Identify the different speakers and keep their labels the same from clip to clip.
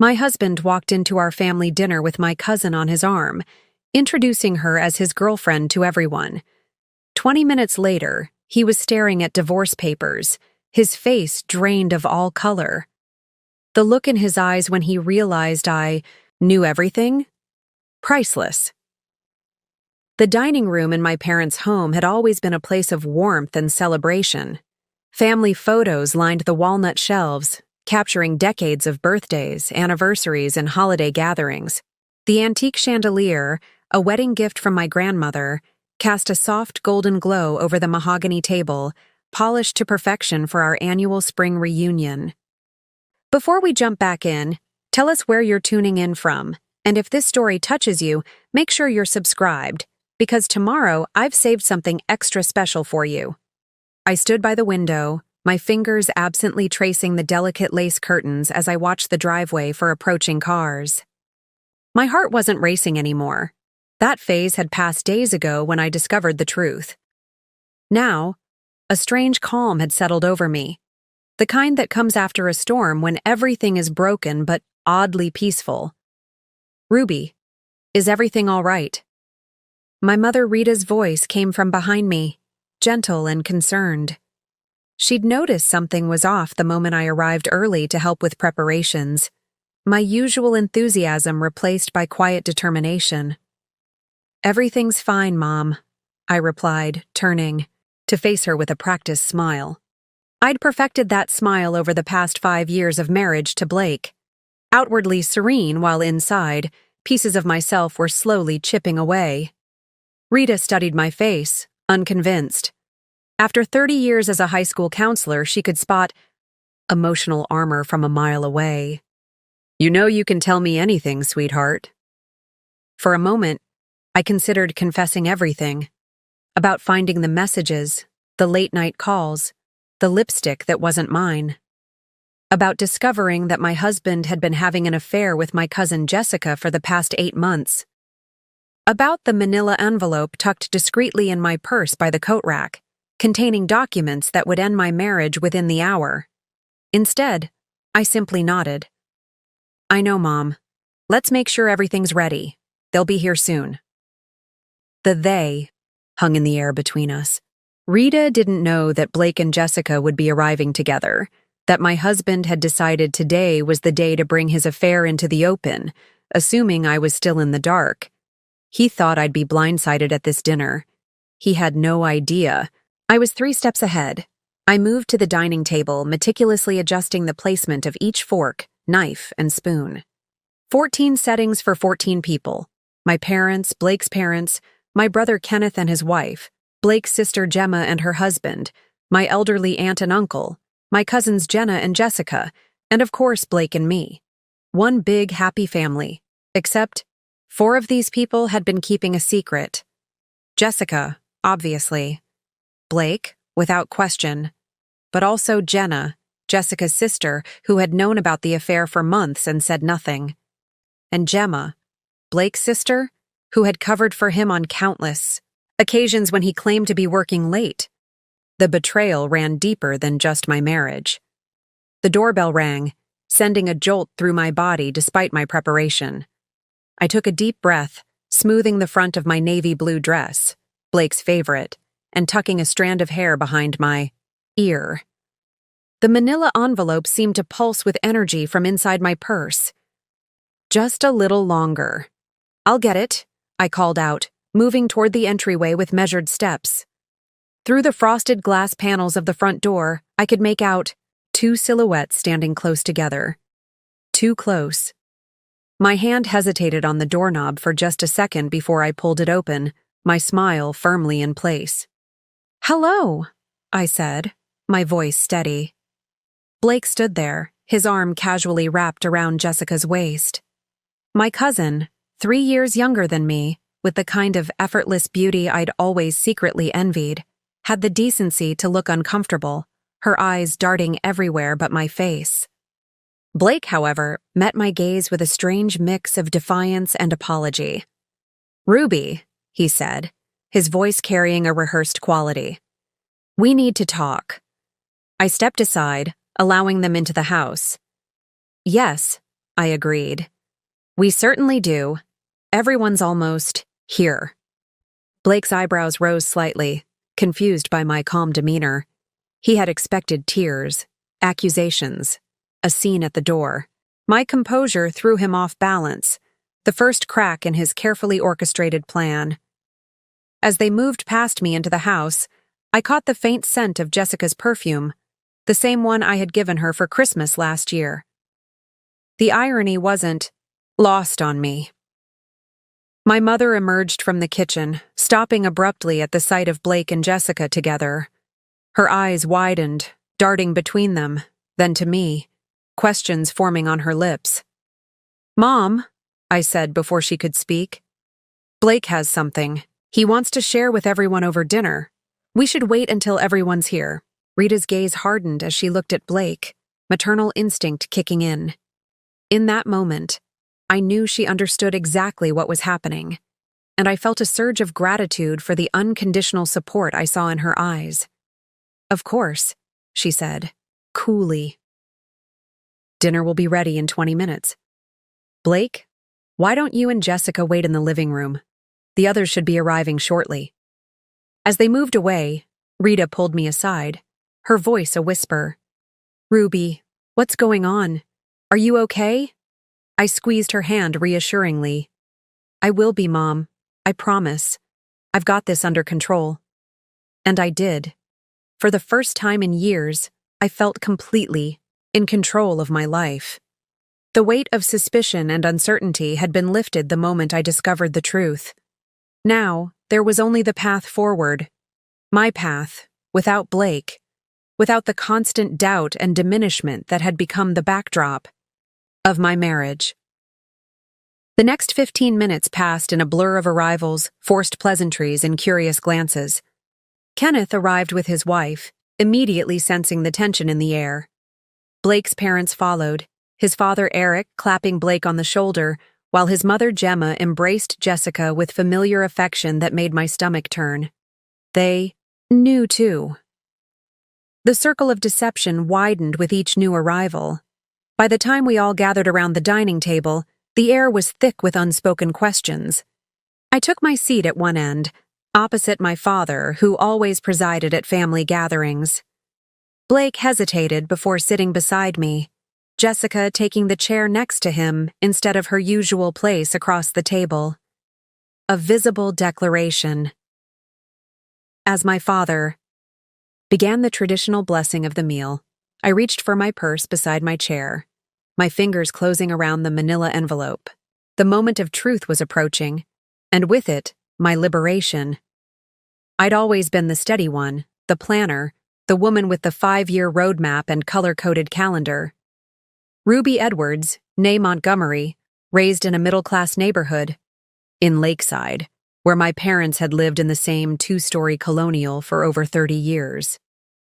Speaker 1: My husband walked into our family dinner with my cousin on his arm, introducing her as his girlfriend to everyone. 20 minutes later, he was staring at divorce papers, his face drained of all color. The look in his eyes when he realized I knew everything? Priceless. The dining room in my parents' home had always been a place of warmth and celebration. Family photos lined the walnut shelves, capturing decades of birthdays, anniversaries, and holiday gatherings. The antique chandelier, a wedding gift from my grandmother, cast a soft golden glow over the mahogany table, polished to perfection for our annual spring reunion. Before we jump back in, tell us where you're tuning in from, and if this story touches you, make sure you're subscribed, because tomorrow I've saved something extra special for you. I stood by the window, my fingers absently tracing the delicate lace curtains as I watched the driveway for approaching cars. My heart wasn't racing anymore. That phase had passed days ago when I discovered the truth. Now, a strange calm had settled over me, the kind that comes after a storm when everything is broken but oddly peaceful. "Ruby, is everything all right?" My mother Rita's voice came from behind me, gentle and concerned. She'd noticed something was off the moment I arrived early to help with preparations, my usual enthusiasm replaced by quiet determination. "Everything's fine, Mom," I replied, turning, to face her with a practiced smile. I'd perfected that smile over the past 5 years of marriage to Blake. Outwardly serene while inside, pieces of myself were slowly chipping away. Rita studied my face, unconvinced. After 30 years as a high school counselor, she could spot emotional armor from a mile away. "You know you can tell me anything, sweetheart." For a moment, I considered confessing everything. About finding the messages, the late-night calls, the lipstick that wasn't mine. About discovering that my husband had been having an affair with my cousin Jessica for the past 8 months. About the manila envelope tucked discreetly in my purse by the coat rack, containing documents that would end my marriage within the hour. Instead, I simply nodded. "I know, Mom. Let's make sure everything's ready. They'll be here soon." The "they" hung in the air between us. Rita didn't know that Blake and Jessica would be arriving together, that my husband had decided today was the day to bring his affair into the open, assuming I was still in the dark. He thought I'd be blindsided at this dinner. He had no idea. I was 3 steps ahead. I moved to the dining table, meticulously adjusting the placement of each fork, knife, and spoon. 14 settings for 14 people. My parents, Blake's parents, my brother Kenneth and his wife, Blake's sister Gemma and her husband, my elderly aunt and uncle, my cousins Jenna and Jessica, and of course Blake and me. One big happy family, except 4 of these people had been keeping a secret. Jessica, obviously. Blake, without question. But also Jenna, Jessica's sister, who had known about the affair for months and said nothing. And Gemma, Blake's sister, who had covered for him on countless occasions when he claimed to be working late. The betrayal ran deeper than just my marriage. The doorbell rang, sending a jolt through my body despite my preparation. I took a deep breath, smoothing the front of my navy blue dress, Blake's favorite, and tucking a strand of hair behind my ear. The manila envelope seemed to pulse with energy from inside my purse. "Just a little longer." "I'll get it," I called out, moving toward the entryway with measured steps. Through the frosted glass panels of the front door, I could make out 2 silhouettes standing close together. Too close. My hand hesitated on the doorknob for just a second before I pulled it open, my smile firmly in place. "Hello," I said, my voice steady. Blake stood there, his arm casually wrapped around Jessica's waist. My cousin, 3 years younger than me, with the kind of effortless beauty I'd always secretly envied, had the decency to look uncomfortable, her eyes darting everywhere but my face. Blake, however, met my gaze with a strange mix of defiance and apology. "Ruby," he said, his voice carrying a rehearsed quality. "We need to talk." I stepped aside, allowing them into the house. "Yes, I agreed. We certainly do. Everyone's almost here. Blake's eyebrows rose slightly, confused by my calm demeanor. He had expected tears, accusations, a scene at the door. My composure threw him off balance, the first crack in his carefully orchestrated plan. As they moved past me into the house, I caught the faint scent of Jessica's perfume, the same one I had given her for Christmas last year. The irony wasn't lost on me. My mother emerged from the kitchen, stopping abruptly at the sight of Blake and Jessica together. Her eyes widened, darting between them, then to me, questions forming on her lips. "Mom," I said before she could speak. "Blake has something. He wants to share with everyone over dinner. We should wait until everyone's here." Rita's gaze hardened as she looked at Blake, maternal instinct kicking in. In that moment, I knew she understood exactly what was happening, and I felt a surge of gratitude for the unconditional support I saw in her eyes. "Of course," she said, coolly. "Dinner will be ready in 20 minutes. Blake, why don't you and Jessica wait in the living room? The others should be arriving shortly." As they moved away, Rita pulled me aside, her voice a whisper. "Ruby, what's going on? Are you okay?" I squeezed her hand reassuringly. "I will be, Mom. I promise. I've got this under control." And I did. For the first time in years, I felt completely in control of my life. The weight of suspicion and uncertainty had been lifted the moment I discovered the truth. Now, there was only the path forward. My path, without Blake, without the constant doubt and diminishment that had become the backdrop of my marriage. The next 15 minutes passed in a blur of arrivals, forced pleasantries, and curious glances. Kenneth arrived with his wife, immediately sensing the tension in the air. Blake's parents followed, his father Eric clapping Blake on the shoulder, while his mother Gemma embraced Jessica with familiar affection that made my stomach turn. They knew too. The circle of deception widened with each new arrival. By the time we all gathered around the dining table, the air was thick with unspoken questions. I took my seat at one end, opposite my father, who always presided at family gatherings. Blake hesitated before sitting beside me, Jessica taking the chair next to him instead of her usual place across the table. A visible declaration. As my father began the traditional blessing of the meal, I reached for my purse beside my chair, my fingers closing around the manila envelope. The moment of truth was approaching, and with it, my liberation. I'd always been the steady one, the planner, the woman with the 5-year roadmap and color-coded calendar. Ruby Edwards, née Montgomery, raised in a middle-class neighborhood, in Lakeside, where my parents had lived in the same 2-story colonial for over 30 years.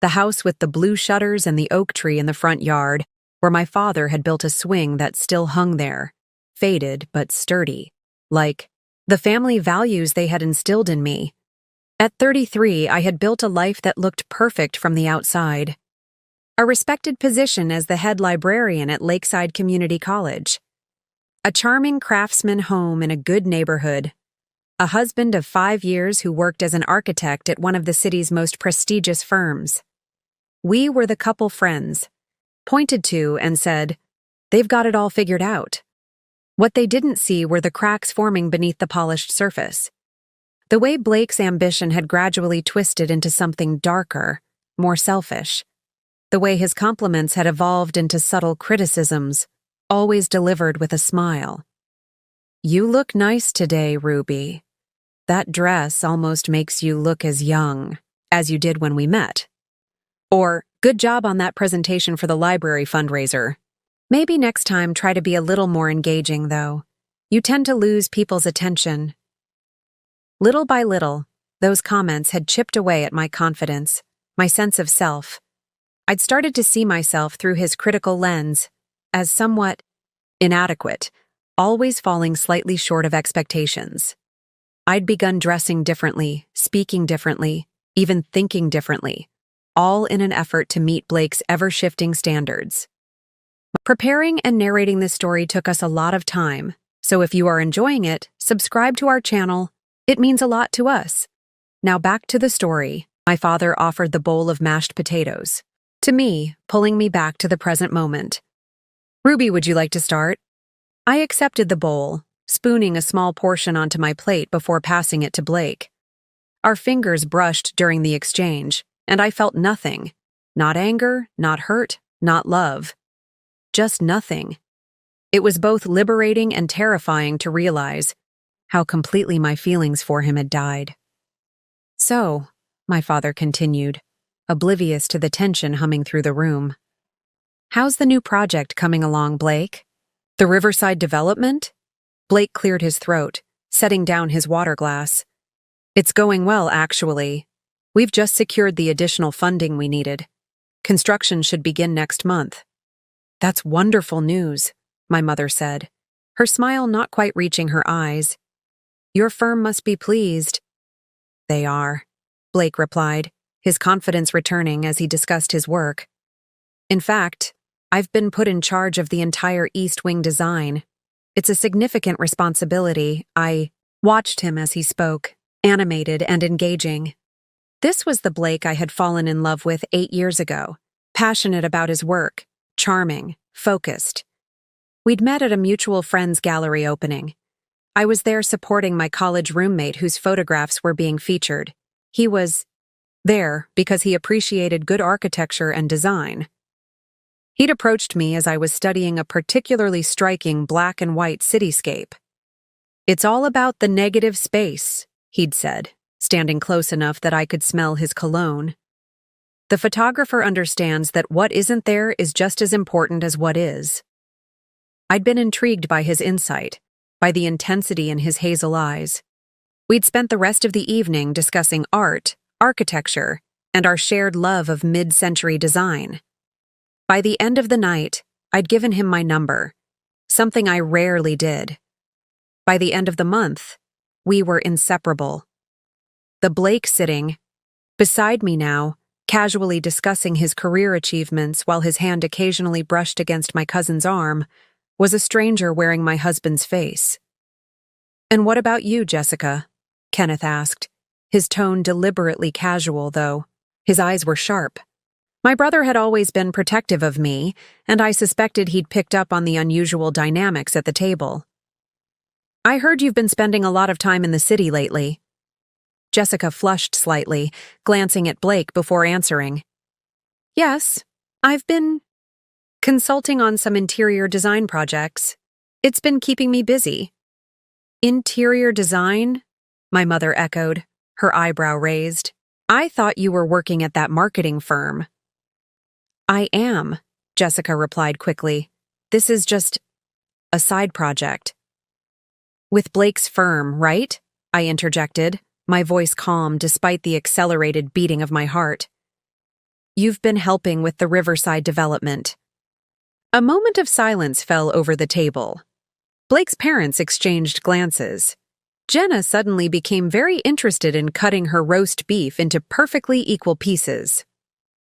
Speaker 1: The house with the blue shutters and the oak tree in the front yard, where my father had built a swing that still hung there, faded but sturdy, like the family values they had instilled in me. At 33, I had built a life that looked perfect from the outside. A respected position as the head librarian at Lakeside Community College. A charming craftsman home in a good neighborhood. A husband of 5 years who worked as an architect at one of the city's most prestigious firms. We were the couple friends, pointed to and said, "They've got it all figured out." What they didn't see were the cracks forming beneath the polished surface. The way Blake's ambition had gradually twisted into something darker, more selfish. The way his compliments had evolved into subtle criticisms, always delivered with a smile. "You look nice today, Ruby. That dress almost makes you look as young as you did when we met." Or, "Good job on that presentation for the library fundraiser. Maybe next time try to be a little more engaging, though. You tend to lose people's attention." Little by little, those comments had chipped away at my confidence, my sense of self. I'd started to see myself through his critical lens, as somewhat inadequate, always falling slightly short of expectations. I'd begun dressing differently, speaking differently, even thinking differently, all in an effort to meet Blake's ever-shifting standards. Preparing and narrating this story took us a lot of time, so if you are enjoying it, subscribe to our channel. It means a lot to us. Now back to the story. My father offered the bowl of mashed potatoes to me, pulling me back to the present moment. Ruby, would you like to start? I accepted the bowl, spooning a small portion onto my plate before passing it to Blake. Our fingers brushed during the exchange, and I felt nothing. Not anger, not hurt, not love. Just nothing. It was both liberating and terrifying to realize how completely my feelings for him had died. So, my father continued, oblivious to the tension humming through the room. How's the new project coming along, Blake? The Riverside development? Blake cleared his throat, setting down his water glass. It's going well, actually. We've just secured the additional funding we needed. Construction should begin next month. That's wonderful news, my mother said, her smile not quite reaching her eyes. Your firm must be pleased. They are, Blake replied, his confidence returning as he discussed his work. In fact, I've been put in charge of the entire East Wing design. It's a significant responsibility. I watched him as he spoke, animated and engaging. This was the Blake I had fallen in love with 8 years ago, passionate about his work, charming, focused. We'd met at a mutual friend's gallery opening. I was there supporting my college roommate whose photographs were being featured. He was there because he appreciated good architecture and design. He'd approached me as I was studying a particularly striking black and white cityscape. It's all about the negative space, he'd said, standing close enough that I could smell his cologne. The photographer understands that what isn't there is just as important as what is. I'd been intrigued by his insight, by the intensity in his hazel eyes. We'd spent the rest of the evening discussing art, architecture, and our shared love of mid-century design. By the end of the night, I'd given him my number, something I rarely did. By the end of the month, we were inseparable. The Blake sitting beside me now, casually discussing his career achievements while his hand occasionally brushed against my cousin's arm, was a stranger wearing my husband's face. And what about you, Jessica? Kenneth asked, his tone deliberately casual, though. His eyes were sharp. My brother had always been protective of me, and I suspected he'd picked up on the unusual dynamics at the table. I heard you've been spending a lot of time in the city lately. Jessica flushed slightly, glancing at Blake before answering. Yes, I've been consulting on some interior design projects. It's been keeping me busy. Interior design? My mother echoed, her eyebrow raised. I thought you were working at that marketing firm. I am, Jessica replied quickly. This is just a side project. With Blake's firm, right? I interjected, my voice calm despite the accelerated beating of my heart. You've been helping with the Riverside development. A moment of silence fell over the table. Blake's parents exchanged glances. Jenna suddenly became very interested in cutting her roast beef into perfectly equal pieces.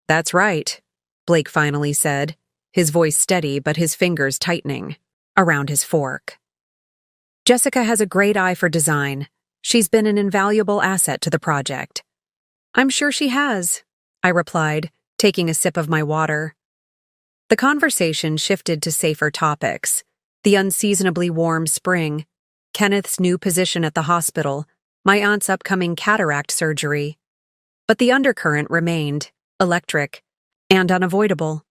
Speaker 1: That's right, Blake finally said, his voice steady but his fingers tightening around his fork. Jessica has a great eye for design. She's been an invaluable asset to the project. I'm sure she has, I replied, taking a sip of my water. The conversation shifted to safer topics. The unseasonably warm spring, Kenneth's new position at the hospital, my aunt's upcoming cataract surgery. But the undercurrent remained, electric, and unavoidable.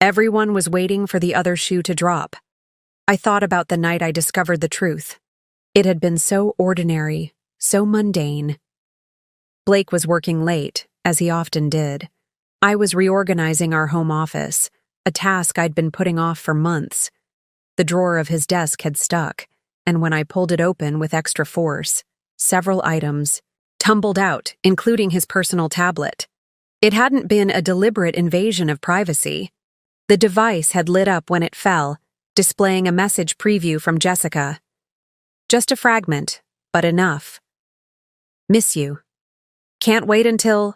Speaker 1: Everyone was waiting for the other shoe to drop. I thought about the night I discovered the truth. It had been so ordinary, so mundane. Blake was working late, as he often did. I was reorganizing our home office, a task I'd been putting off for months. The drawer of his desk had stuck, and when I pulled it open with extra force, several items tumbled out, including his personal tablet. It hadn't been a deliberate invasion of privacy. The device had lit up when it fell, displaying a message preview from Jessica. Just a fragment, but enough. Miss you. Can't wait until...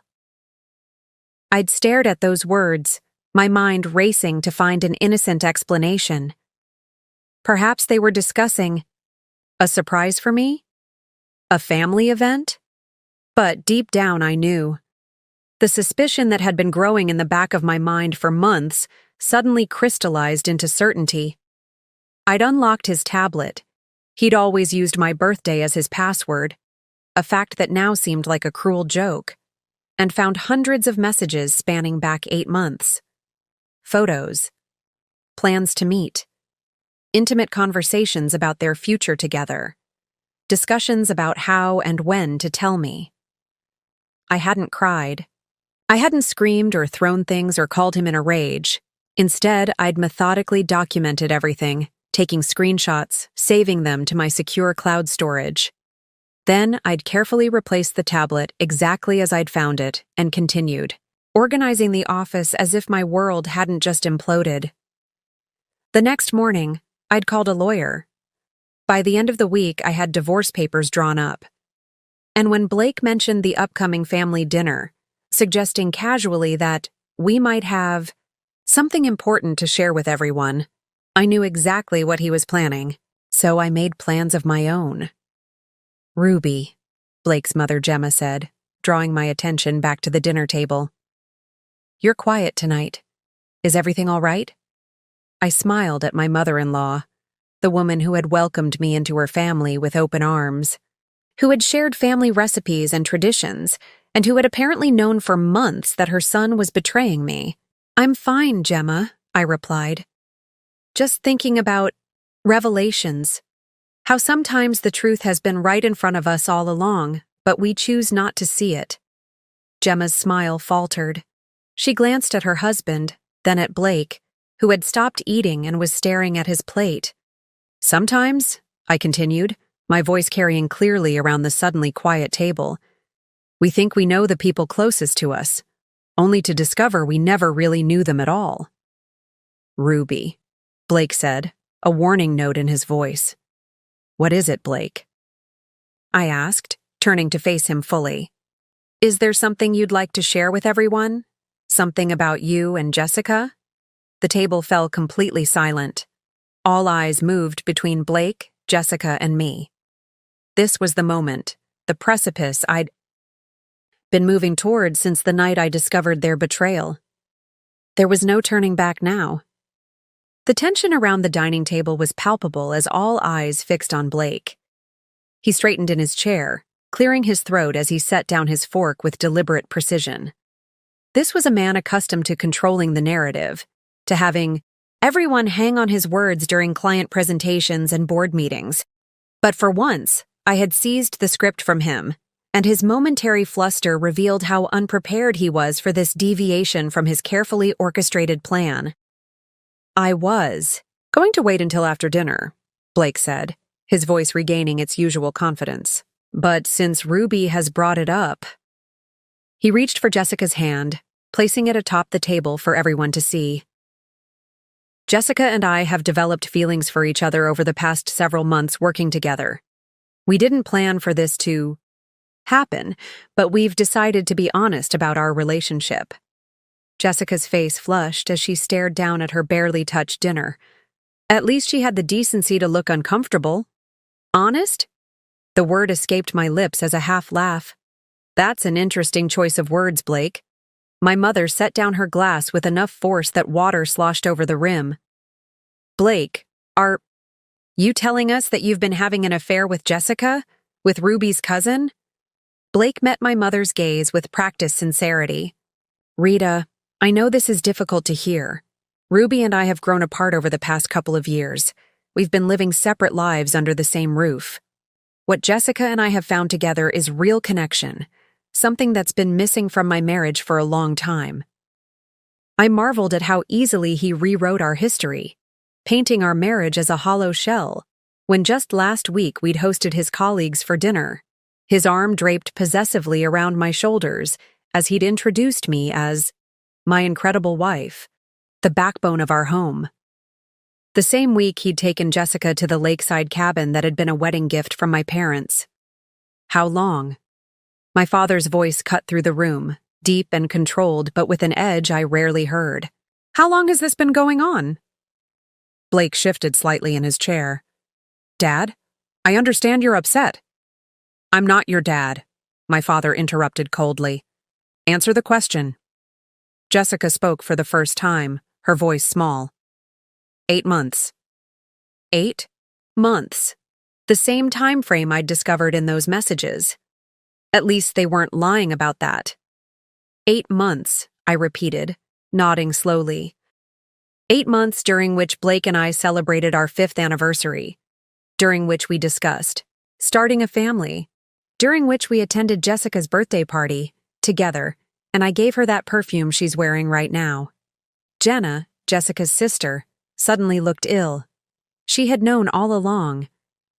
Speaker 1: I'd stared at those words, my mind racing to find an innocent explanation. Perhaps they were discussing a surprise for me? A family event? But deep down I knew. The suspicion that had been growing in the back of my mind for months suddenly crystallized into certainty. I'd unlocked his tablet. He'd always used my birthday as his password, a fact that now seemed like a cruel joke, and found hundreds of messages spanning back 8 months. Photos, plans to meet, intimate conversations about their future together, discussions about how and when to tell me. I hadn't cried. I hadn't screamed or thrown things or called him in a rage. Instead, I'd methodically documented everything, taking screenshots, saving them to my secure cloud storage. Then I'd carefully replaced the tablet exactly as I'd found it and continued, organizing the office as if my world hadn't just imploded. The next morning, I'd called a lawyer. By the end of the week, I had divorce papers drawn up. And when Blake mentioned the upcoming family dinner, suggesting casually that we might have something important to share with everyone, I knew exactly what he was planning, so I made plans of my own. "Ruby," Blake's mother Gemma said, drawing my attention back to the dinner table. "You're quiet tonight. Is everything all right?" I smiled at my mother-in-law, the woman who had welcomed me into her family with open arms, who had shared family recipes and traditions, and who had apparently known for months that her son was betraying me. "I'm fine, Gemma," I replied. "Just thinking about revelations. How sometimes the truth has been right in front of us all along, but we choose not to see it." Gemma's smile faltered. She glanced at her husband, then at Blake, who had stopped eating and was staring at his plate. "Sometimes," I continued, my voice carrying clearly around the suddenly quiet table, "we think we know the people closest to us, only to discover we never really knew them at all." "Ruby," Blake said, a warning note in his voice. "What is it, Blake?" I asked, turning to face him fully. "Is there something you'd like to share with everyone? Something about you and Jessica?" The table fell completely silent. All eyes moved between Blake, Jessica, and me. This was the moment, the precipice I'd been moving toward since the night I discovered their betrayal. There was no turning back now. The tension around the dining table was palpable as all eyes fixed on Blake. He straightened in his chair, clearing his throat as he set down his fork with deliberate precision. This was a man accustomed to controlling the narrative, to having everyone hang on his words during client presentations and board meetings. But for once, I had seized the script from him, and his momentary fluster revealed how unprepared he was for this deviation from his carefully orchestrated plan. "I was going to wait until after dinner," Blake said, his voice regaining its usual confidence. "But since Ruby has brought it up..." He reached for Jessica's hand, placing it atop the table for everyone to see. "Jessica and I have developed feelings for each other over the past several months working together. We didn't plan for this to happen, but we've decided to be honest about our relationship." Jessica's face flushed as she stared down at her barely touched dinner. At least she had the decency to look uncomfortable. "Honest?" The word escaped my lips as a half laugh. "That's an interesting choice of words, Blake." My mother set down her glass with enough force that water sloshed over the rim. "Blake, are you telling us that you've been having an affair with Jessica? With Ruby's cousin?" Blake met my mother's gaze with practiced sincerity. "Rita, I know this is difficult to hear. Ruby and I have grown apart over the past couple of years. We've been living separate lives under the same roof. What Jessica and I have found together is real connection, something that's been missing from my marriage for a long time." I marveled at how easily he rewrote our history, painting our marriage as a hollow shell, when just last week we'd hosted his colleagues for dinner, his arm draped possessively around my shoulders as he'd introduced me as my incredible wife, the backbone of our home. The same week he'd taken Jessica to the lakeside cabin that had been a wedding gift from my parents. "How long?" My father's voice cut through the room, deep and controlled but with an edge I rarely heard. How long has this been going on? Blake shifted slightly in his chair. Dad, I understand you're upset. I'm not your dad, my father interrupted coldly. Answer the question. Jessica spoke for the first time, her voice small. 8 months. 8 months. The same time frame I'd discovered in those messages. At least they weren't lying about that. 8 months, I repeated, nodding slowly. 8 months during which Blake and I celebrated our 5th anniversary, during which we discussed starting a family, during which we attended Jessica's birthday party, together, and I gave her that perfume she's wearing right now. Jenna, Jessica's sister, suddenly looked ill. She had known all along.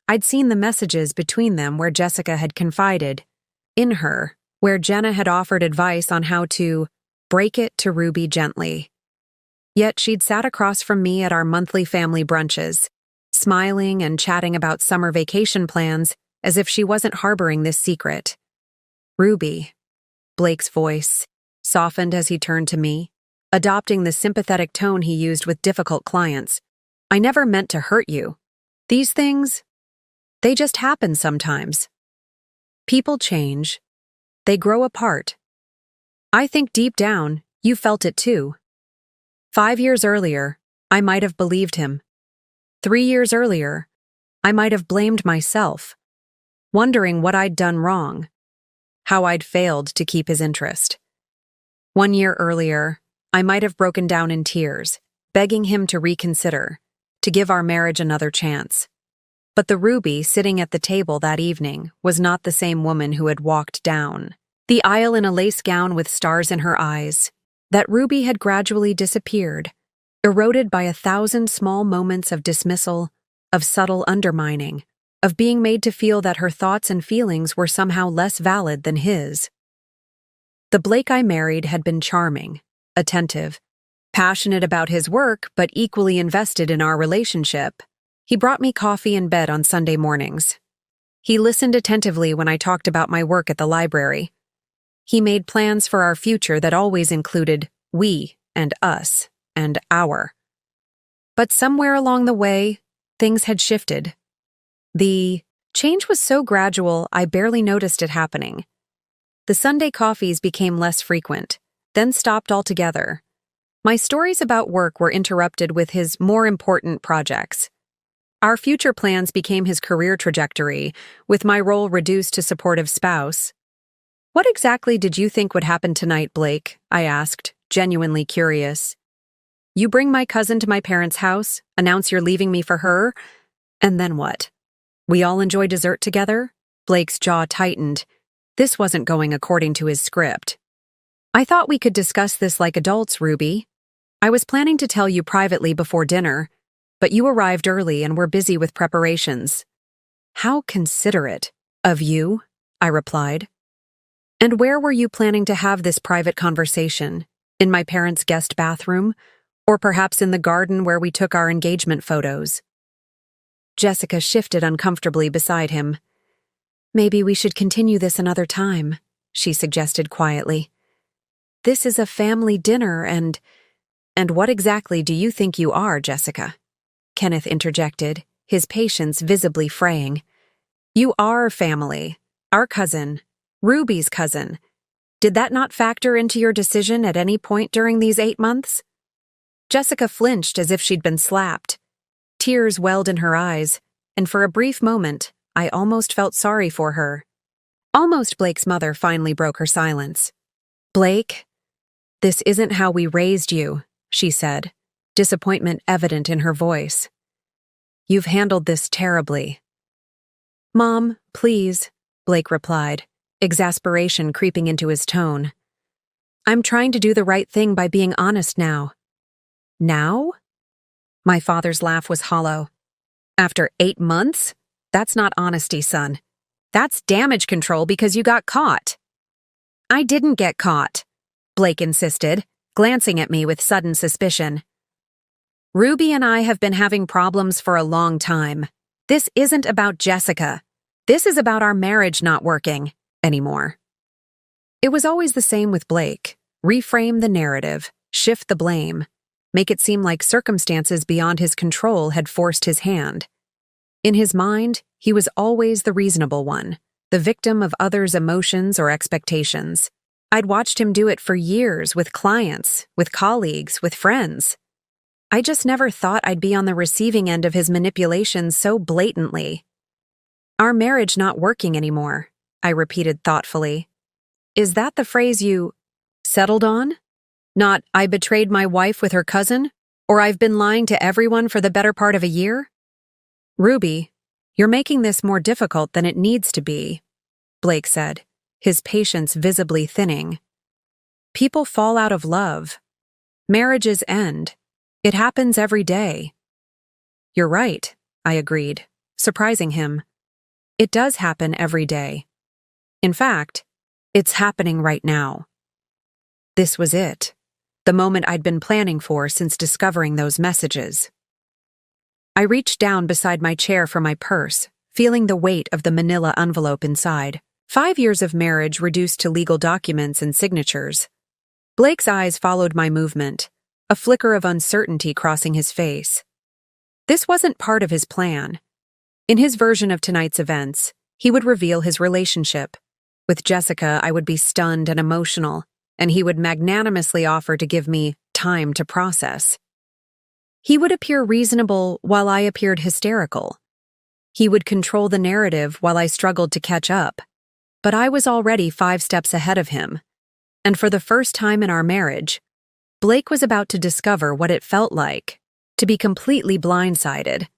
Speaker 1: I'd seen the messages between them where Jessica had confided in her, where Jenna had offered advice on how to break it to Ruby gently. Yet she'd sat across from me at our monthly family brunches, smiling and chatting about summer vacation plans as if she wasn't harboring this secret. Ruby, Blake's voice, softened as he turned to me, adopting the sympathetic tone he used with difficult clients. I never meant to hurt you. These things, they just happen sometimes. People change. They grow apart. I think deep down, you felt it too. 5 years earlier, I might have believed him. 3 years earlier, I might have blamed myself, wondering what I'd done wrong, how I'd failed to keep his interest. 1 year earlier, I might have broken down in tears, begging him to reconsider, to give our marriage another chance. But the Ruby sitting at the table that evening was not the same woman who had walked down the aisle in a lace gown with stars in her eyes. That Ruby had gradually disappeared, eroded by 1,000 small moments of dismissal, of subtle undermining, of being made to feel that her thoughts and feelings were somehow less valid than his. The Blake I married had been charming, attentive, passionate about his work but equally invested in our relationship. He brought me coffee in bed on Sunday mornings. He listened attentively when I talked about my work at the library. He made plans for our future that always included we and us and our. But somewhere along the way, things had shifted. The change was so gradual I barely noticed it happening. The Sunday coffees became less frequent, then stopped altogether. My stories about work were interrupted with his more important projects. Our future plans became his career trajectory, with my role reduced to supportive spouse. What exactly did you think would happen tonight, Blake? I asked, genuinely curious. You bring my cousin to my parents' house, announce you're leaving me for her, and then what? We all enjoy dessert together? Blake's jaw tightened. This wasn't going according to his script. I thought we could discuss this like adults, Ruby. I was planning to tell you privately before dinner, but you arrived early and were busy with preparations. How considerate of you, I replied. And where were you planning to have this private conversation? In my parents' guest bathroom? Or perhaps in the garden where we took our engagement photos? Jessica shifted uncomfortably beside him. Maybe we should continue this another time, she suggested quietly. This is a family dinner and what exactly do you think you are, Jessica? Kenneth interjected, his patience visibly fraying. You are family. Our cousin. Ruby's cousin. Did that not factor into your decision at any point during these 8 months? Jessica flinched as if she'd been slapped. Tears welled in her eyes, and for a brief moment, I almost felt sorry for her. Almost Blake's mother finally broke her silence. Blake, this isn't how we raised you, she said, disappointment evident in her voice. You've handled this terribly. Mom, please, Blake replied, exasperation creeping into his tone. I'm trying to do the right thing by being honest now. Now? My father's laugh was hollow. After 8 months? That's not honesty, son. That's damage control because you got caught. I didn't get caught, Blake insisted, glancing at me with sudden suspicion. Ruby and I have been having problems for a long time. This isn't about Jessica. This is about our marriage not working anymore. It was always the same with Blake. Reframe the narrative, shift the blame, make it seem like circumstances beyond his control had forced his hand. In his mind, he was always the reasonable one, the victim of others' emotions or expectations. I'd watched him do it for years with clients, with colleagues, with friends. I just never thought I'd be on the receiving end of his manipulation so blatantly. "Our marriage not working anymore," I repeated thoughtfully. "Is that the phrase you settled on? Not, 'I betrayed my wife with her cousin,' or 'I've been lying to everyone for the better part of a year'?" "Ruby, you're making this more difficult than it needs to be," Blake said, his patience visibly thinning. "People fall out of love. Marriages end. It happens every day." "You're right," I agreed, surprising him. "It does happen every day. In fact, it's happening right now." This was it, the moment I'd been planning for since discovering those messages. I reached down beside my chair for my purse, feeling the weight of the manila envelope inside. 5 years of marriage reduced to legal documents and signatures. Blake's eyes followed my movement, a flicker of uncertainty crossing his face. This wasn't part of his plan. In his version of tonight's events, he would reveal his relationship. With Jessica, I would be stunned and emotional, and he would magnanimously offer to give me time to process. He would appear reasonable while I appeared hysterical. He would control the narrative while I struggled to catch up. But I was already 5 steps ahead of him. And for the first time in our marriage, Blake was about to discover what it felt like to be completely blindsided.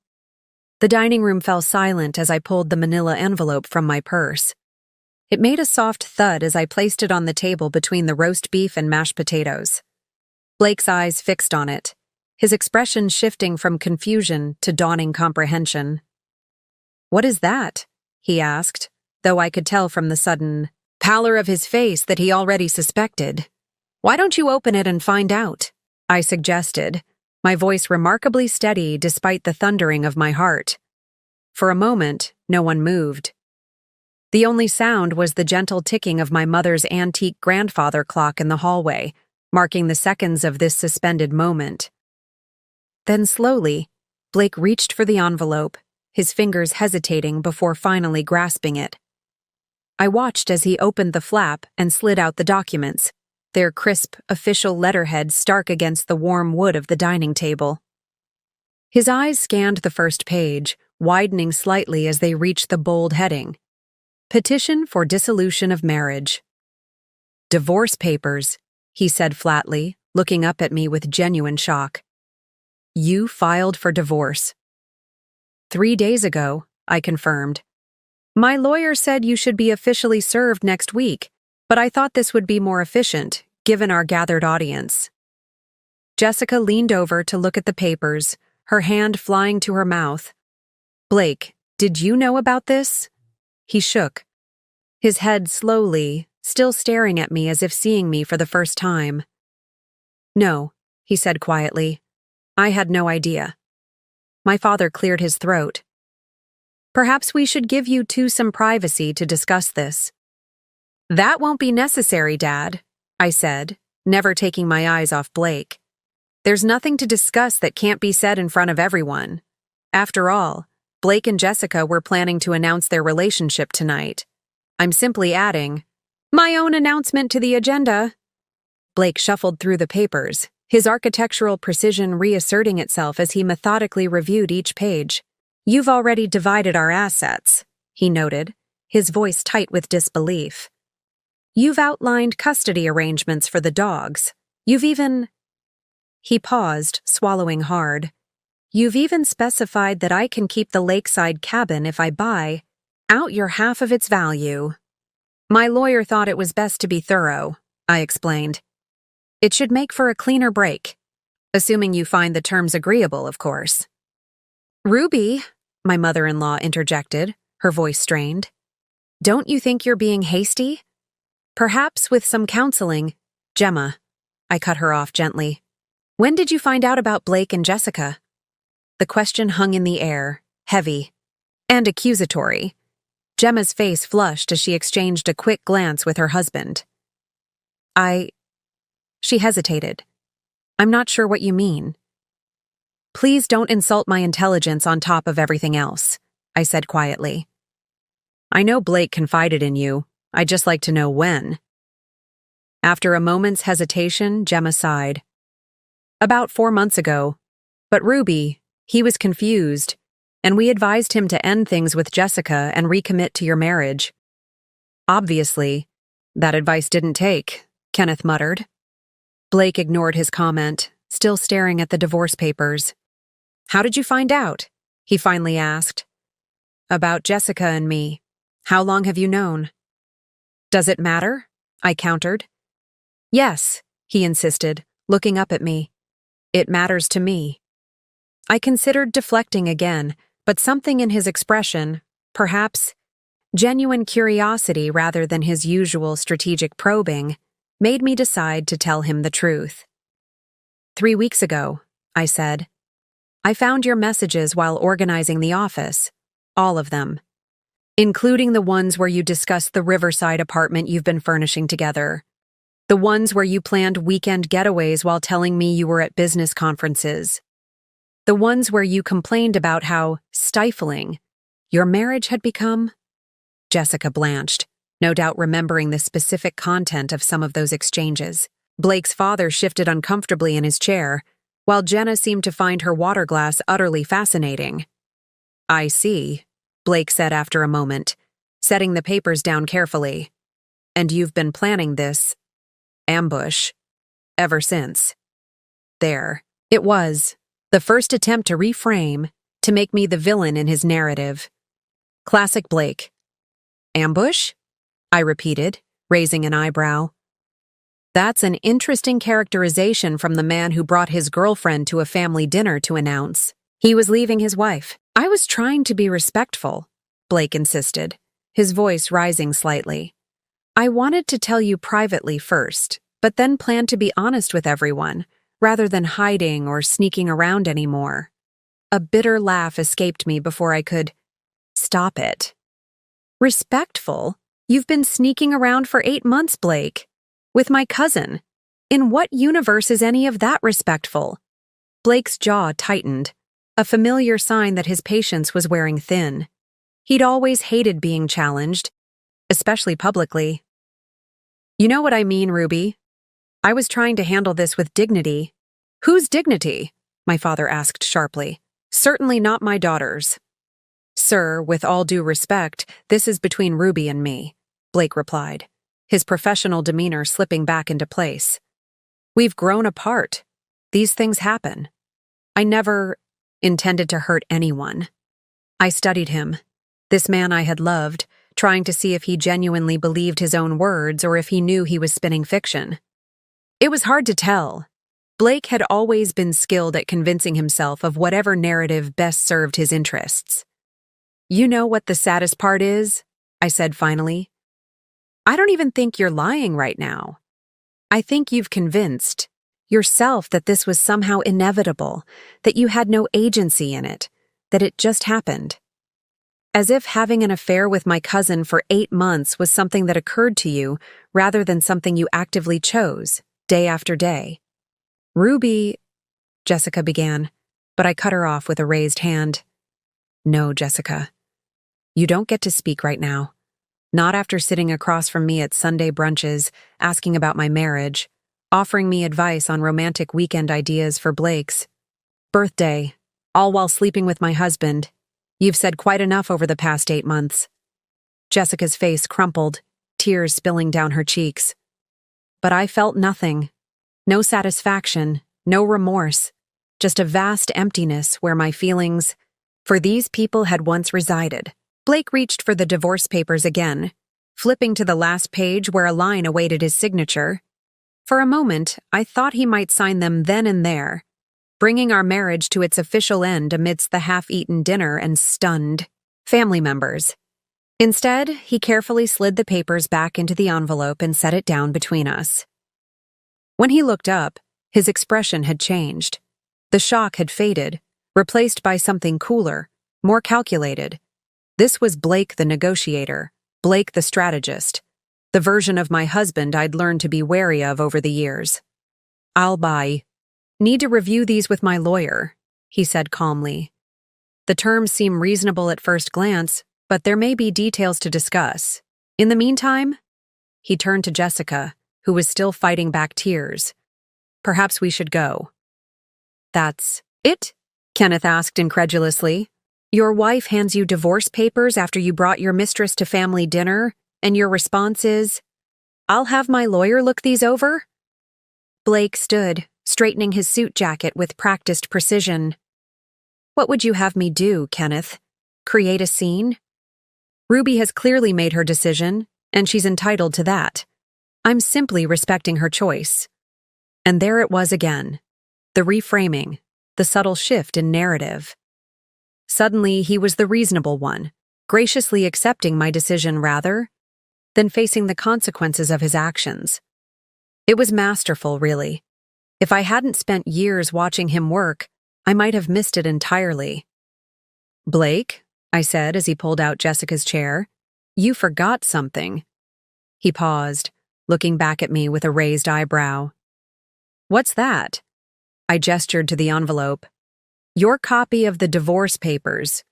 Speaker 1: The dining room fell silent as I pulled the manila envelope from my purse. It made a soft thud as I placed it on the table between the roast beef and mashed potatoes. Blake's eyes fixed on it, his expression shifting from confusion to dawning comprehension. "What is that?" he asked, though I could tell from the sudden pallor of his face that he already suspected. "Why don't you open it and find out?" I suggested, my voice remarkably steady despite the thundering of my heart. For a moment, no one moved. The only sound was the gentle ticking of my mother's antique grandfather clock in the hallway, marking the seconds of this suspended moment. Then slowly, Blake reached for the envelope, his fingers hesitating before finally grasping it. I watched as he opened the flap and slid out the documents, their crisp, official letterhead stark against the warm wood of the dining table. His eyes scanned the first page, widening slightly as they reached the bold heading. "Petition for dissolution of marriage." "Divorce papers," he said flatly, looking up at me with genuine shock. "You filed for divorce." 3 days ago, I confirmed. "My lawyer said you should be officially served next week, but I thought this would be more efficient, given our gathered audience." Jessica leaned over to look at the papers, her hand flying to her mouth. "Blake, did you know about this?" He shook, his head slowly, still staring at me as if seeing me for the first time. "No," he said quietly. "I had no idea." My father cleared his throat. "Perhaps we should give you two some privacy to discuss this." "That won't be necessary, Dad," I said, never taking my eyes off Blake. "There's nothing to discuss that can't be said in front of everyone. After all, Blake and Jessica were planning to announce their relationship tonight. I'm simply adding my own announcement to the agenda." Blake shuffled through the papers, his architectural precision reasserting itself as he methodically reviewed each page. "You've already divided our assets," he noted, his voice tight with disbelief. "You've outlined custody arrangements for the dogs. You've even—" He paused, swallowing hard. "You've even specified that I can keep the lakeside cabin if I buy out your half of its value." "My lawyer thought it was best to be thorough," I explained. "It should make for a cleaner break. Assuming you find the terms agreeable, of course." "Ruby," my mother-in-law interjected, her voice strained. "Don't you think you're being hasty? Perhaps with some counseling—" "Gemma," I cut her off gently. "When did you find out about Blake and Jessica?" The question hung in the air, heavy and accusatory. Gemma's face flushed as she exchanged a quick glance with her husband. She hesitated. I'm not sure what you mean. Please don't insult my intelligence on top of everything else, I said quietly. I know Blake confided in you. I'd just like to know when. After a moment's hesitation, Gemma sighed. About 4 months ago. But Ruby, he was confused, and we advised him to end things with Jessica and recommit to your marriage. Obviously, that advice didn't take, Kenneth muttered. Blake ignored his comment, still staring at the divorce papers. How did you find out? He finally asked. About Jessica and me. How long have you known? Does it matter? I countered. Yes, he insisted, looking up at me. It matters to me. I considered deflecting again, but something in his expression, perhaps genuine curiosity rather than his usual strategic probing, made me decide to tell him the truth. 3 weeks ago, I said. I found your messages while organizing the office, all of them, including the ones where you discussed the Riverside apartment you've been furnishing together, the ones where you planned weekend getaways while telling me you were at business conferences, the ones where you complained about how stifling your marriage had become. Jessica blanched, no doubt remembering the specific content of some of those exchanges. Blake's father shifted uncomfortably in his chair, while Jenna seemed to find her water glass utterly fascinating. I see, Blake said after a moment, setting the papers down carefully. And you've been planning this ambush ever since. There, it was, the first attempt to reframe, to make me the villain in his narrative. Classic Blake. Ambush? I repeated, raising an eyebrow. That's an interesting characterization from the man who brought his girlfriend to a family dinner to announce he was leaving his wife. I was trying to be respectful, Blake insisted, his voice rising slightly. I wanted to tell you privately first, but then planned to be honest with everyone, rather than hiding or sneaking around anymore. A bitter laugh escaped me before I could stop it. Respectful? You've been sneaking around for 8 months, Blake. With my cousin. In what universe is any of that respectful? Blake's jaw tightened, a familiar sign that his patience was wearing thin. He'd always hated being challenged, especially publicly. You know what I mean, Ruby? I was trying to handle this with dignity. Whose dignity? My father asked sharply. Certainly not my daughter's. Sir, with all due respect, this is between Ruby and me, Blake replied, his professional demeanor slipping back into place. We've grown apart. These things happen. I never intended to hurt anyone. I studied him, this man I had loved, trying to see if he genuinely believed his own words or if he knew he was spinning fiction. It was hard to tell. Blake had always been skilled at convincing himself of whatever narrative best served his interests. You know what the saddest part is? I said finally. I don't even think you're lying right now. I think you've convinced yourself that this was somehow inevitable, that you had no agency in it, that it just happened. As if having an affair with my cousin for 8 months was something that occurred to you rather than something you actively chose, day after day. Ruby, Jessica began, but I cut her off with a raised hand. No, Jessica. You don't get to speak right now. Not after sitting across from me at Sunday brunches, asking about my marriage, offering me advice on romantic weekend ideas for Blake's birthday, all while sleeping with my husband. You've said quite enough over the past 8 months. Jessica's face crumpled, tears spilling down her cheeks. But I felt nothing. No satisfaction, no remorse, just a vast emptiness where my feelings for these people had once resided. Blake reached for the divorce papers again, flipping to the last page where a line awaited his signature. For a moment, I thought he might sign them then and there, bringing our marriage to its official end amidst the half-eaten dinner and stunned family members. Instead, he carefully slid the papers back into the envelope and set it down between us. When he looked up, his expression had changed. The shock had faded, replaced by something cooler, more calculated. This was Blake the negotiator, Blake the strategist, the version of my husband I'd learned to be wary of over the years. I'll buy Need to review these with my lawyer, he said calmly. The terms seem reasonable at first glance, but there may be details to discuss. In the meantime, he turned to Jessica, who was still fighting back tears. Perhaps we should go. That's it? Kenneth asked incredulously. Your wife hands you divorce papers after you brought your mistress to family dinner, and your response is, I'll have my lawyer look these over? Blake stood, straightening his suit jacket with practiced precision. What would you have me do, Kenneth? Create a scene? Ruby has clearly made her decision, and she's entitled to that. I'm simply respecting her choice. And there it was again. The reframing, the subtle shift in narrative. Suddenly, he was the reasonable one, graciously accepting my decision rather than facing the consequences of his actions. It was masterful, really. If I hadn't spent years watching him work, I might have missed it entirely. Blake, I said as he pulled out Jessica's chair, you forgot something. He paused, looking back at me with a raised eyebrow. What's that? I gestured to the envelope. Your copy of the divorce papers.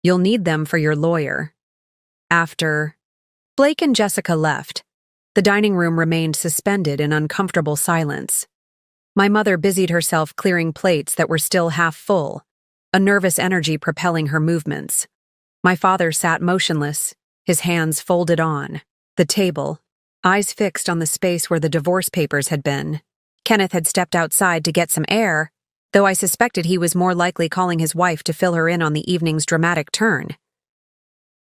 Speaker 1: You'll need them for your lawyer. After Blake and Jessica left, the dining room remained suspended in uncomfortable silence. My mother busied herself clearing plates that were still half full, a nervous energy propelling her movements. My father sat motionless, his hands folded on the table, eyes fixed on the space where the divorce papers had been. Kenneth had stepped outside to get some air, though I suspected he was more likely calling his wife to fill her in on the evening's dramatic turn.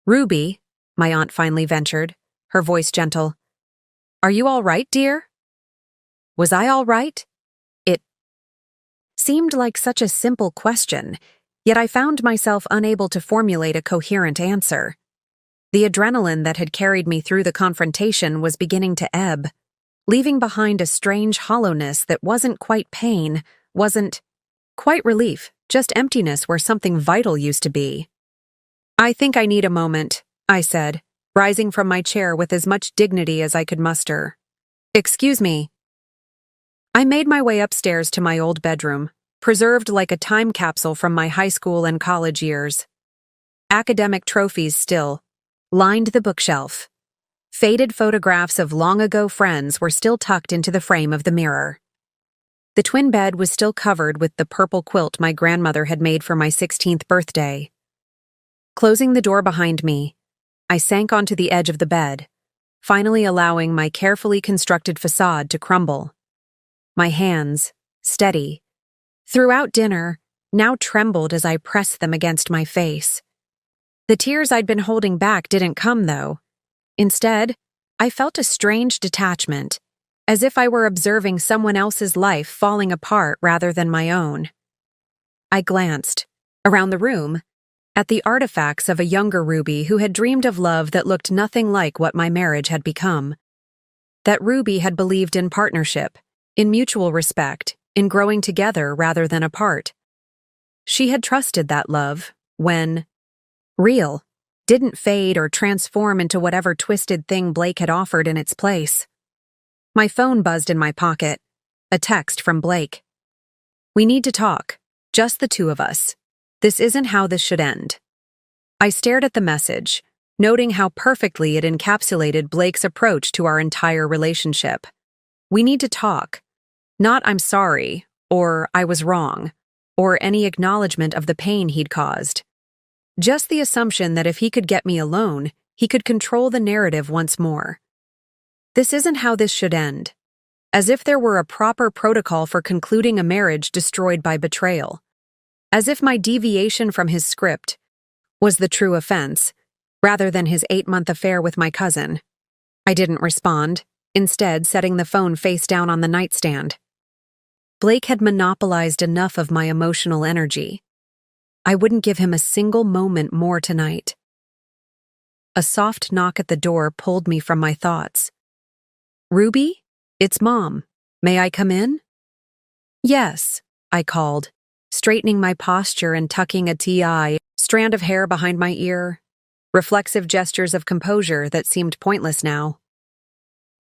Speaker 1: Ruby, my aunt finally ventured, her voice gentle. Are you all right, dear? Was I all right? It seemed like such a simple question, yet I found myself unable to formulate a coherent answer. The adrenaline that had carried me through the confrontation was beginning to ebb, leaving behind a strange hollowness that wasn't quite pain, wasn't quite relief, just emptiness where something vital used to be. I think I need a moment, I said, rising from my chair with as much dignity as I could muster. Excuse me. I made my way upstairs to my old bedroom, preserved like a time capsule from my high school and college years. Academic trophies still lined the bookshelf. Faded photographs of long-ago friends were still tucked into the frame of the mirror. The twin bed was still covered with the purple quilt my grandmother had made for my 16th birthday. Closing the door behind me, I sank onto the edge of the bed, finally allowing my carefully constructed facade to crumble. My hands, steady, throughout dinner, now trembled as I pressed them against my face. The tears I'd been holding back didn't come, though. Instead, I felt a strange detachment, as if I were observing someone else's life falling apart rather than my own. I glanced, around the room, at the artifacts of a younger Ruby who had dreamed of love that looked nothing like what my marriage had become. That Ruby had believed in partnership, in mutual respect, in growing together rather than apart. She had trusted that love when real didn't fade or transform into whatever twisted thing Blake had offered in its place. My phone buzzed in my pocket, a text from Blake. We need to talk, just the two of us. This isn't how this should end. I stared at the message, noting how perfectly it encapsulated Blake's approach to our entire relationship. We need to talk. Not I'm sorry, or I was wrong, or any acknowledgement of the pain he'd caused. Just the assumption that if he could get me alone, he could control the narrative once more. This isn't how this should end. As if there were a proper protocol for concluding a marriage destroyed by betrayal. As if my deviation from his script was the true offense, rather than his 8-month affair with my cousin. I didn't respond, instead setting the phone face down on the nightstand. Blake had monopolized enough of my emotional energy. I wouldn't give him a single moment more tonight. A soft knock at the door pulled me from my thoughts. Ruby? It's Mom. May I come in? Yes, I called, straightening my posture and tucking a TI strand of hair behind my ear, reflexive gestures of composure that seemed pointless now.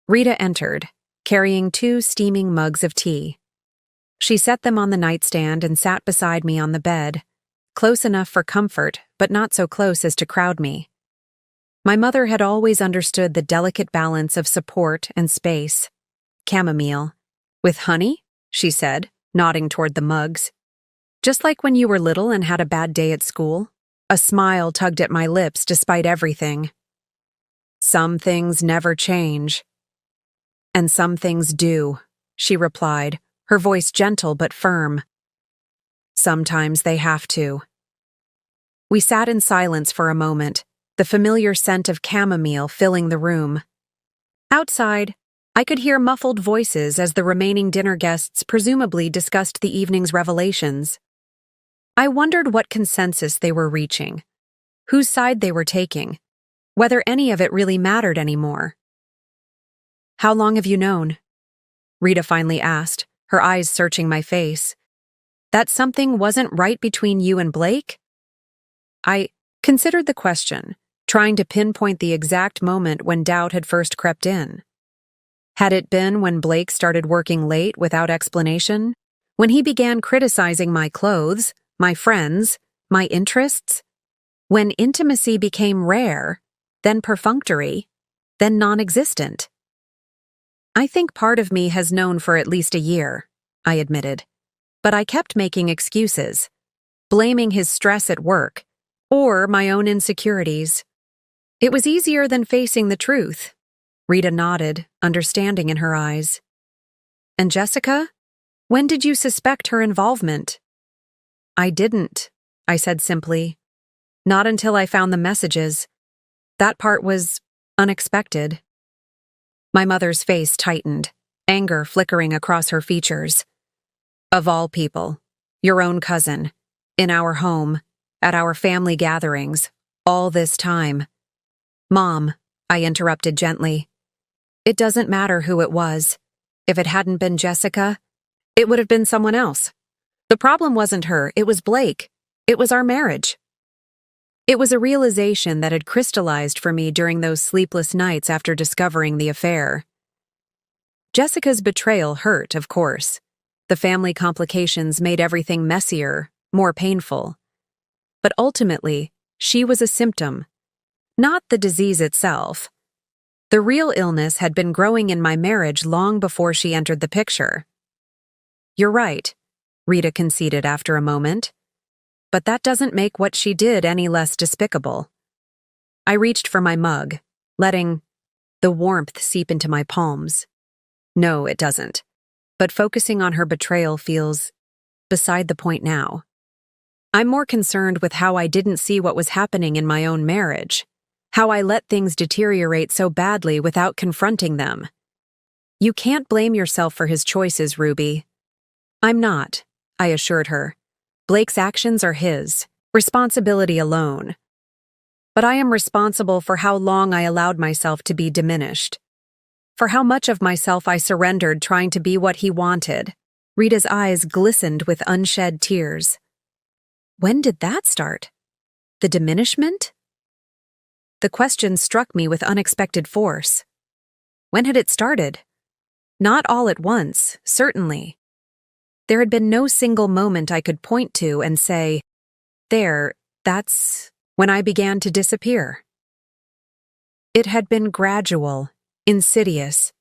Speaker 1: Rita entered, carrying 2 steaming mugs of tea. She set them on the nightstand and sat beside me on the bed, close enough for comfort, but not so close as to crowd me. My mother had always understood the delicate balance of support and space. Chamomile. With honey? She said, nodding toward the mugs. Just like when you were little and had a bad day at school. A smile tugged at my lips despite everything. Some things never change. And some things do, she replied, her voice gentle but firm. Sometimes they have to. We sat in silence for a moment, the familiar scent of chamomile filling the room. Outside, I could hear muffled voices as the remaining dinner guests presumably discussed the evening's revelations. I wondered what consensus they were reaching, whose side they were taking, whether any of it really mattered anymore. "How long have you known?" Rita finally asked, her eyes searching my face. "That something wasn't right between you and Blake?" I considered the question, trying to pinpoint the exact moment when doubt had first crept in. Had it been when Blake started working late without explanation? When he began criticizing my clothes, my friends, my interests? When intimacy became rare, then perfunctory, then non-existent? I think part of me has known for at least a year, I admitted. But I kept making excuses, blaming his stress at work, or my own insecurities. It was easier than facing the truth. Rita nodded, understanding in her eyes. "And Jessica? When did you suspect her involvement?" "I didn't," I said simply. "Not until I found the messages. That part was unexpected." My mother's face tightened, anger flickering across her features. "Of all people, your own cousin, in our home, at our family gatherings, all this time." "Mom," I interrupted gently, "it doesn't matter who it was. If it hadn't been Jessica, it would have been someone else. The problem wasn't her, it was Blake. It was our marriage." It was a realization that had crystallized for me during those sleepless nights after discovering the affair. Jessica's betrayal hurt, of course. The family complications made everything messier, more painful. But ultimately, she was a symptom, not the disease itself. The real illness had been growing in my marriage long before she entered the picture. "You're right," Rita conceded after a moment. "But that doesn't make what she did any less despicable." I reached for my mug, letting the warmth seep into my palms. "No, it doesn't. But focusing on her betrayal feels beside the point now. I'm more concerned with how I didn't see what was happening in my own marriage, how I let things deteriorate so badly without confronting them. You can't blame yourself for his choices, Ruby." "I'm not," I assured her. "Blake's actions are his, responsibility alone. But I am responsible for how long I allowed myself to be diminished, for how much of myself I surrendered trying to be what he wanted." Rita's eyes glistened with unshed tears. "When did that start? The diminishment?" The question struck me with unexpected force. When had it started? Not all at once, certainly. There had been no single moment I could point to and say, that's when I began to disappear. It had been gradual, insidious.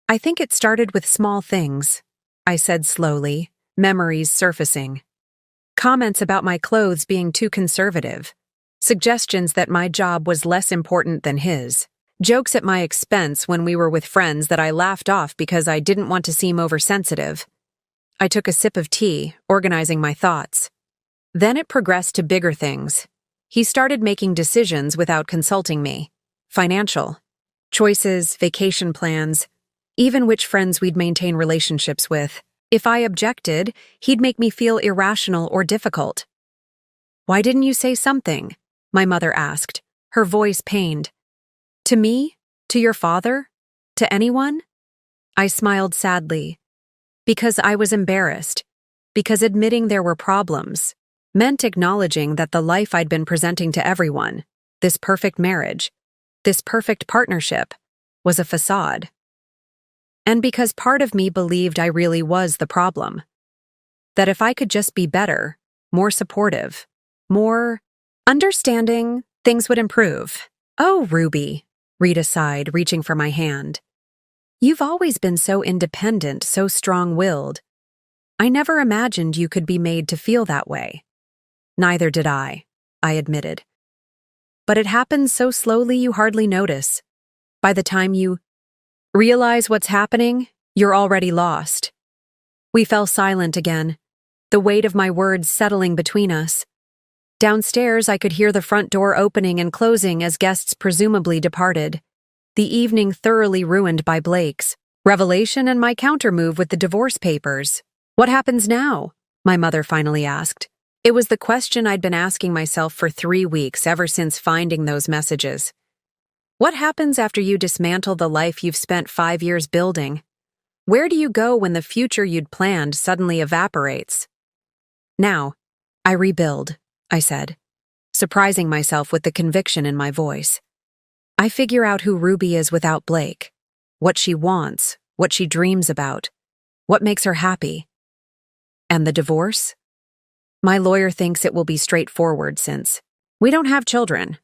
Speaker 1: "I think it started with small things," I said slowly, memories surfacing. Comments about my clothes being too conservative, suggestions that my job was less important than his, jokes at my expense when we were with friends that I laughed off because I didn't want to seem oversensitive. I took a sip of tea, organizing my thoughts. Then it progressed to bigger things. He started making decisions without consulting me. Financial. Choices, vacation plans, even which friends we'd maintain relationships with. If I objected, he'd make me feel irrational or difficult. "Why didn't you say something?" my mother asked, her voice pained. "To me? To your father? To anyone?" I smiled sadly. Because I was embarrassed. Because admitting there were problems meant acknowledging that the life I'd been presenting to everyone, this perfect marriage, this perfect partnership, was a facade. And because part of me believed I really was the problem, That if I could just be better, more supportive, more understanding, things would improve. "Oh, Ruby," Rita sighed, reaching for my hand. "You've always been so independent, so strong-willed. I never imagined you could be made to feel that way." "Neither did I admitted. "But it happens so slowly you hardly notice. By the time you realize what's happening, you're already lost." We fell silent again, the weight of my words settling between us. Downstairs, I could hear the front door opening and closing as guests presumably departed. The evening thoroughly ruined by Blake's revelation and my countermove with the divorce papers. "What happens now?" my mother finally asked. It was the question I'd been asking myself for 3 weeks, ever since finding those messages. What happens after you dismantle the life you've spent 5 years building? Where do you go when the future you'd planned suddenly evaporates? "Now, I rebuild," I said, surprising myself with the conviction in my voice. "I figure out who Ruby is without Blake, what she wants, what she dreams about, what makes her happy. And the divorce? My lawyer thinks it will be straightforward since we don't have children.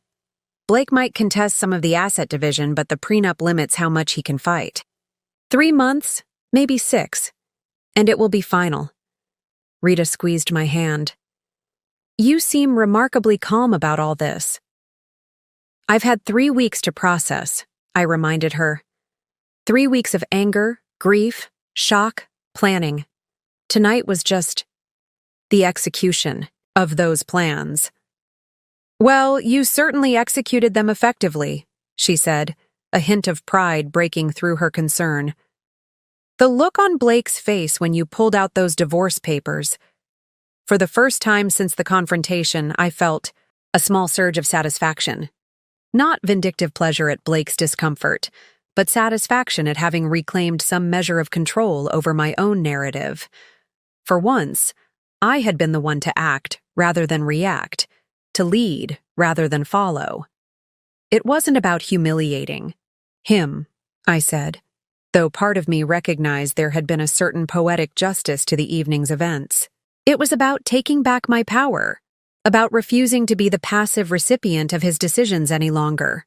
Speaker 1: Blake might contest some of the asset division, but the prenup limits how much he can fight. 3 months, maybe 6, and it will be final." Rita squeezed my hand. "You seem remarkably calm about all this." "I've had 3 weeks to process," I reminded her. 3 weeks of anger, grief, shock, planning. Tonight was just the execution of those plans. "Well, you certainly executed them effectively," she said, a hint of pride breaking through her concern. "The look on Blake's face when you pulled out those divorce papers." For the first time since the confrontation, I felt a small surge of satisfaction. Not vindictive pleasure at Blake's discomfort, but satisfaction at having reclaimed some measure of control over my own narrative. For once, I had been the one to act rather than react, to lead rather than follow. It wasn't about humiliating him, I said, though part of me recognized there had been a certain poetic justice to the evening's events. It was about taking back my power, about refusing to be the passive recipient of his decisions any longer.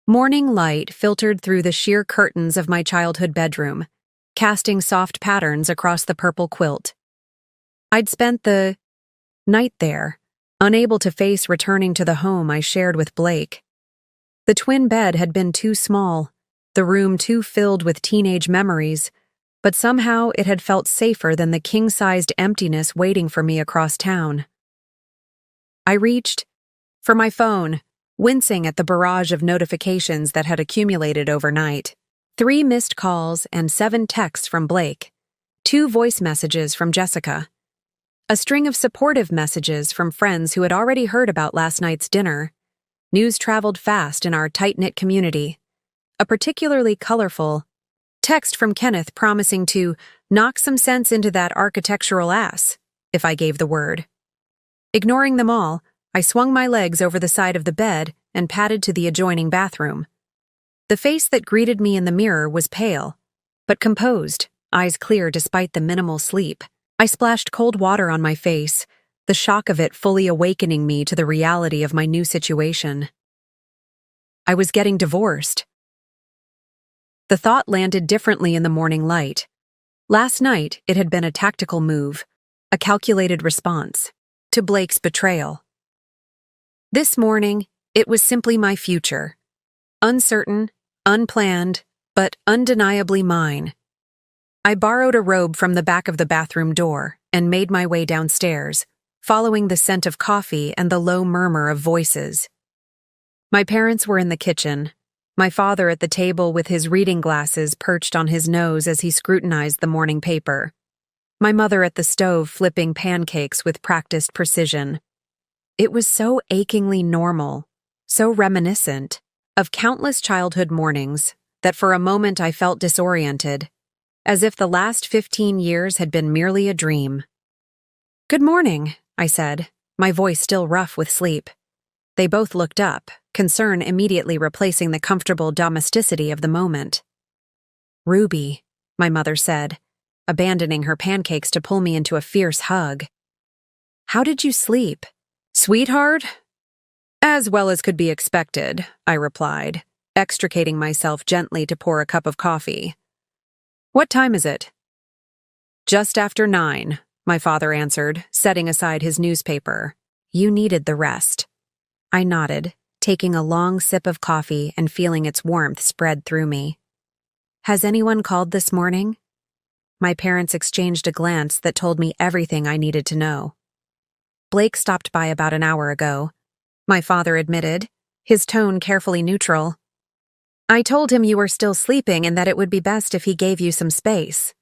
Speaker 1: Morning light filtered through the sheer curtains of my childhood bedroom, casting soft patterns across the purple quilt. I'd spent the night there, unable to face returning to the home I shared with Blake. The twin bed had been too small, the room too filled with teenage memories, but somehow it had felt safer than the king-sized emptiness waiting for me across town. I reached for my phone, wincing at the barrage of notifications that had accumulated overnight. 3 missed calls and 7 texts from Blake, 2 voice messages from Jessica, a string of supportive messages from friends who had already heard about last night's dinner. News traveled fast in our tight-knit community. A particularly colorful text from Kenneth promising to knock some sense into that architectural ass, if I gave the word. Ignoring them all, I swung my legs over the side of the bed and padded to the adjoining bathroom. The face that greeted me in the mirror was pale, but composed, eyes clear despite the minimal sleep. I splashed cold water on my face, the shock of it fully awakening me to the reality of my new situation. I was getting divorced. The thought landed differently in the morning light. Last night, it had been a tactical move, a calculated response to Blake's betrayal. This morning, it was simply my future. Uncertain, unplanned, but undeniably mine. I borrowed a robe from the back of the bathroom door and made my way downstairs, following the scent of coffee and the low murmur of voices. My parents were in the kitchen, my father at the table with his reading glasses perched on his nose as he scrutinized the morning paper. My mother at the stove flipping pancakes with practiced precision. It was so achingly normal, so reminiscent of countless childhood mornings that for a moment I felt disoriented, as if the last 15 years had been merely a dream. "Good morning," I said, my voice still rough with sleep. They both looked up, concern immediately replacing the comfortable domesticity of the moment. "Ruby," my mother said, abandoning her pancakes to pull me into a fierce hug. "How did you sleep, sweetheart?" "As well as could be expected," I replied, extricating myself gently to pour a cup of coffee. "What time is it?" "Just after 9, my father answered, setting aside his newspaper. "You needed the rest." I nodded, taking a long sip of coffee and feeling its warmth spread through me. "Has anyone called this morning?" My parents exchanged a glance that told me everything I needed to know. "Blake stopped by about an hour ago," my father admitted, his tone carefully neutral. "I told him you were still sleeping and that it would be best if he gave you some space."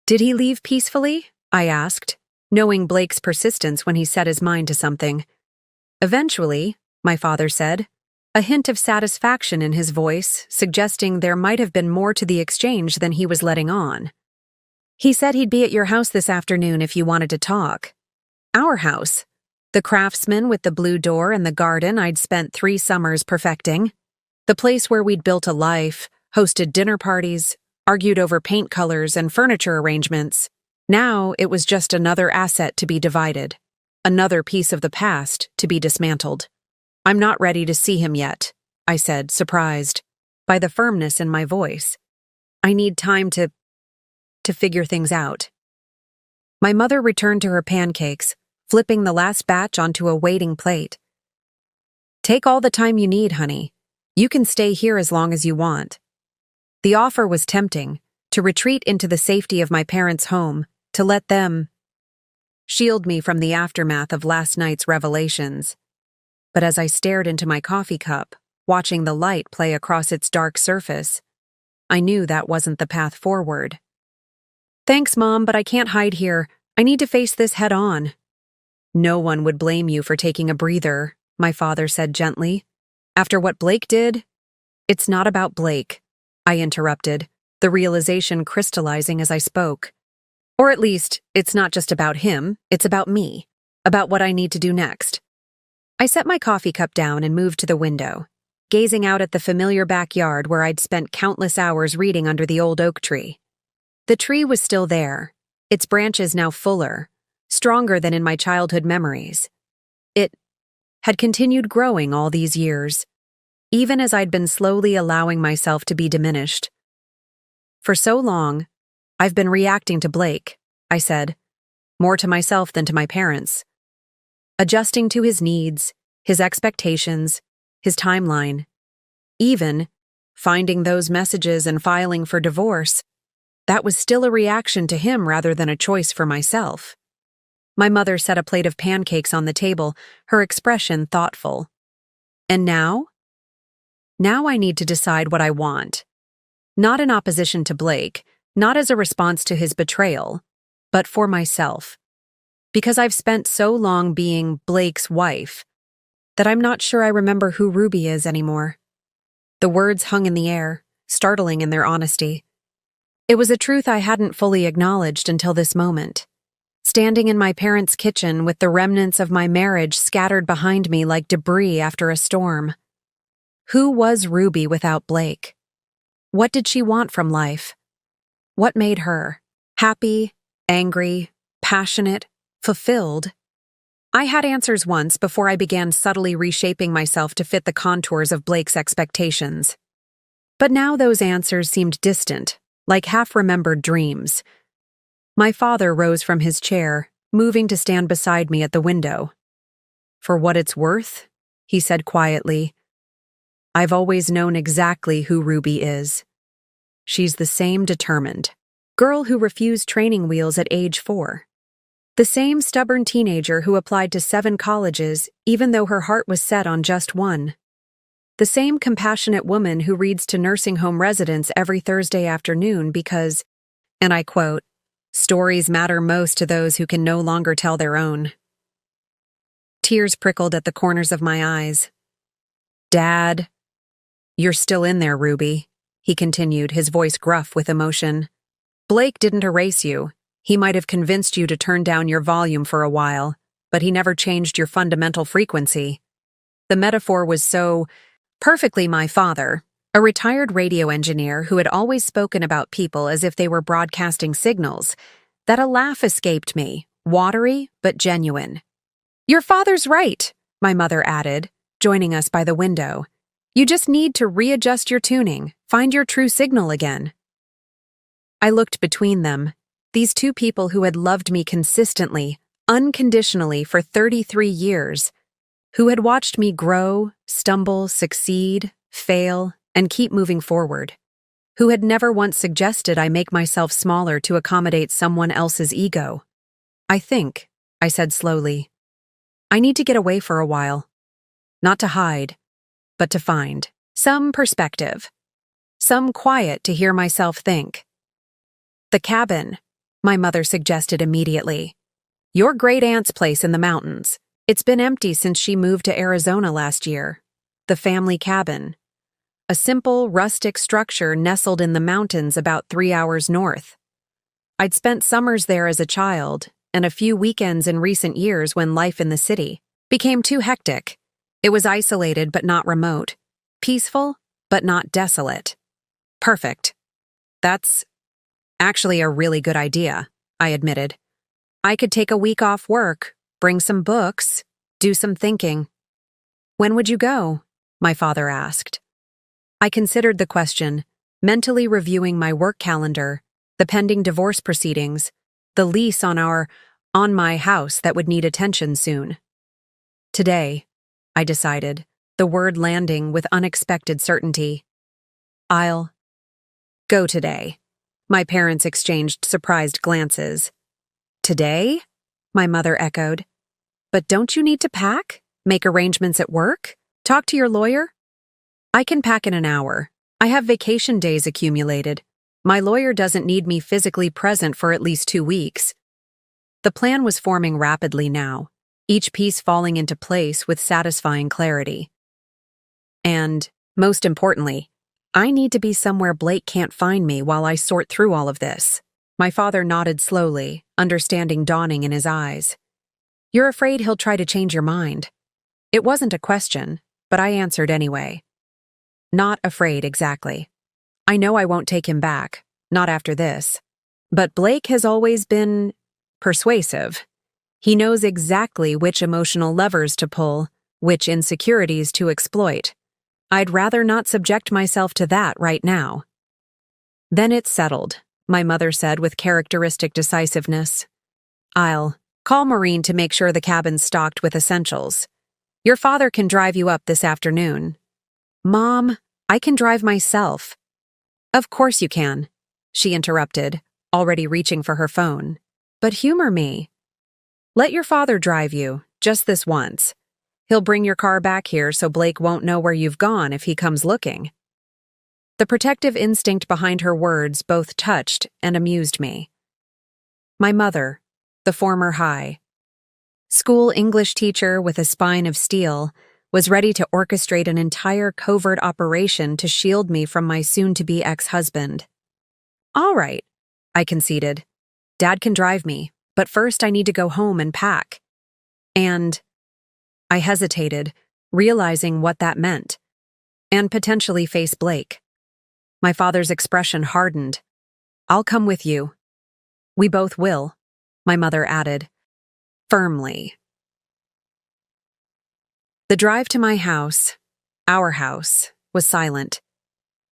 Speaker 1: "Did he leave peacefully?" I asked, knowing Blake's persistence when he set his mind to something. "Eventually," my father said, a hint of satisfaction in his voice, suggesting there might have been more to the exchange than he was letting on. "He said he'd be at your house this afternoon if you wanted to talk." Our house. The craftsman with the blue door and the garden I'd spent 3 summers perfecting. The place where we'd built a life, hosted dinner parties, argued over paint colors and furniture arrangements. Now it was just another asset to be divided, another piece of the past to be dismantled. "I'm not ready to see him yet," I said, surprised by the firmness in my voice. "I need time to figure things out." My mother returned to her pancakes, flipping the last batch onto a waiting plate. "Take all the time you need, honey. You can stay here as long as you want." The offer was tempting, to retreat into the safety of my parents' home, to let them shield me from the aftermath of last night's revelations. But as I stared into my coffee cup, watching the light play across its dark surface, I knew that wasn't the path forward. "Thanks, Mom, but I can't hide here. I need to face this head on." "No one would blame you for taking a breather," my father said gently. "After what Blake did—" "It's not about Blake," I interrupted, the realization crystallizing as I spoke. "Or at least, it's not just about him, it's about me, about what I need to do next." I set my coffee cup down and moved to the window, gazing out at the familiar backyard where I'd spent countless hours reading under the old oak tree. The tree was still there, its branches now fuller, stronger than in my childhood memories. It had continued growing all these years, even as I'd been slowly allowing myself to be diminished. "For so long, I've been reacting to Blake," I said, more to myself than to my parents. Adjusting to his needs, his expectations, his timeline. Even finding those messages and filing for divorce, that was still a reaction to him rather than a choice for myself. My mother set a plate of pancakes on the table, her expression thoughtful. "And now? Now I need to decide what I want. Not in opposition to Blake, not as a response to his betrayal, but for myself. Because I've spent so long being Blake's wife that I'm not sure I remember who Ruby is anymore." The words hung in the air, startling in their honesty. It was a truth I hadn't fully acknowledged until this moment. Standing in my parents' kitchen with the remnants of my marriage scattered behind me like debris after a storm. Who was Ruby without Blake? What did she want from life? What made her happy, angry, passionate, fulfilled? I had answers once before I began subtly reshaping myself to fit the contours of Blake's expectations. But now those answers seemed distant, like half-remembered dreams. My father rose from his chair, moving to stand beside me at the window. "For what it's worth," he said quietly, "I've always known exactly who Ruby is. She's the same determined girl who refused training wheels at age 4. The same stubborn teenager who applied to 7 colleges even though her heart was set on just one. The same compassionate woman who reads to nursing home residents every Thursday afternoon because, and I quote, "stories matter most to those who can no longer tell their own." Tears prickled at the corners of my eyes. "Dad, you're still in there, Ruby," he continued, his voice gruff with emotion. "Blake didn't erase you. He might have convinced you to turn down your volume for a while, but he never changed your fundamental frequency." The metaphor was so perfectly my father, a retired radio engineer who had always spoken about people as if they were broadcasting signals, that a laugh escaped me, watery but genuine. "Your father's right," my mother added, joining us by the window. "You just need to readjust your tuning, find your true signal again." I looked between them, these two people who had loved me consistently, unconditionally for 33 years, who had watched me grow, stumble, succeed, fail, and keep moving forward, who had never once suggested I make myself smaller to accommodate someone else's ego. I said slowly, "I need to get away for a while. Not to hide, but to find some perspective, some quiet to hear myself think." "The cabin," my mother suggested immediately. "Your great-aunt's place in the mountains. It's been empty since she moved to Arizona last year. The family cabin. A simple, rustic structure nestled in the mountains about 3 hours north. I'd spent summers there as a child, and a few weekends in recent years when life in the city became too hectic. It was isolated but not remote, peaceful but not desolate. Perfect. That's actually a really good idea," I admitted. "I could take a week off work, bring some books, do some thinking." "When would you go?" my father asked. I considered the question, mentally reviewing my work calendar, the pending divorce proceedings, the lease on my house that would need attention soon. "Today," I decided, the word landing with unexpected certainty. "I'll go today." My parents exchanged surprised glances. "Today?" my mother echoed. "But don't you need to pack? Make arrangements at work? Talk to your lawyer?" "I can pack in an hour. I have vacation days accumulated. My lawyer doesn't need me physically present for at least 2 weeks." The plan was forming rapidly now, each piece falling into place with satisfying clarity. "And, most importantly, I need to be somewhere Blake can't find me while I sort through all of this." My father nodded slowly, understanding dawning in his eyes. "You're afraid he'll try to change your mind?" It wasn't a question, but I answered anyway. "Not afraid, exactly. I know I won't take him back, not after this. But Blake has always been persuasive. He knows exactly which emotional levers to pull, which insecurities to exploit. I'd rather not subject myself to that right now." "Then it's settled," my mother said with characteristic decisiveness. "I'll call Maureen to make sure the cabin's stocked with essentials. Your father can drive you up this afternoon." "Mom, I can drive myself." "Of course you can," she interrupted, already reaching for her phone. "But humor me. Let your father drive you, just this once. He'll bring your car back here so Blake won't know where you've gone if he comes looking." The protective instinct behind her words both touched and amused me. My mother, the former high school English teacher with a spine of steel, was ready to orchestrate an entire covert operation to shield me from my soon-to-be ex-husband. "All right," I conceded. "Dad can drive me, but first I need to go home and pack." And I hesitated, realizing what that meant. And potentially face Blake. My father's expression hardened. "I'll come with you." "We both will," my mother added, firmly. The drive to my house, our house, was silent,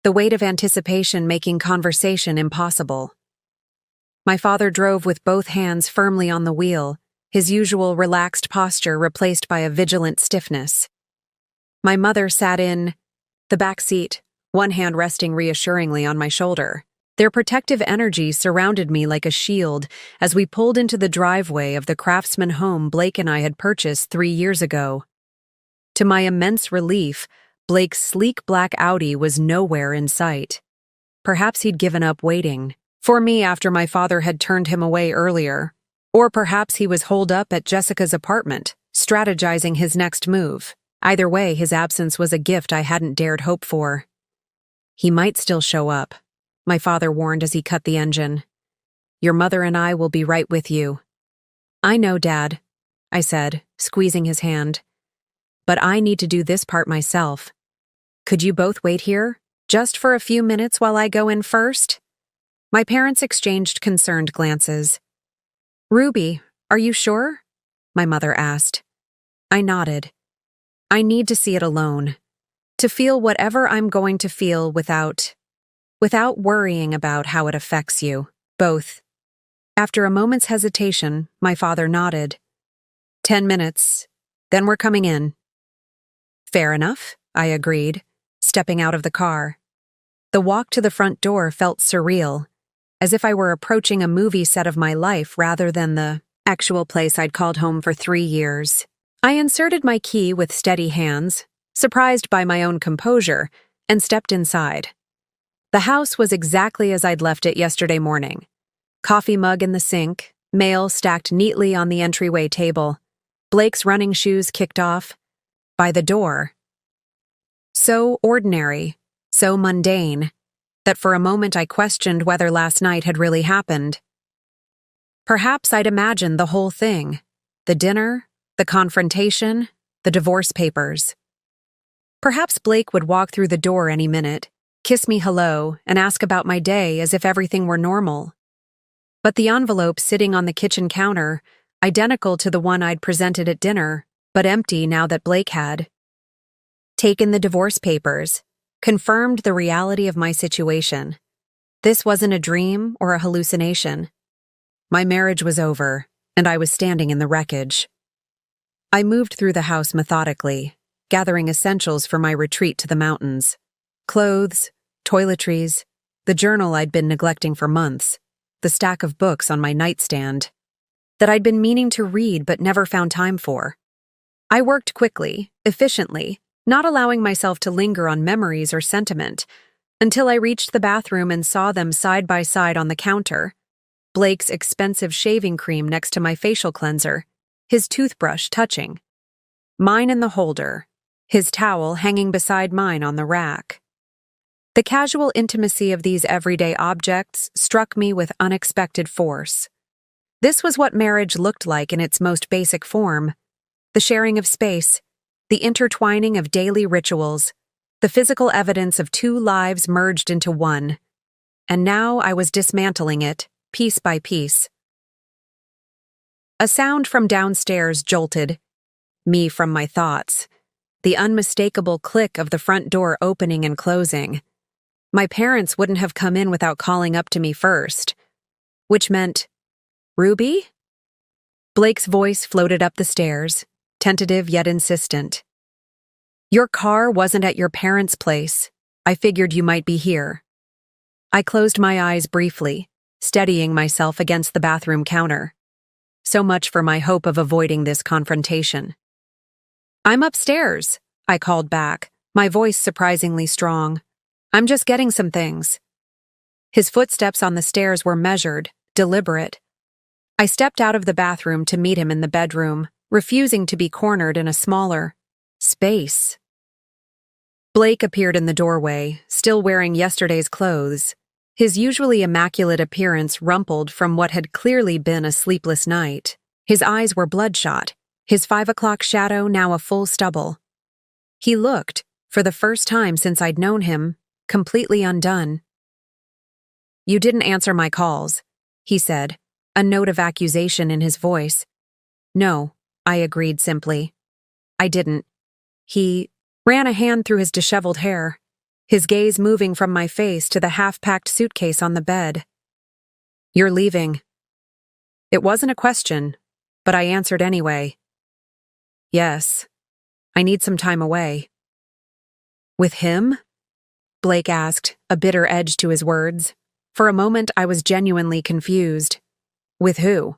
Speaker 1: the weight of anticipation making conversation impossible. My father drove with both hands firmly on the wheel, his usual relaxed posture replaced by a vigilant stiffness. My mother sat in the back seat, one hand resting reassuringly on my shoulder. Their protective energy surrounded me like a shield as we pulled into the driveway of the craftsman home Blake and I had purchased 3 years ago. To my immense relief, Blake's sleek black Audi was nowhere in sight. Perhaps he'd given up waiting for me after my father had turned him away earlier. Or perhaps he was holed up at Jessica's apartment, strategizing his next move. Either way, his absence was a gift I hadn't dared hope for. "He might still show up," my father warned as he cut the engine. "Your mother and I will be right with you." "I know, Dad," I said, squeezing his hand. "But I need to do this part myself. Could you both wait here? Just for a few minutes while I go in first? My parents exchanged concerned glances. Ruby, are you sure? My mother asked. I nodded. I need to see it alone. To feel whatever I'm going to feel without worrying about how it affects you, both. After a moment's hesitation, my father nodded. 10 minutes, then we're coming in. Fair enough, I agreed, stepping out of the car. The walk to the front door felt surreal, as if I were approaching a movie set of my life rather than the actual place I'd called home for 3 years. I inserted my key with steady hands, surprised by my own composure, and stepped inside. The house was exactly as I'd left it yesterday morning. Coffee mug in the sink, mail stacked neatly on the entryway table, Blake's running shoes kicked off. By the door. So ordinary, so mundane, that for a moment I questioned whether last night had really happened. Perhaps I'd imagined the whole thing, the dinner, the confrontation, the divorce papers. Perhaps Blake would walk through the door any minute, kiss me hello, and ask about my day as if everything were normal. But the envelope sitting on the kitchen counter, identical to the one I'd presented at dinner, but empty now that Blake had taken the divorce papers, confirmed the reality of my situation. This wasn't a dream or a hallucination. My marriage was over, and I was standing in the wreckage. I moved through the house methodically, gathering essentials for my retreat to the mountains. Clothes, toiletries, the journal I'd been neglecting for months, the stack of books on my nightstand that I'd been meaning to read but never found time for. I worked quickly, efficiently, not allowing myself to linger on memories or sentiment, until I reached the bathroom and saw them side by side on the counter. Blake's expensive shaving cream next to my facial cleanser, his toothbrush touching. Mine in the holder, his towel hanging beside mine on the rack. The casual intimacy of these everyday objects struck me with unexpected force. This was what marriage looked like in its most basic form. The sharing of space, the intertwining of daily rituals, the physical evidence of two lives merged into one. And now I was dismantling it, piece by piece. A sound from downstairs jolted me from my thoughts, the unmistakable click of the front door opening and closing. My parents wouldn't have come in without calling up to me first, which meant, Ruby? Blake's voice floated up the stairs, tentative yet insistent. Your car wasn't at your parents' place. I figured you might be here. I closed my eyes briefly, steadying myself against the bathroom counter. So much for my hope of avoiding this confrontation. I'm upstairs, I called back, my voice surprisingly strong. I'm just getting some things. His footsteps on the stairs were measured, deliberate. I stepped out of the bathroom to meet him in the bedroom, refusing to be cornered in a smaller space. Blake appeared in the doorway, still wearing yesterday's clothes, his usually immaculate appearance rumpled from what had clearly been a sleepless night. His eyes were bloodshot, his 5 o'clock shadow now a full stubble. He looked, for the first time since I'd known him, completely undone. You didn't answer my calls, he said, a note of accusation in his voice. No, I agreed simply. I didn't. He ran a hand through his disheveled hair, his gaze moving from my face to the half-packed suitcase on the bed. You're leaving. It wasn't a question, but I answered anyway. Yes, I need some time away. With him? Blake asked, a bitter edge to his words. For a moment, I was genuinely confused. With who?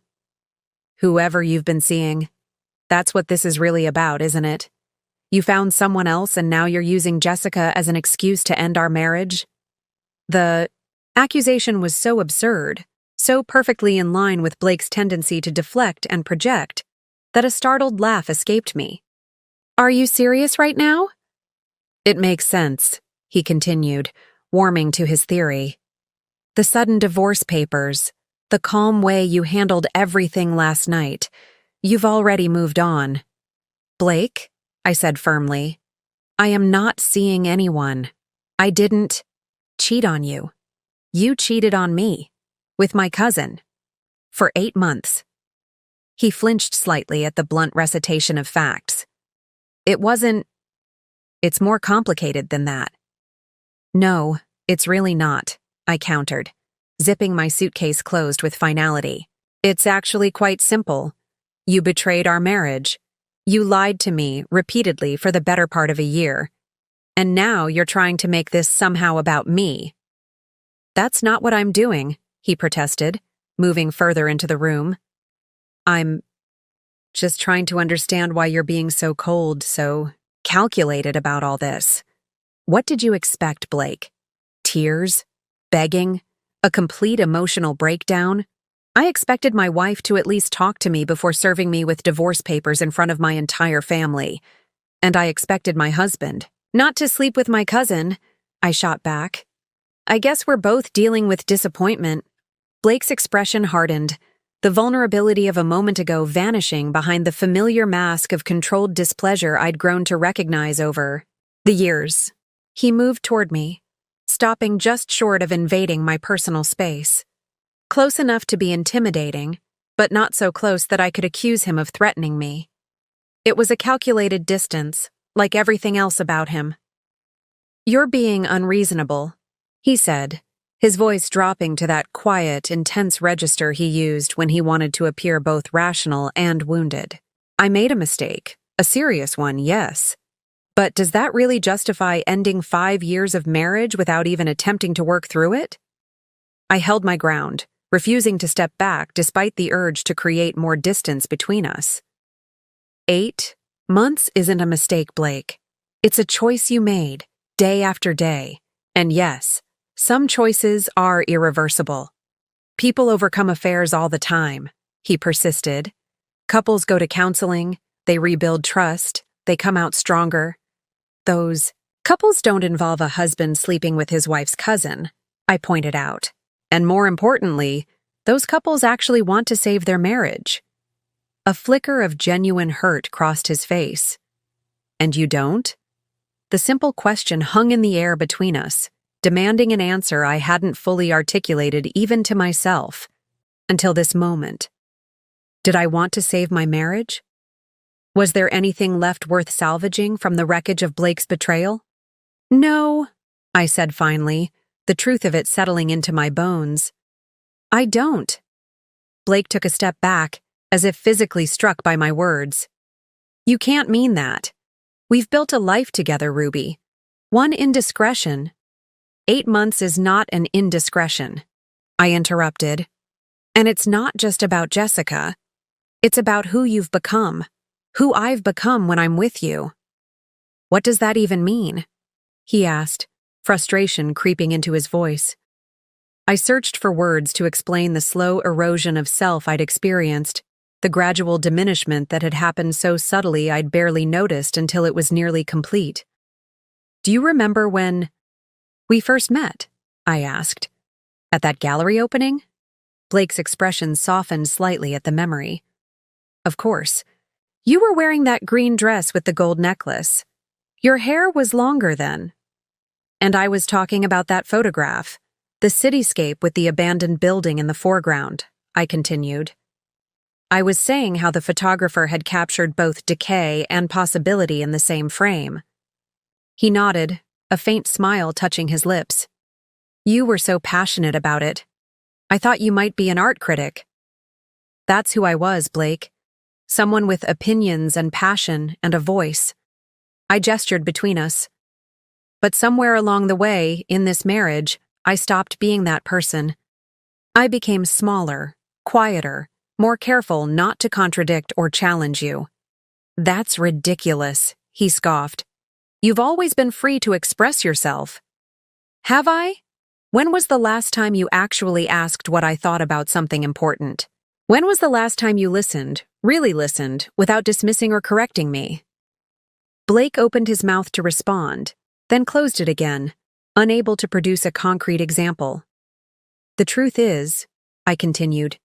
Speaker 1: Whoever you've been seeing. That's what this is really about, isn't it? You found someone else and now you're using Jessica as an excuse to end our marriage? The accusation was so absurd, so perfectly in line with Blake's tendency to deflect and project, that a startled laugh escaped me. Are you serious right now? It makes sense, he continued, warming to his theory. The sudden divorce papers, the calm way you handled everything last night. You've already moved on. Blake, I said firmly, I am not seeing anyone. I didn't cheat on you. You cheated on me. With my cousin. For 8 months. He flinched slightly at the blunt recitation of facts. It wasn't. It's more complicated than that. No, it's really not, I countered, zipping my suitcase closed with finality. It's actually quite simple. You betrayed our marriage. You lied to me repeatedly for the better part of a year. And now you're trying to make this somehow about me. That's not what I'm doing, he protested, moving further into the room. I'm just trying to understand why you're being so cold, so calculated about all this. What did you expect, Blake? Tears? Begging? A complete emotional breakdown? I expected my wife to at least talk to me before serving me with divorce papers in front of my entire family. And I expected my husband not to sleep with my cousin, I shot back. I guess we're both dealing with disappointment. Blake's expression hardened, the vulnerability of a moment ago vanishing behind the familiar mask of controlled displeasure I'd grown to recognize over the years. He moved toward me, stopping just short of invading my personal space. Close enough to be intimidating, but not so close that I could accuse him of threatening me. It was a calculated distance, like everything else about him. You're being unreasonable, he said, his voice dropping to that quiet, intense register he used when he wanted to appear both rational and wounded. I made a mistake, a serious one, yes. But does that really justify ending 5 years of marriage without even attempting to work through it? I held my ground, refusing to step back despite the urge to create more distance between us. 8 months isn't a mistake, Blake. It's a choice you made, day after day. And yes, some choices are irreversible. People overcome affairs all the time, he persisted. Couples go to counseling, they rebuild trust, they come out stronger. Those couples don't involve a husband sleeping with his wife's cousin, I pointed out. And more importantly, those couples actually want to save their marriage. A flicker of genuine hurt crossed his face. And you don't? The simple question hung in the air between us, demanding an answer I hadn't fully articulated even to myself, until this moment. Did I want to save my marriage? Was there anything left worth salvaging from the wreckage of Blake's betrayal? No, I said finally, the truth of it settling into my bones. I don't. Blake took a step back, as if physically struck by my words. You can't mean that. We've built a life together, Ruby. One indiscretion. 8 months is not an indiscretion, I interrupted. And it's not just about Jessica. It's about who you've become, who I've become when I'm with you. What does that even mean? He asked, frustration creeping into his voice. I searched for words to explain the slow erosion of self I'd experienced, the gradual diminishment that had happened so subtly I'd barely noticed until it was nearly complete. Do you remember when we first met? I asked. At that gallery opening? Blake's expression softened slightly at the memory. Of course. You were wearing that green dress with the gold necklace. Your hair was longer then. And I was talking about that photograph, the cityscape with the abandoned building in the foreground, I continued. I was saying how the photographer had captured both decay and possibility in the same frame. He nodded, a faint smile touching his lips. You were so passionate about it. I thought you might be an art critic. That's who I was, Blake. Someone with opinions and passion and a voice. I gestured between us. But somewhere along the way, in this marriage, I stopped being that person. I became smaller, quieter, more careful not to contradict or challenge you. That's ridiculous, he scoffed. You've always been free to express yourself. Have I? When was the last time you actually asked what I thought about something important? When was the last time you listened, really listened, without dismissing or correcting me? Blake opened his mouth to respond, then closed it again, unable to produce a concrete example. The truth is, I continued,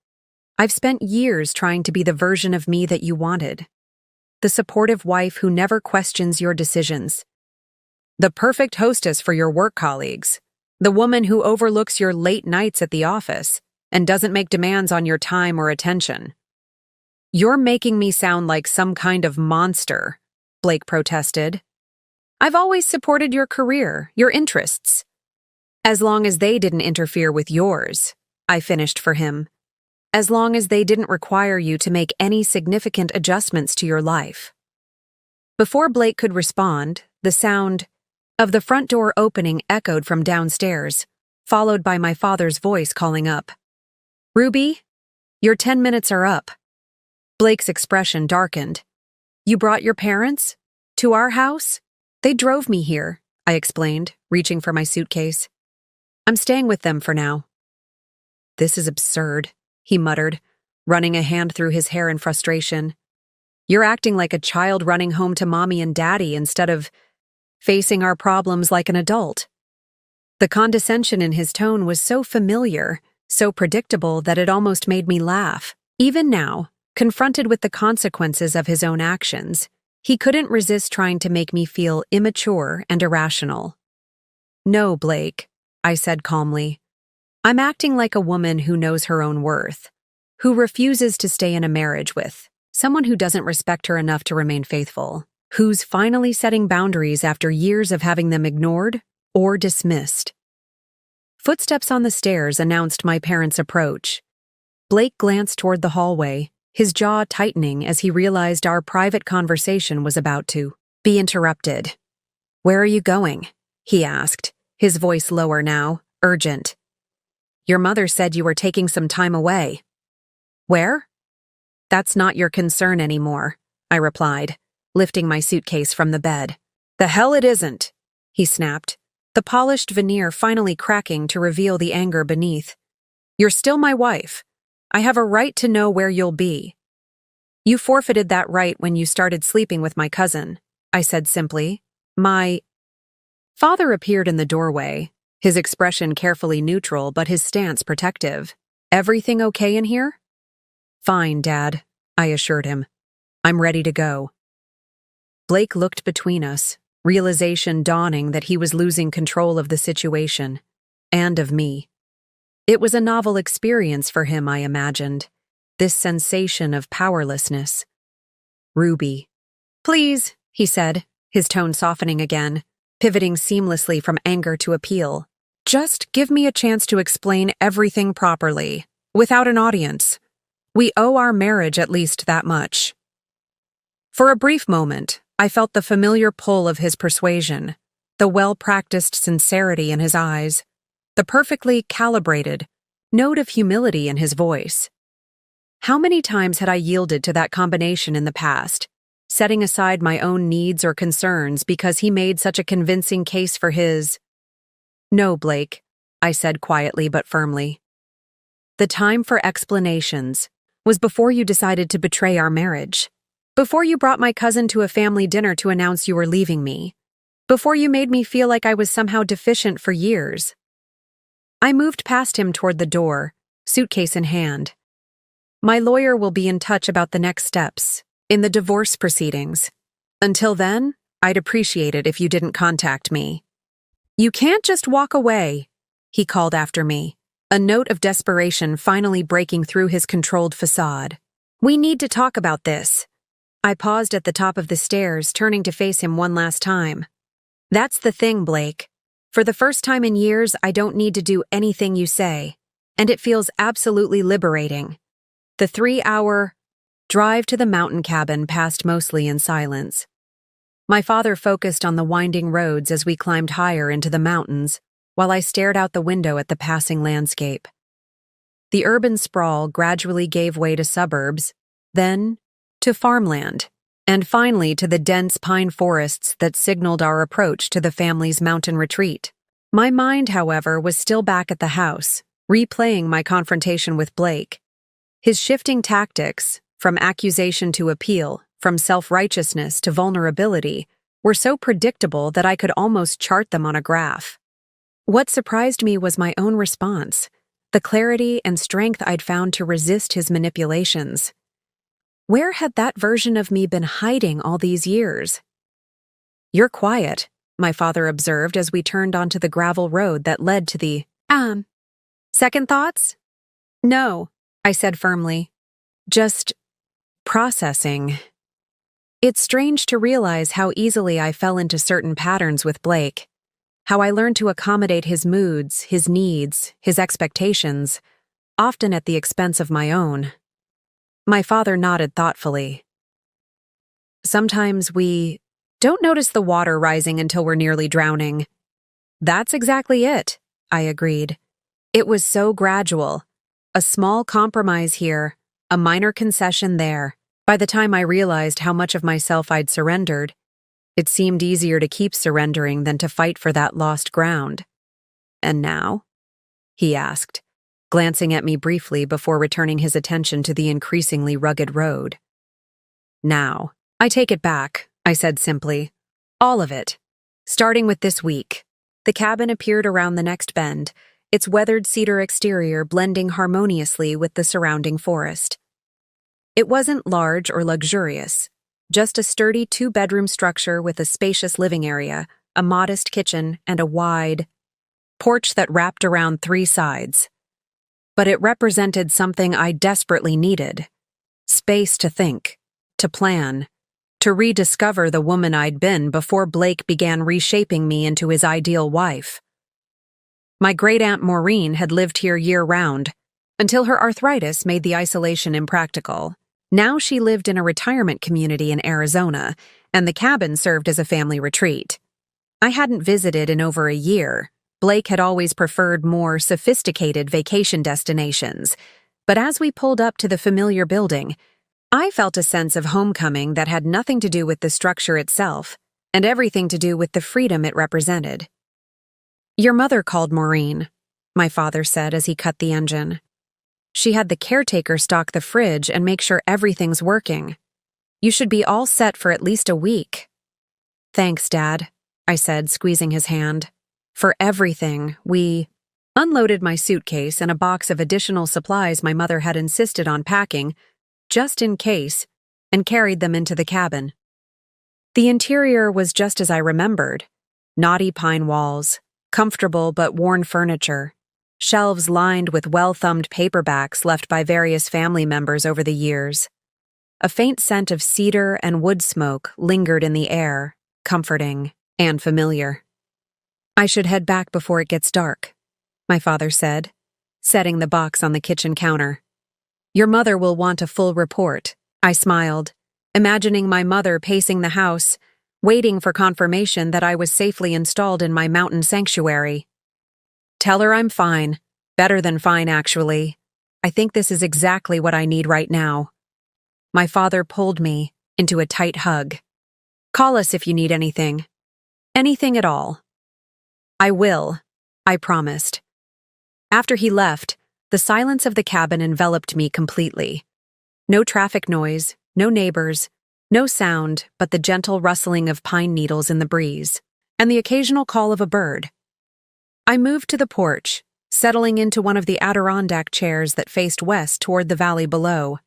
Speaker 1: I've spent years trying to be the version of me that you wanted. The supportive wife who never questions your decisions. The perfect hostess for your work colleagues. The woman who overlooks your late nights at the office and doesn't make demands on your time or attention. You're making me sound like some kind of monster, Blake protested. I've always supported your career, your interests. As long as they didn't interfere with yours, I finished for him. As long as they didn't require you to make any significant adjustments to your life. Before Blake could respond, the sound of the front door opening echoed from downstairs, followed by my father's voice calling up. Ruby, your 10 minutes are up. Blake's expression darkened. You brought your parents? To our house? They drove me here, I explained, reaching for my suitcase. I'm staying with them for now. This is absurd, he muttered, running a hand through his hair in frustration. You're acting like a child running home to mommy and daddy instead of facing our problems like an adult. The condescension in his tone was so familiar, so predictable that it almost made me laugh. Even now, confronted with the consequences of his own actions, he couldn't resist trying to make me feel immature and irrational. No, Blake, I said calmly. I'm acting like a woman who knows her own worth, who refuses to stay in a marriage with someone who doesn't respect her enough to remain faithful, who's finally setting boundaries after years of having them ignored or dismissed. Footsteps on the stairs announced my parents' approach. Blake glanced toward the hallway, his jaw tightening as he realized our private conversation was about to be interrupted. Where are you going? He asked, his voice lower now, urgent. Your mother said you were taking some time away. Where? That's not your concern anymore, I replied, lifting my suitcase from the bed. The hell it isn't, he snapped, the polished veneer finally cracking to reveal the anger beneath. You're still my wife. I have a right to know where you'll be. You forfeited that right when you started sleeping with my cousin, I said simply. My father appeared in the doorway, his expression carefully neutral but his stance protective. Everything okay in here? Fine, Dad, I assured him. I'm ready to go. Blake looked between us, realization dawning that he was losing control of the situation, and of me. It was a novel experience for him, I imagined, this sensation of powerlessness. Ruby. Please, he said, his tone softening again, pivoting seamlessly from anger to appeal. Just give me a chance to explain everything properly, without an audience. We owe our marriage at least that much. For a brief moment, I felt the familiar pull of his persuasion, the well-practiced sincerity in his eyes, the perfectly calibrated note of humility in his voice. How many times had I yielded to that combination in the past, setting aside my own needs or concerns because he made such a convincing case for his? No, Blake, I said quietly but firmly. The time for explanations was before you decided to betray our marriage, before you brought my cousin to a family dinner to announce you were leaving me, before you made me feel like I was somehow deficient for years. I moved past him toward the door, suitcase in hand. My lawyer will be in touch about the next steps in the divorce proceedings. Until then, I'd appreciate it if you didn't contact me. You can't just walk away, he called after me, a note of desperation finally breaking through his controlled facade. We need to talk about this. I paused at the top of the stairs, turning to face him one last time. That's the thing, Blake. For the first time in years, I don't need to do anything you say, and it feels absolutely liberating. The 3-hour drive to the mountain cabin passed mostly in silence. My father focused on the winding roads as we climbed higher into the mountains, while I stared out the window at the passing landscape. The urban sprawl gradually gave way to suburbs, then to farmland, and finally to the dense pine forests that signaled our approach to the family's mountain retreat. My mind, however, was still back at the house, replaying my confrontation with Blake. His shifting tactics, from accusation to appeal, from self-righteousness to vulnerability, were so predictable that I could almost chart them on a graph. What surprised me was my own response, the clarity and strength I'd found to resist his manipulations. Where had that version of me been hiding all these years? You're quiet, my father observed as we turned onto the gravel road that led to the, second thoughts? No, I said firmly. Just processing. It's strange to realize how easily I fell into certain patterns with Blake, how I learned to accommodate his moods, his needs, his expectations, often at the expense of my own. My father nodded thoughtfully. Sometimes we don't notice the water rising until we're nearly drowning. That's exactly it, I agreed. It was so gradual. A small compromise here, a minor concession there. By the time I realized how much of myself I'd surrendered, it seemed easier to keep surrendering than to fight for that lost ground. And now? He asked, glancing at me briefly before returning his attention to the increasingly rugged road. Now, I take it back, I said simply. All of it. Starting with this week. The cabin appeared around the next bend, its weathered cedar exterior blending harmoniously with the surrounding forest. It wasn't large or luxurious, just a sturdy two-bedroom structure with a spacious living area, a modest kitchen, and a wide porch that wrapped around 3 sides. But it represented something I desperately needed. Space to think, to plan, to rediscover the woman I'd been before Blake began reshaping me into his ideal wife. My great-aunt Maureen had lived here year-round, until her arthritis made the isolation impractical. Now she lived in a retirement community in Arizona, and the cabin served as a family retreat. I hadn't visited in over a year. Blake had always preferred more sophisticated vacation destinations, but as we pulled up to the familiar building, I felt a sense of homecoming that had nothing to do with the structure itself, and everything to do with the freedom it represented. "Your mother called Maureen," my father said as he cut the engine. "She had the caretaker stock the fridge and make sure everything's working. You should be all set for at least a week." "Thanks, Dad," I said, squeezing his hand. "For everything, we unloaded my suitcase and a box of additional supplies my mother had insisted on packing, just in case, and carried them into the cabin. The interior was just as I remembered. Knotty pine walls, comfortable but worn furniture, shelves lined with well-thumbed paperbacks left by various family members over the years. A faint scent of cedar and wood smoke lingered in the air, comforting and familiar. "I should head back before it gets dark," my father said, setting the box on the kitchen counter. "Your mother will want a full report," I smiled, imagining my mother pacing the house, waiting for confirmation that I was safely installed in my mountain sanctuary. "Tell her I'm fine. Better than fine, actually. I think this is exactly what I need right now." My father pulled me into a tight hug. "Call us if you need anything. Anything at all." "I will," I promised. After he left, the silence of the cabin enveloped me completely. No traffic noise, no neighbors, no sound but the gentle rustling of pine needles in the breeze, and the occasional call of a bird. I moved to the porch, settling into one of the Adirondack chairs that faced west toward the valley below.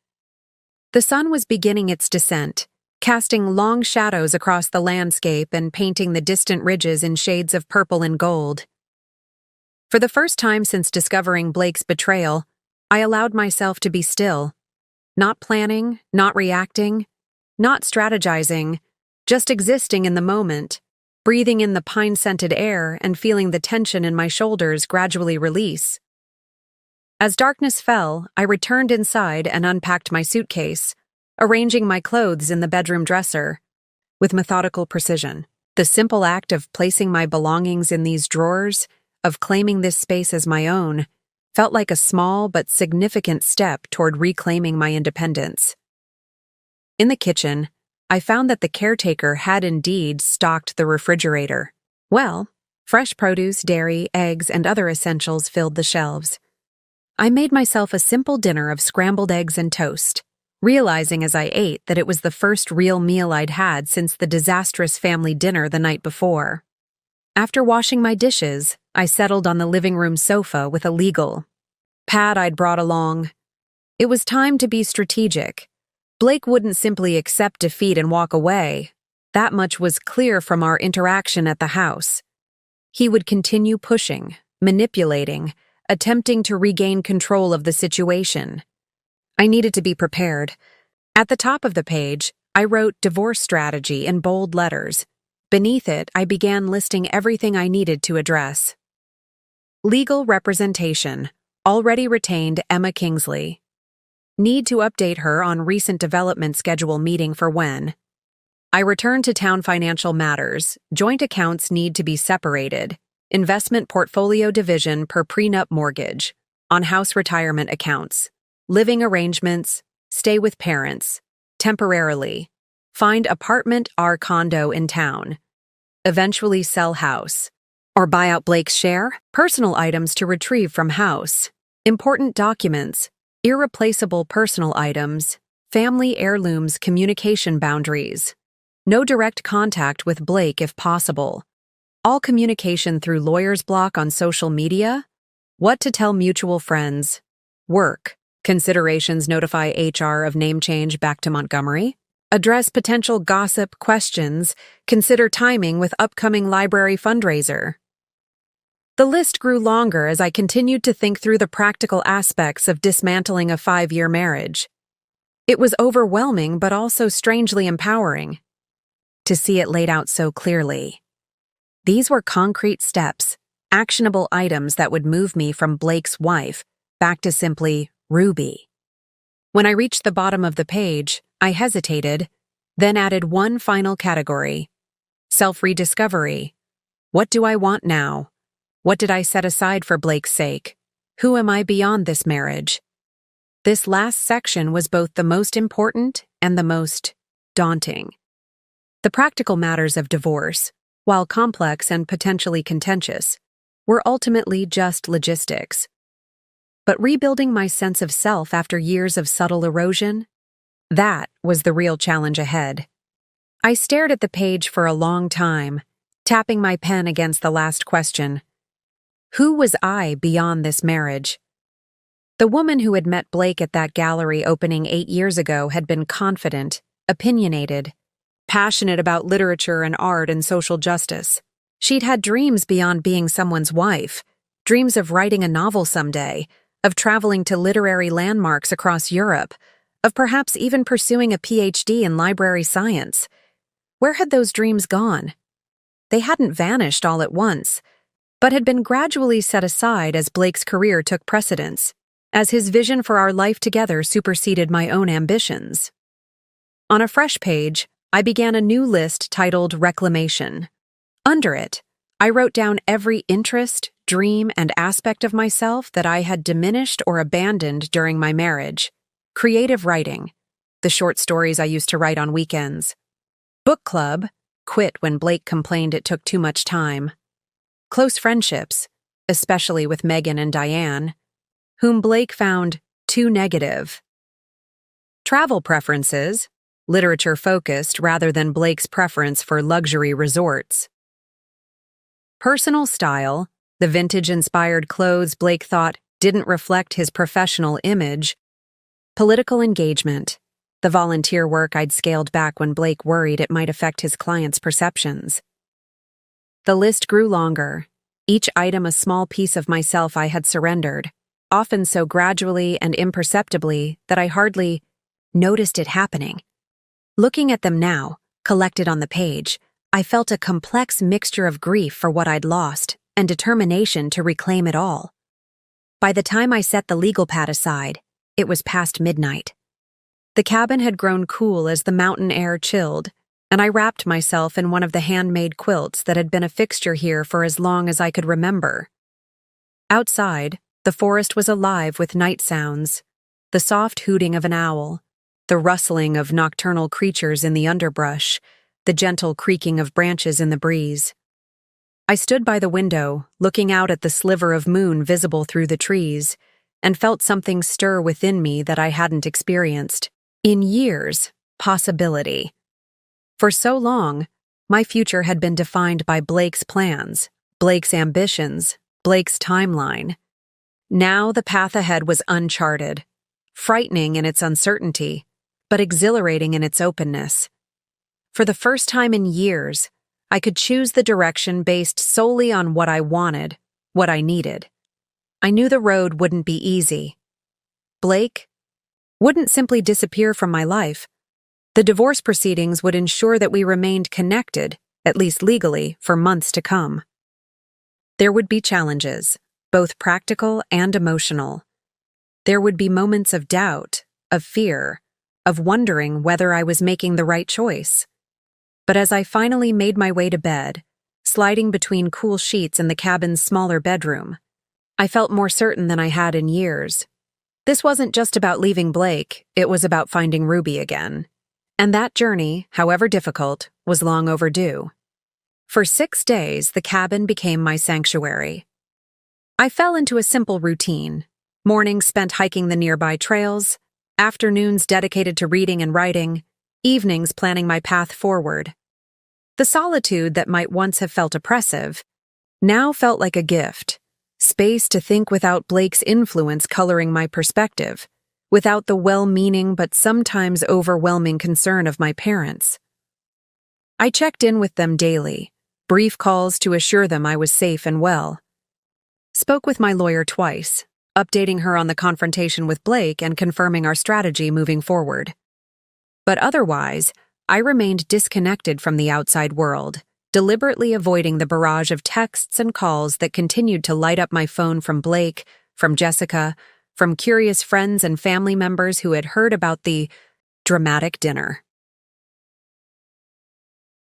Speaker 1: The sun was beginning its descent, casting long shadows across the landscape and painting the distant ridges in shades of purple and gold. For the first time since discovering Blake's betrayal, I allowed myself to be still. Not planning, not reacting, not strategizing, just existing in the moment, breathing in the pine-scented air and feeling the tension in my shoulders gradually release. As darkness fell, I returned inside and unpacked my suitcase, arranging my clothes in the bedroom dresser. With methodical precision, the simple act of placing my belongings in these drawers, of claiming this space as my own, felt like a small but significant step toward reclaiming my independence. In the kitchen, I found that the caretaker had indeed stocked the refrigerator. Well, fresh produce, dairy, eggs, and other essentials filled the shelves. I made myself a simple dinner of scrambled eggs and toast, realizing as I ate that it was the first real meal I'd had since the disastrous family dinner the night before. After washing my dishes, I settled on the living room sofa with a legal pad I'd brought along. It was time to be strategic. Blake wouldn't simply accept defeat and walk away. That much was clear from our interaction at the house. He would continue pushing, manipulating, attempting to regain control of the situation. I needed to be prepared. At the top of the page, I wrote divorce strategy in bold letters. Beneath it, I began listing everything I needed to address. Legal representation. Already retained Emma Kingsley. Need to update her on recent development schedule meeting for when. I return to town financial matters. Joint accounts need to be separated. Investment portfolio division per prenup mortgage. On house retirement accounts. Living arrangements. Stay with parents. Temporarily. Find apartment or condo in town. Eventually sell house. Or buy out Blake's share. Personal items to retrieve from house. Important documents. Irreplaceable personal items. Family heirlooms communication boundaries. No direct contact with Blake if possible. All communication through lawyer's block on social media. What to tell mutual friends. Work. Considerations notify HR of name change back to Montgomery. Address potential gossip questions. Consider timing with upcoming library fundraiser. The list grew longer as I continued to think through the practical aspects of dismantling a 5-year marriage. It was overwhelming but also strangely empowering to see it laid out so clearly. These were concrete steps, actionable items that would move me from Blake's wife back to simply Ruby. When I reached the bottom of the page, I hesitated, then added one final category. Self-rediscovery. What do I want now? What did I set aside for Blake's sake? Who am I beyond this marriage? This last section was both the most important and the most daunting. The practical matters of divorce, while complex and potentially contentious, were ultimately just logistics. But rebuilding my sense of self after years of subtle erosion, that was the real challenge ahead. I stared at the page for a long time, tapping my pen against the last question. Who was I beyond this marriage? The woman who had met Blake at that gallery opening 8 years ago had been confident, opinionated, passionate about literature and art and social justice. She'd had dreams beyond being someone's wife, dreams of writing a novel someday, of traveling to literary landmarks across Europe, of perhaps even pursuing a PhD in library science. Where had those dreams gone? They hadn't vanished all at once, but had been gradually set aside as Blake's career took precedence, as his vision for our life together superseded my own ambitions. On a fresh page, I began a new list titled Reclamation. Under it, I wrote down every interest, dream, and aspect of myself that I had diminished or abandoned during my marriage. Creative writing, the short stories I used to write on weekends. Book club, quit when Blake complained it took too much time. Close friendships, especially with Megan and Diane, whom Blake found too negative. Travel preferences, literature-focused rather than Blake's preference for luxury resorts. Personal style, the vintage-inspired clothes Blake thought didn't reflect his professional image. Political engagement, the volunteer work I'd scaled back when Blake worried it might affect his clients' perceptions. The list grew longer, each item a small piece of myself I had surrendered, often so gradually and imperceptibly that I hardly noticed it happening. Looking at them now, collected on the page, I felt a complex mixture of grief for what I'd lost and determination to reclaim it all. By the time I set the legal pad aside, it was past midnight. The cabin had grown cool as the mountain air chilled, and I wrapped myself in one of the handmade quilts that had been a fixture here for as long as I could remember. Outside, the forest was alive with night sounds, the soft hooting of an owl, the rustling of nocturnal creatures in the underbrush, the gentle creaking of branches in the breeze. I stood by the window, looking out at the sliver of moon visible through the trees, and felt something stir within me that I hadn't experienced in years. Possibility. For so long, my future had been defined by Blake's plans, Blake's ambitions, Blake's timeline. Now the path ahead was uncharted, frightening in its uncertainty, but exhilarating in its openness. For the first time in years, I could choose the direction based solely on what I wanted, what I needed. I knew the road wouldn't be easy. Blake wouldn't simply disappear from my life. The divorce proceedings would ensure that we remained connected, at least legally, for months to come. There would be challenges, both practical and emotional. There would be moments of doubt, of fear, of wondering whether I was making the right choice. But as I finally made my way to bed, sliding between cool sheets in the cabin's smaller bedroom, I felt more certain than I had in years. This wasn't just about leaving Blake, it was about finding Ruby again. And that journey, however difficult, was long overdue. For 6 days, the cabin became my sanctuary. I fell into a simple routine. Mornings spent hiking the nearby trails, afternoons dedicated to reading and writing, evenings planning my path forward. The solitude that might once have felt oppressive now felt like a gift, space to think without Blake's influence coloring my perspective, without the well-meaning but sometimes overwhelming concern of my parents. I checked in with them daily, brief calls to assure them I was safe and well. Spoke with my lawyer twice, updating her on the confrontation with Blake and confirming our strategy moving forward. But otherwise, I remained disconnected from the outside world, deliberately avoiding the barrage of texts and calls that continued to light up my phone from Blake, from Jessica, from curious friends and family members who had heard about the dramatic dinner.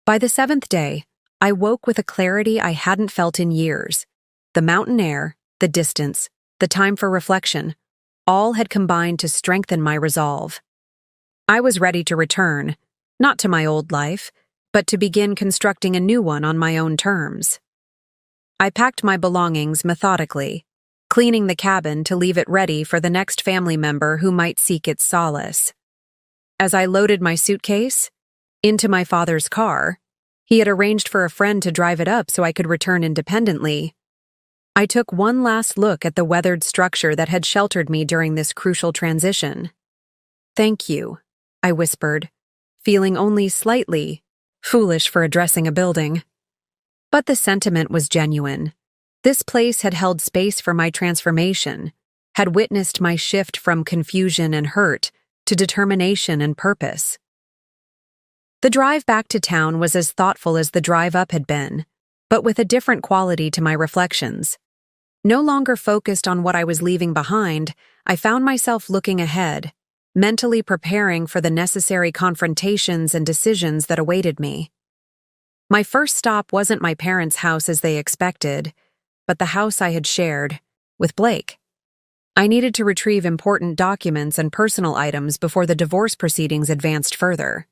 Speaker 1: By the 7th day, I woke with a clarity I hadn't felt in years. The mountain air, the distance, the time for reflection, all had combined to strengthen my resolve. I was ready to return, not to my old life, but to begin constructing a new one on my own terms. I packed my belongings methodically, cleaning the cabin to leave it ready for the next family member who might seek its solace. As I loaded my suitcase into my father's car, he had arranged for a friend to drive it up so I could return independently. I took one last look at the weathered structure that had sheltered me during this crucial transition. "Thank you," I whispered, feeling only slightly foolish for addressing a building. But the sentiment was genuine. This place had held space for my transformation, had witnessed my shift from confusion and hurt to determination and purpose. The drive back to town was as thoughtful as the drive up had been, but with a different quality to my reflections. No longer focused on what I was leaving behind, I found myself looking ahead, mentally preparing for the necessary confrontations and decisions that awaited me. My first stop wasn't my parents' house as they expected, but the house I had shared with Blake. I needed to retrieve important documents and personal items before the divorce proceedings advanced further.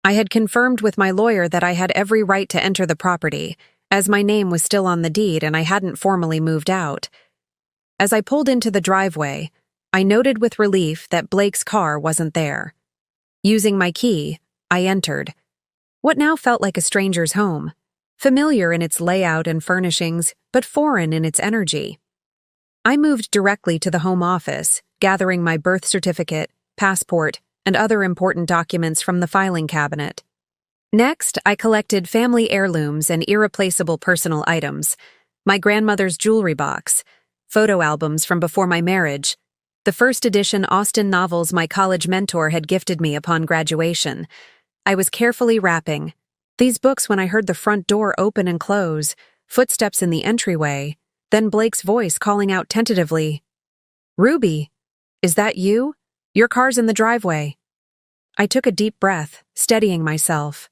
Speaker 1: I had confirmed with my lawyer that I had every right to enter the property, as my name was still on the deed and I hadn't formally moved out. As I pulled into the driveway, I noted with relief that Blake's car wasn't there. Using my key, I entered what now felt like a stranger's home, familiar in its layout and furnishings, but foreign in its energy. I moved directly to the home office, gathering my birth certificate, passport, and other important documents from the filing cabinet. Next, I collected family heirlooms and irreplaceable personal items, my grandmother's jewelry box, photo albums from before my marriage, the first edition Austen novels my college mentor had gifted me upon graduation. I was carefully wrapping these books when I heard the front door open and close, footsteps in the entryway, then Blake's voice calling out tentatively, "Ruby, is that you? Your car's in the driveway." I took a deep breath, steadying myself.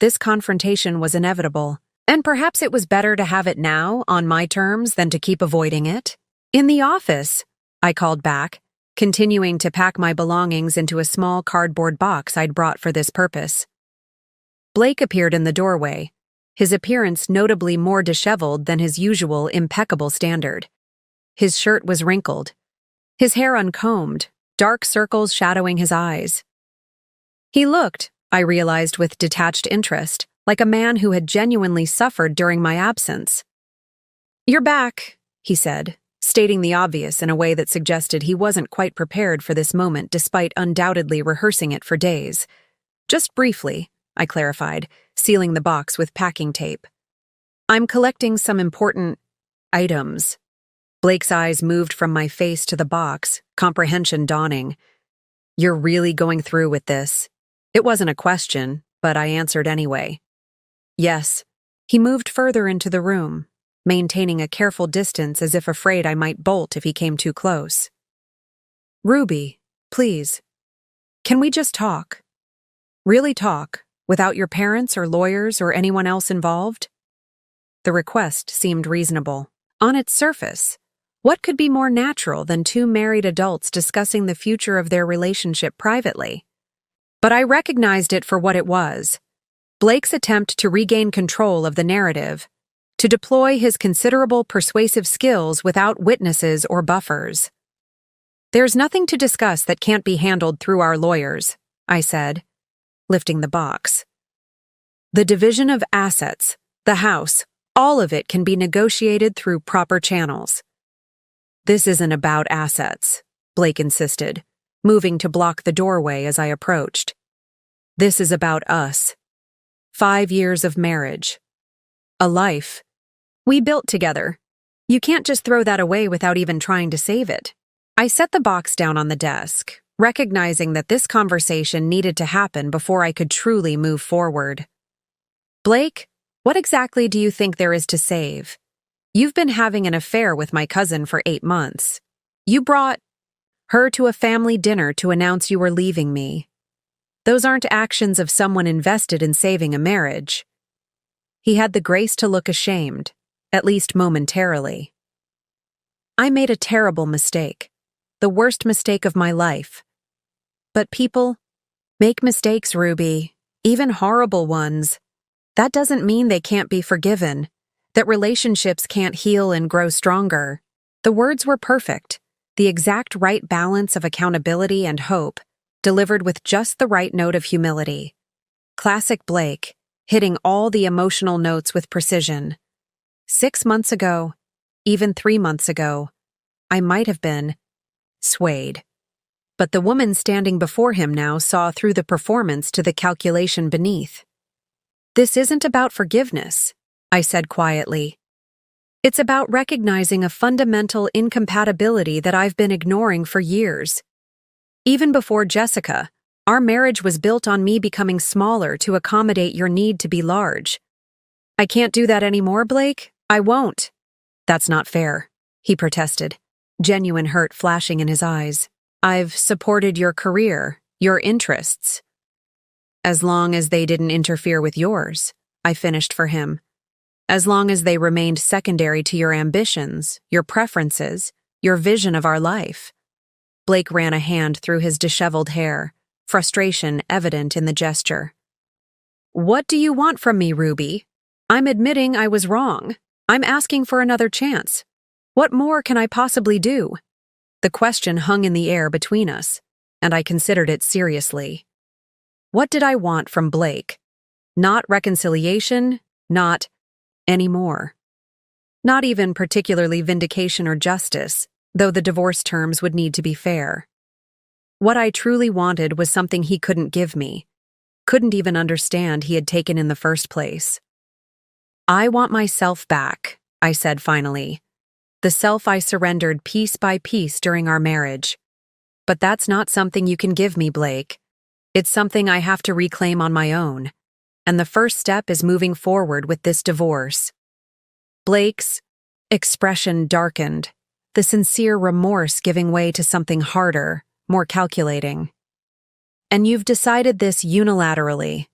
Speaker 1: This confrontation was inevitable, and perhaps it was better to have it now, on my terms, than to keep avoiding it. "In the office," I called back, continuing to pack my belongings into a small cardboard box I'd brought for this purpose. Blake appeared in the doorway, his appearance notably more disheveled than his usual impeccable standard. His shirt was wrinkled, his hair uncombed, dark circles shadowing his eyes. He looked, I realized with detached interest, like a man who had genuinely suffered during my absence. "You're back," he said, stating the obvious in a way that suggested he wasn't quite prepared for this moment despite undoubtedly rehearsing it for days. "Just briefly, I clarified, sealing the box with packing tape. I'm collecting some important items. Blake's eyes moved from my face to the box, comprehension dawning. You're really going through with this? It wasn't a question, but I answered anyway. Yes. He moved further into the room, maintaining a careful distance as if afraid I might bolt if he came too close. Ruby, please. Can we just talk? Really talk, without your parents or lawyers or anyone else involved? The request seemed reasonable. On its surface, what could be more natural than two married adults discussing the future of their relationship privately? But I recognized it for what it was. Blake's attempt to regain control of the narrative, to deploy his considerable persuasive skills without witnesses or buffers. There's nothing to discuss that can't be handled through our lawyers, I said, lifting the box. The division of assets, the house, all of it can be negotiated through proper channels. This isn't about assets, Blake insisted, moving to block the doorway as I approached. This is about us. 5 years of marriage. A life. We built together. You can't just throw that away without even trying to save it. I set the box down on the desk, recognizing that this conversation needed to happen before I could truly move forward. Blake, what exactly do you think there is to save? You've been having an affair with my cousin for 8 months. You brought her to a family dinner to announce you were leaving me. Those aren't actions of someone invested in saving a marriage. He had the grace to look ashamed, at least momentarily. I made a terrible mistake, the worst mistake of my life. But people make mistakes, Ruby, even horrible ones. That doesn't mean they can't be forgiven, that relationships can't heal and grow stronger. The words were perfect, the exact right balance of accountability and hope, delivered with just the right note of humility. Classic Blake, hitting all the emotional notes with precision. 6 months ago, even 3 months ago, I might have been swayed. But the woman standing before him now saw through the performance to the calculation beneath. This isn't about forgiveness, I said quietly. It's about recognizing a fundamental incompatibility that I've been ignoring for years. Even before Jessica, our marriage was built on me becoming smaller to accommodate your need to be large. I can't do that anymore, Blake. I won't. That's not fair, he protested, genuine hurt flashing in his eyes. I've supported your career, your interests. As long as they didn't interfere with yours, I finished for him. As long as they remained secondary to your ambitions, your preferences, your vision of our life. Blake ran a hand through his disheveled hair, frustration evident in the gesture. What do you want from me, Ruby? I'm admitting I was wrong. I'm asking for another chance. What more can I possibly do? The question hung in the air between us, and I considered it seriously. What did I want from Blake? Not reconciliation, not anymore. Not even particularly vindication or justice, though the divorce terms would need to be fair. What I truly wanted was something he couldn't give me, couldn't even understand he had taken in the first place. I want myself back, I said finally. The self I surrendered piece by piece during our marriage. But that's not something you can give me, Blake. It's something I have to reclaim on my own. And the first step is moving forward with this divorce. Blake's expression darkened, the sincere remorse giving way to something harder, more calculating. And you've decided this unilaterally.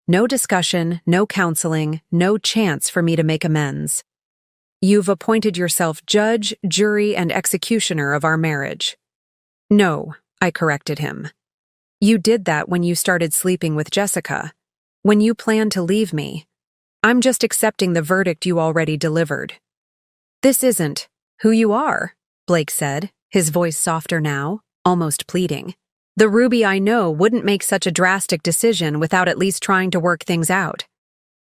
Speaker 1: No discussion, no counseling, no chance for me to make amends. You've appointed yourself judge, jury, and executioner of our marriage. No, I corrected him. You did that when you started sleeping with Jessica, when you planned to leave me. I'm just accepting the verdict you already delivered. This isn't who you are, Blake said, his voice softer now, almost pleading. The Ruby I know wouldn't make such a drastic decision without at least trying to work things out.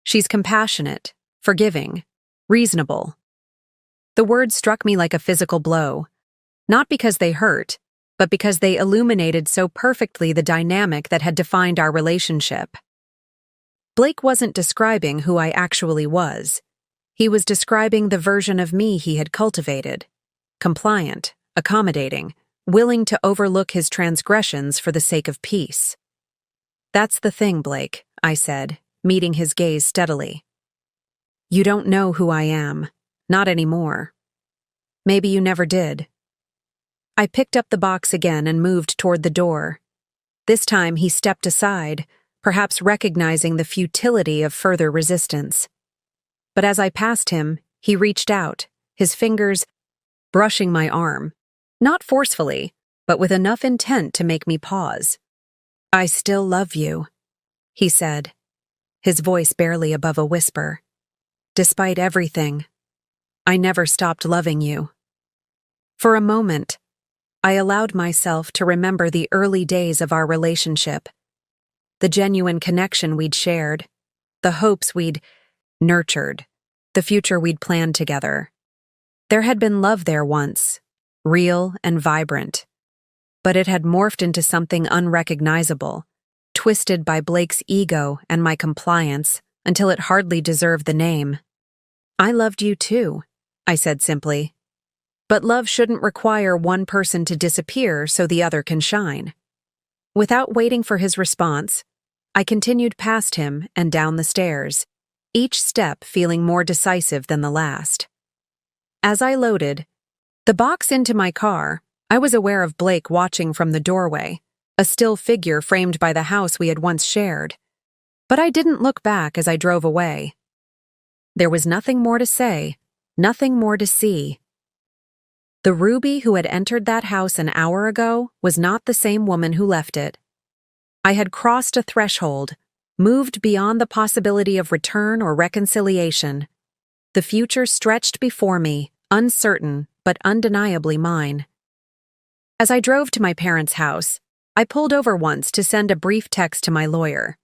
Speaker 1: She's compassionate, forgiving, reasonable. The words struck me like a physical blow, not because they hurt, but because they illuminated so perfectly the dynamic that had defined our relationship. Blake wasn't describing who I actually was. He was describing the version of me he had cultivated. Compliant, accommodating, willing to overlook his transgressions for the sake of peace. "That's the thing, Blake," I said, meeting his gaze steadily. "You don't know who I am. Not anymore. Maybe you never did." I picked up the box again and moved toward the door. This time he stepped aside, perhaps recognizing the futility of further resistance. But as I passed him, he reached out, his fingers brushing my arm, not forcefully, but with enough intent to make me pause. "I still love you," he said, his voice barely above a whisper. "Despite everything, I never stopped loving you." For a moment, I allowed myself to remember the early days of our relationship, the genuine connection we'd shared, the hopes we'd nurtured, the future we'd planned together. There had been love there once, real and vibrant, but it had morphed into something unrecognizable, twisted by Blake's ego and my compliance until it hardly deserved the name. "I loved you too," I said simply. "But love shouldn't require one person to disappear so the other can shine." Without waiting for his response, I continued past him and down the stairs, each step feeling more decisive than the last. As I loaded the box into my car, I was aware of Blake watching from the doorway, a still figure framed by the house we had once shared. But I didn't look back as I drove away. There was nothing more to say, nothing more to see. The Ruby who had entered that house an hour ago was not the same woman who left it. I had crossed a threshold, moved beyond the possibility of return or reconciliation. The future stretched before me, uncertain but undeniably mine. As I drove to my parents' house, I pulled over once to send a brief text to my lawyer.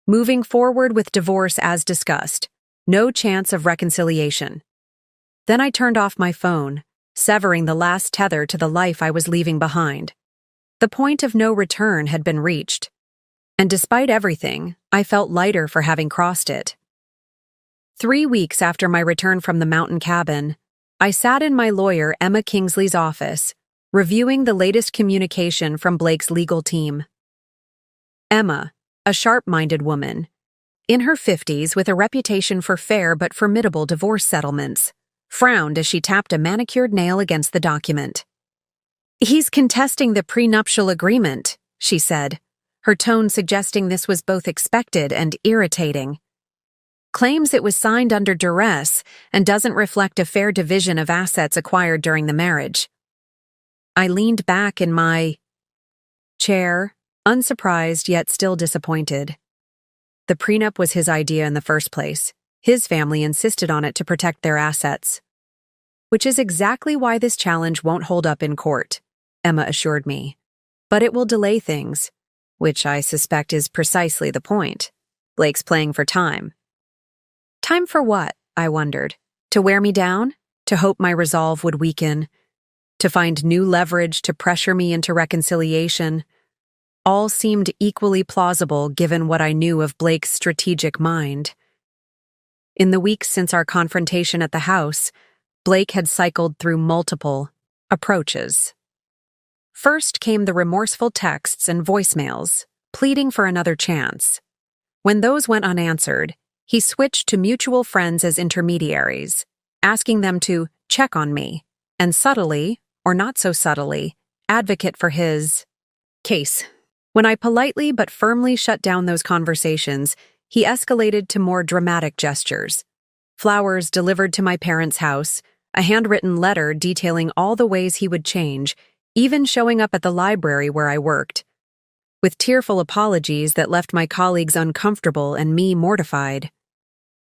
Speaker 1: Moving forward with divorce as discussed, no chance of reconciliation. Then I turned off my phone, severing the last tether to the life I was leaving behind. The point of no return had been reached, and despite everything, I felt lighter for having crossed it. 3 weeks after my return from the mountain cabin, I sat in my lawyer Emma Kingsley's office, reviewing the latest communication from Blake's legal team. Emma, a sharp-minded woman, in her 50s with a reputation for fair but formidable divorce settlements, frowned as she tapped a manicured nail against the document. "He's contesting the prenuptial agreement," she said, her tone suggesting this was both expected and irritating. "Claims it was signed under duress and doesn't reflect a fair division of assets acquired during the marriage." I leaned back in my chair, unsurprised yet still disappointed. The prenup was his idea in the first place. His family insisted on it to protect their assets. "Which is exactly why this challenge won't hold up in court," Emma assured me. "But it will delay things, which I suspect is precisely the point. Blake's playing for time." Time for what? I wondered. To wear me down? To hope my resolve would weaken? To find new leverage to pressure me into reconciliation? All seemed equally plausible given what I knew of Blake's strategic mind. In the weeks since our confrontation at the house, Blake had cycled through multiple approaches. First came the remorseful texts and voicemails, pleading for another chance. When those went unanswered, he switched to mutual friends as intermediaries, asking them to check on me, and subtly, or not so subtly, advocate for his case. When I politely but firmly shut down those conversations, he escalated to more dramatic gestures. Flowers delivered to my parents' house, a handwritten letter detailing all the ways he would change, even showing up at the library where I worked, with tearful apologies that left my colleagues uncomfortable and me mortified.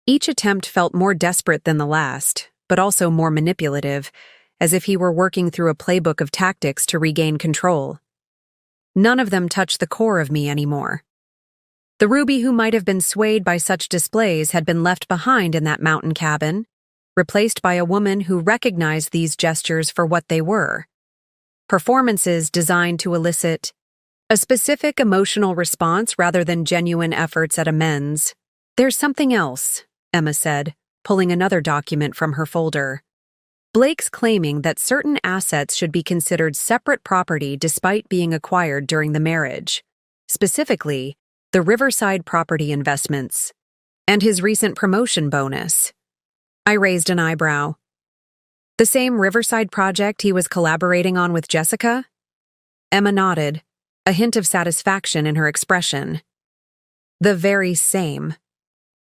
Speaker 1: Each attempt felt more desperate than the last, but also more manipulative, as if he were working through a playbook of tactics to regain control. None of them touched the core of me anymore. The Ruby who might have been swayed by such displays had been left behind in that mountain cabin, replaced by a woman who recognized these gestures for what they were. Performances designed to elicit a specific emotional response rather than genuine efforts at amends. There's something else, Emma said, pulling another document from her folder. Blake's claiming that certain assets should be considered separate property despite being acquired during the marriage. Specifically, the Riverside property investments, and his recent promotion bonus. I raised an eyebrow. The same Riverside project he was collaborating on with Jessica? Emma nodded, a hint of satisfaction in her expression. The very same.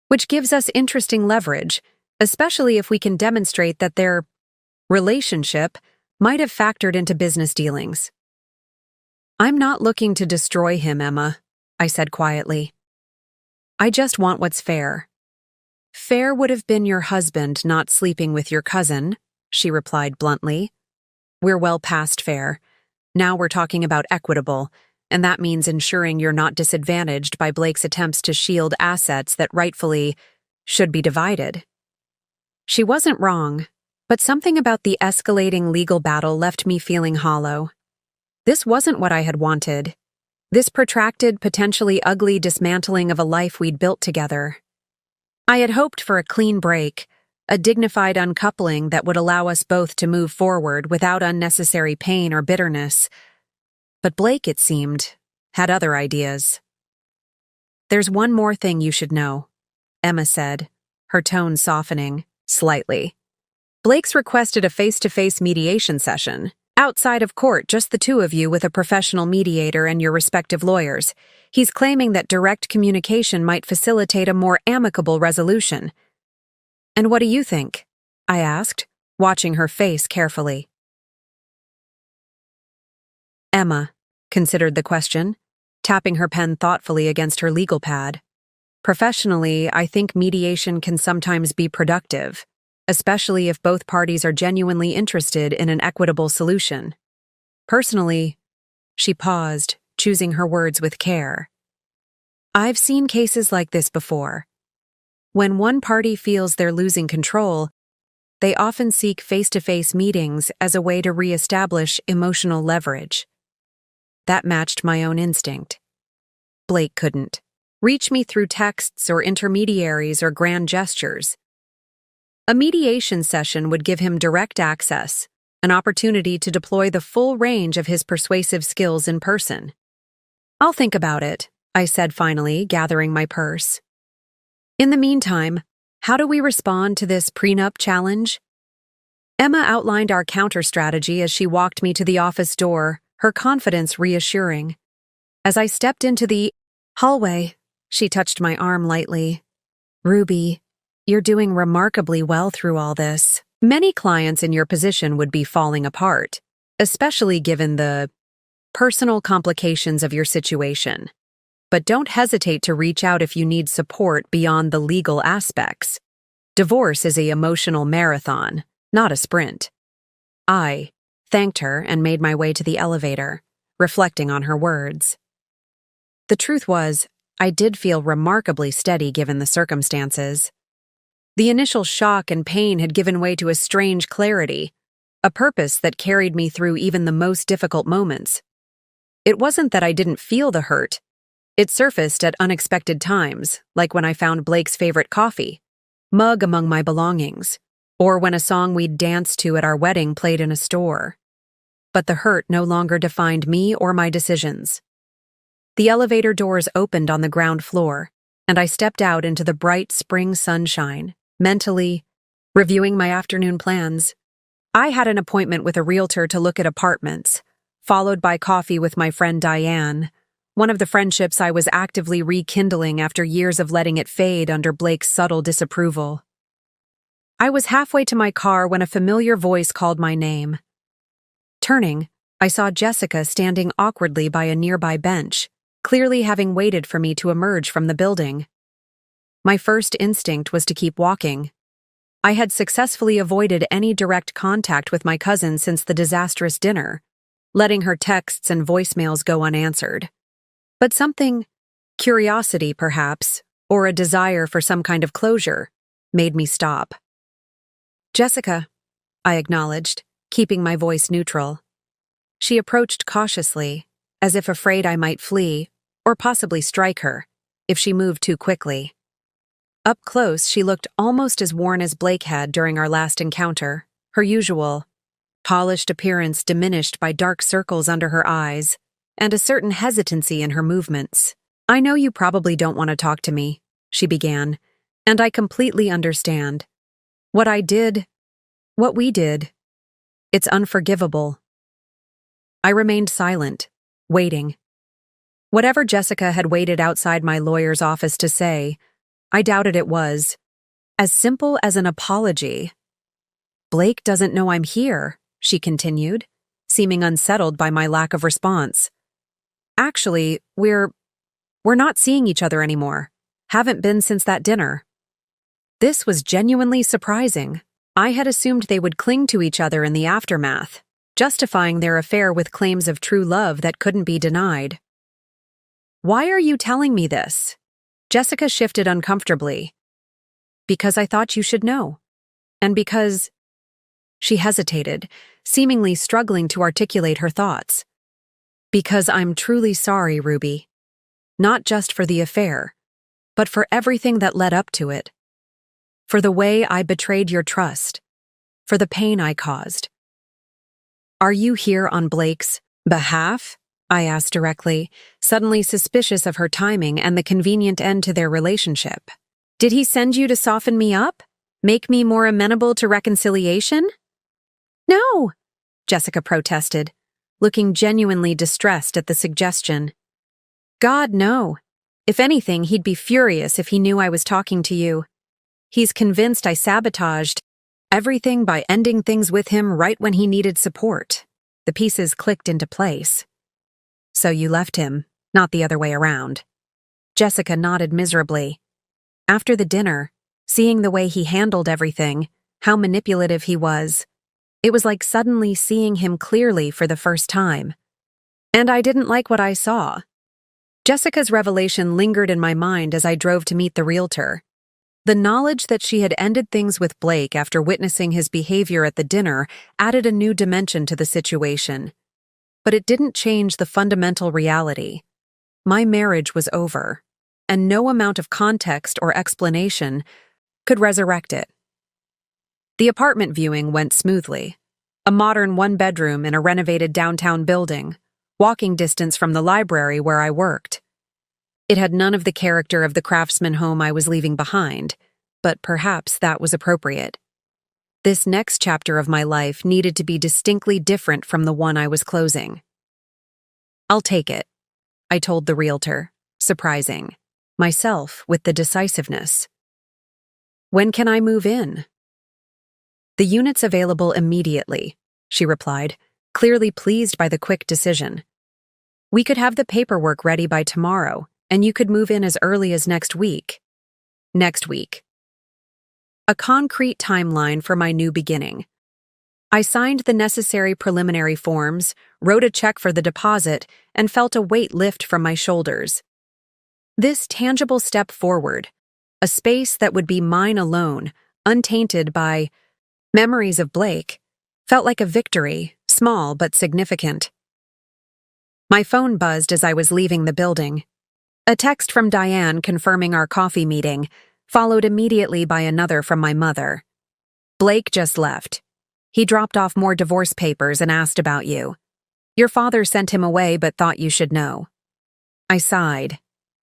Speaker 1: Which gives us interesting leverage, especially if we can demonstrate that their relationship might have factored into business dealings. I'm not looking to destroy him, Emma, I said quietly. I just want what's fair. Fair would have been your husband not sleeping with your cousin, she replied bluntly. We're well past fair. Now we're talking about equitable, and that means ensuring you're not disadvantaged by Blake's attempts to shield assets that rightfully should be divided. She wasn't wrong, but something about the escalating legal battle left me feeling hollow. This wasn't what I had wanted. This protracted, potentially ugly dismantling of a life we'd built together. I had hoped for a clean break, a dignified uncoupling that would allow us both to move forward without unnecessary pain or bitterness. But Blake, it seemed, had other ideas. There's one more thing you should know, Emma said, her tone softening slightly. Blake's requested a face-to-face mediation session. Outside of court, just the two of you with a professional mediator and your respective lawyers. He's claiming that direct communication might facilitate a more amicable resolution. And what do you think? I asked, watching her face carefully. Emma considered the question, tapping her pen thoughtfully against her legal pad. Professionally, I think mediation can sometimes be productive, especially if both parties are genuinely interested in an equitable solution. Personally, she paused, choosing her words with care. I've seen cases like this before. When one party feels they're losing control, they often seek face-to-face meetings as a way to reestablish emotional leverage. That matched my own instinct. Blake couldn't reach me through texts or intermediaries or grand gestures. A mediation session would give him direct access, an opportunity to deploy the full range of his persuasive skills in person. I'll think about it, I said finally, gathering my purse. In the meantime, how do we respond to this prenup challenge? Emma outlined our counter-strategy as she walked me to the office door, her confidence reassuring. As I stepped into the hallway, she touched my arm lightly. Ruby, you're doing remarkably well through all this. Many clients in your position would be falling apart, especially given the personal complications of your situation. But don't hesitate to reach out if you need support beyond the legal aspects. Divorce is an emotional marathon, not a sprint. I thanked her and made my way to the elevator, reflecting on her words. The truth was, I did feel remarkably steady given the circumstances. The initial shock and pain had given way to a strange clarity, a purpose that carried me through even the most difficult moments. It wasn't that I didn't feel the hurt. It surfaced at unexpected times, like when I found Blake's favorite coffee mug among my belongings, or when a song we'd danced to at our wedding played in a store. But the hurt no longer defined me or my decisions. The elevator doors opened on the ground floor, and I stepped out into the bright spring sunshine, mentally reviewing my afternoon plans. I had an appointment with a realtor to look at apartments, followed by coffee with my friend Diane, one of the friendships I was actively rekindling after years of letting it fade under Blake's subtle disapproval. I was halfway to my car when a familiar voice called my name. Turning, I saw Jessica standing awkwardly by a nearby bench, clearly having waited for me to emerge from the building. My first instinct was to keep walking. I had successfully avoided any direct contact with my cousin since the disastrous dinner, letting her texts and voicemails go unanswered. But something, curiosity perhaps, or a desire for some kind of closure, made me stop. Jessica, I acknowledged, keeping my voice neutral. She approached cautiously, as if afraid I might flee, or possibly strike her, if she moved too quickly. Up close, she looked almost as worn as Blake had during our last encounter, her usual polished appearance diminished by dark circles under her eyes and a certain hesitancy in her movements. "I know you probably don't want to talk to me," she began, "and I completely understand. What we did, it's unforgivable." I remained silent, waiting. Whatever Jessica had waited outside my lawyer's office to say, I doubted it was as simple as an apology. "Blake doesn't know I'm here," she continued, seeming unsettled by my lack of response. "Actually, we're not seeing each other anymore. Haven't been since that dinner." This was genuinely surprising. I had assumed they would cling to each other in the aftermath, justifying their affair with claims of true love that couldn't be denied. "Why are you telling me this?" Jessica shifted uncomfortably. "Because I thought you should know. And because—" She hesitated, seemingly struggling to articulate her thoughts. "Because I'm truly sorry, Ruby. Not just for the affair, but for everything that led up to it. For the way I betrayed your trust. For the pain I caused." "Are you here on Blake's behalf?" I asked directly, suddenly suspicious of her timing and the convenient end to their relationship. "Did he send you to soften me up? Make me more amenable to reconciliation?" "No," Jessica protested, looking genuinely distressed at the suggestion. "God, no. If anything, he'd be furious if he knew I was talking to you. He's convinced I sabotaged everything by ending things with him right when he needed support." The pieces clicked into place. "So you left him, not the other way around." Jessica nodded miserably. After the dinner, seeing the way he handled everything, how manipulative he was, it was like suddenly seeing him clearly for the first time. And I didn't like what I saw. Jessica's revelation lingered in my mind as I drove to meet the realtor. The knowledge that she had ended things with Blake after witnessing his behavior at the dinner added a new dimension to the situation. But it didn't change the fundamental reality. My marriage was over, and no amount of context or explanation could resurrect it. The apartment viewing went smoothly. A modern one-bedroom in a renovated downtown building, walking distance from the library where I worked. It had none of the character of the craftsman home I was leaving behind, but perhaps that was appropriate. This next chapter of my life needed to be distinctly different from the one I was closing. "I'll take it," I told the realtor, surprising myself with the decisiveness. "When can I move in?" "The unit's available immediately," she replied, clearly pleased by the quick decision. "We could have the paperwork ready by tomorrow, and you could move in as early as next week." Next week. A concrete timeline for my new beginning. I signed the necessary preliminary forms, wrote a check for the deposit, and felt a weight lift from my shoulders. This tangible step forward, a space that would be mine alone, untainted by memories of Blake, felt like a victory, small but significant. My phone buzzed as I was leaving the building. A text from Diane confirming our coffee meeting, followed immediately by another from my mother. "Blake just left. He dropped off more divorce papers and asked about you. Your father sent him away but thought you should know." I sighed,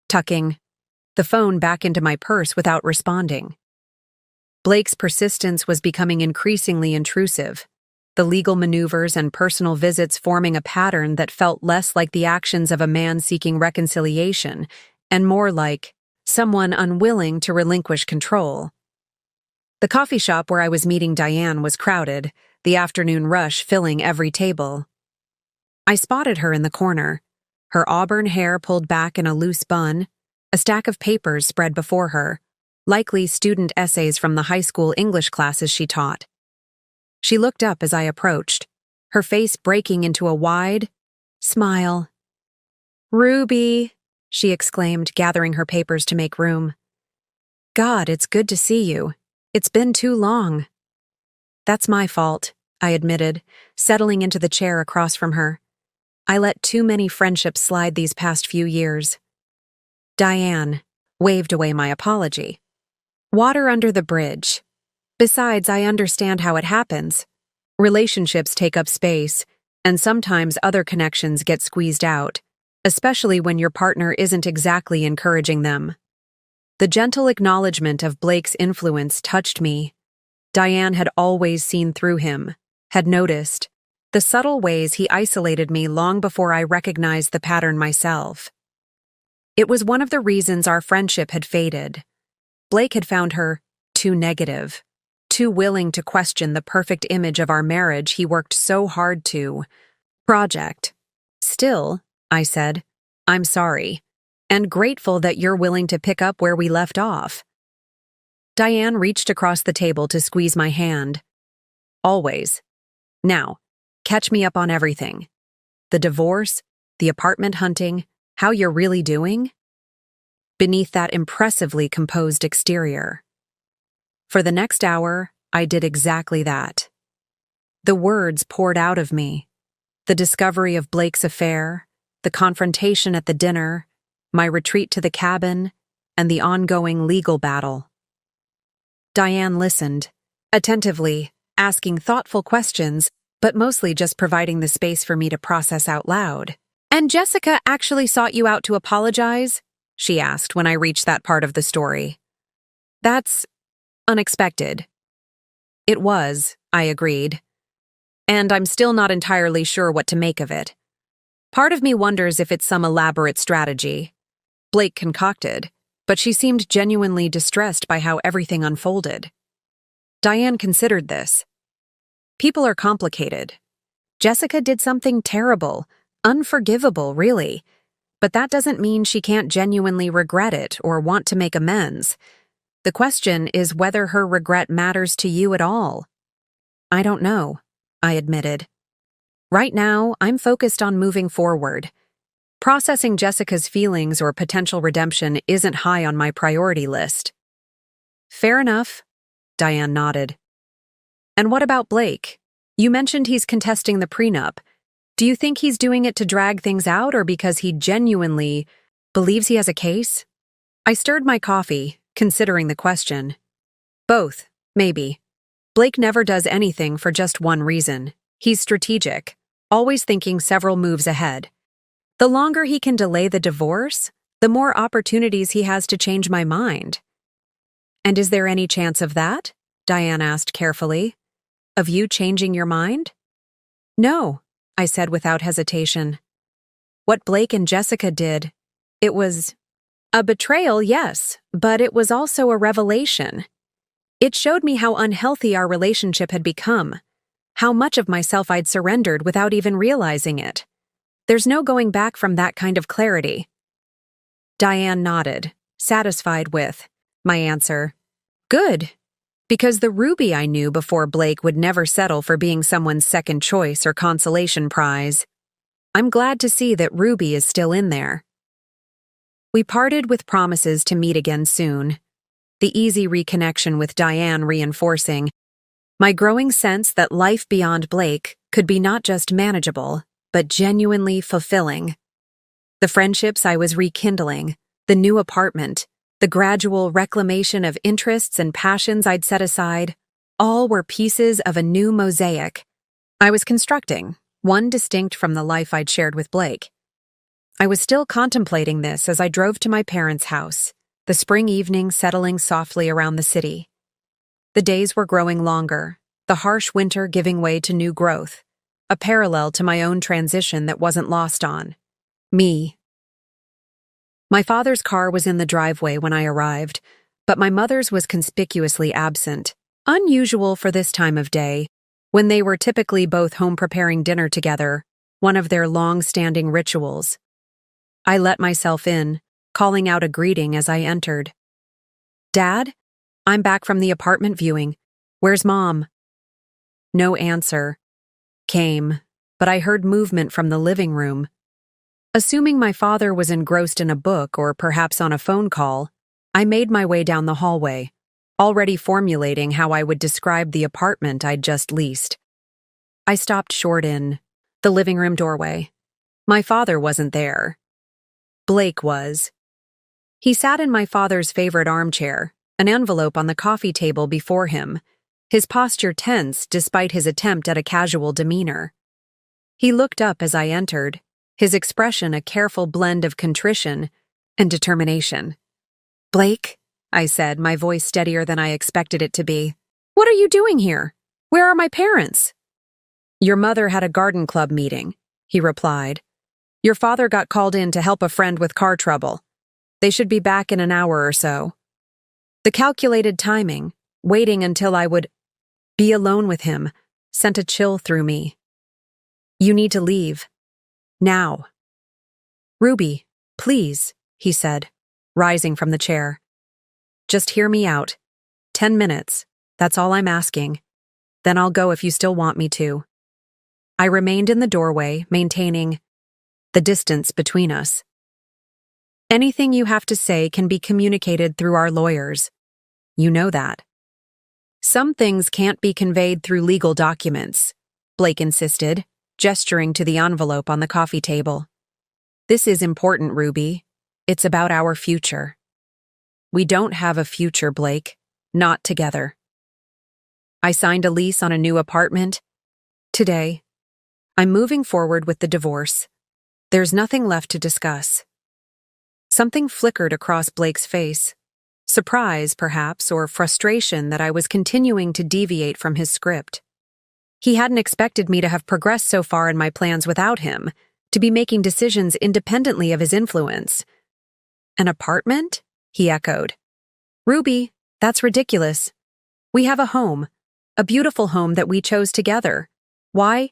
Speaker 1: tucking the phone back into my purse without responding. Blake's persistence was becoming increasingly intrusive, the legal maneuvers and personal visits forming a pattern that felt less like the actions of a man seeking reconciliation and more like someone unwilling to relinquish control. The coffee shop where I was meeting Diane was crowded, the afternoon rush filling every table. I spotted her in the corner, her auburn hair pulled back in a loose bun, a stack of papers spread before her, likely student essays from the high school English classes she taught. She looked up as I approached, her face breaking into a wide smile. "Ruby," she exclaimed, gathering her papers to make room. "God, it's good to see you. It's been too long." "That's my fault," I admitted, settling into the chair across from her. "I let too many friendships slide these past few years." Diane waved away my apology. Water under the bridge. Besides, I understand how it happens. Relationships take up space, and sometimes other connections get squeezed out, especially when your partner isn't exactly encouraging them. The gentle acknowledgement of Blake's influence touched me. Diane had always seen through him, had noticed the subtle ways he isolated me long before I recognized the pattern myself. It was one of the reasons our friendship had faded. Blake had found her too negative, too willing to question the perfect image of our marriage he worked so hard to project. Still, I said, I'm sorry, and grateful that you're willing to pick up where we left off. Diane reached across the table to squeeze my hand. Always. Now, catch me up on everything. The divorce, the apartment hunting, how you're really doing? Beneath that impressively composed exterior. For the next hour, I did exactly that. The words poured out of me. The discovery of Blake's affair, the confrontation at the dinner, my retreat to the cabin, and the ongoing legal battle. Diane listened, attentively, asking thoughtful questions, but mostly just providing the space for me to process out loud. "And Jessica actually sought you out to apologize?" she asked when I reached that part of the story. "That's unexpected." "It was," I agreed. "And I'm still not entirely sure what to make of it. Part of me wonders if it's some elaborate strategy Blake concocted, but she seemed genuinely distressed by how everything unfolded." Diane considered this. "People are complicated. Jessica did something terrible, unforgivable, really, but that doesn't mean she can't genuinely regret it or want to make amends. The question is whether her regret matters to you at all." "I don't know," I admitted. "Right now, I'm focused on moving forward. Processing Jessica's feelings or potential redemption isn't high on my priority list." "Fair enough," Diane nodded. "And what about Blake? You mentioned he's contesting the prenup. Do you think he's doing it to drag things out or because he genuinely believes he has a case?" I stirred my coffee, considering the question. "Both, maybe. Blake never does anything for just one reason. He's strategic, always thinking several moves ahead. The longer he can delay the divorce, the more opportunities he has to change my mind." "And is there any chance of that?" Diane asked carefully. "Of you changing your mind?" "No," I said without hesitation. "What Blake and Jessica did, it was a betrayal, yes, but it was also a revelation. It showed me how unhealthy our relationship had become, how much of myself I'd surrendered without even realizing it. There's no going back from that kind of clarity." Diane nodded, satisfied with my answer. "Good, because the Ruby I knew before Blake would never settle for being someone's second choice or consolation prize. I'm glad to see that Ruby is still in there." We parted with promises to meet again soon, the easy reconnection with Diane reinforcing my growing sense that life beyond Blake could be not just manageable, but genuinely fulfilling. The friendships I was rekindling, the new apartment, the gradual reclamation of interests and passions I'd set aside, all were pieces of a new mosaic I was constructing, one distinct from the life I'd shared with Blake. I was still contemplating this as I drove to my parents' house, the spring evening settling softly around the city. The days were growing longer, the harsh winter giving way to new growth, a parallel to my own transition that wasn't lost on me. My father's car was in the driveway when I arrived, but my mother's was conspicuously absent, unusual for this time of day, when they were typically both home preparing dinner together, one of their long-standing rituals. I let myself in, calling out a greeting as I entered. "Dad? I'm back from the apartment viewing. Where's Mom?" No answer came, but I heard movement from the living room. Assuming my father was engrossed in a book or perhaps on a phone call, I made my way down the hallway, already formulating how I would describe the apartment I'd just leased. I stopped short in the living room doorway. My father wasn't there. Blake was. He sat in my father's favorite armchair, an envelope on the coffee table before him, his posture tense despite his attempt at a casual demeanor. He looked up as I entered, his expression a careful blend of contrition and determination. "Blake," I said, my voice steadier than I expected it to be. "What are you doing here? Where are my parents?" "Your mother had a garden club meeting," he replied. "Your father got called in to help a friend with car trouble. They should be back in an hour or so." The calculated timing, waiting until I would be alone with him, sent a chill through me. "You need to leave. Now." "Ruby, please," he said, rising from the chair. "Just hear me out. 10 minutes, that's all I'm asking. Then I'll go if you still want me to." I remained in the doorway, maintaining the distance between us. "Anything you have to say can be communicated through our lawyers. You know that." "Some things can't be conveyed through legal documents," Blake insisted, gesturing to the envelope on the coffee table. "This is important, Ruby. It's about our future." "We don't have a future, Blake. Not together." "I signed a lease on a new apartment today. I'm moving forward with the divorce. There's nothing left to discuss." Something flickered across Blake's face. Surprise, perhaps, or frustration that I was continuing to deviate from his script. He hadn't expected me to have progressed so far in my plans without him, to be making decisions independently of his influence. "An apartment?" he echoed. "Ruby, that's ridiculous. We have a home, a beautiful home that we chose together. Why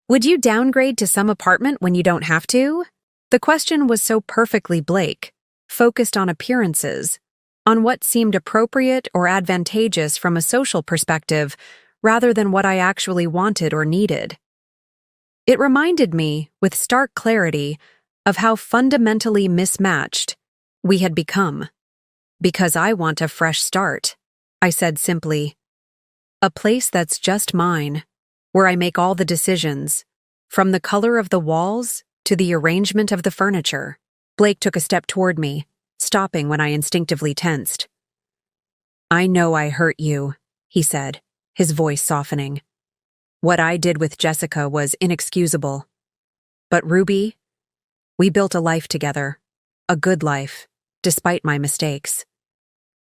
Speaker 1: would you downgrade to some apartment when you don't have to?" The question was so perfectly Blake, focused on appearances, on what seemed appropriate or advantageous from a social perspective, rather than what I actually wanted or needed. It reminded me, with stark clarity, of how fundamentally mismatched we had become. "Because I want a fresh start," I said simply. "A place that's just mine, where I make all the decisions, from the color of the walls to the arrangement of the furniture." Blake took a step toward me, stopping when I instinctively tensed. "I know I hurt you," he said, his voice softening. "What I did with Jessica was inexcusable. But Ruby, we built a life together, a good life, despite my mistakes.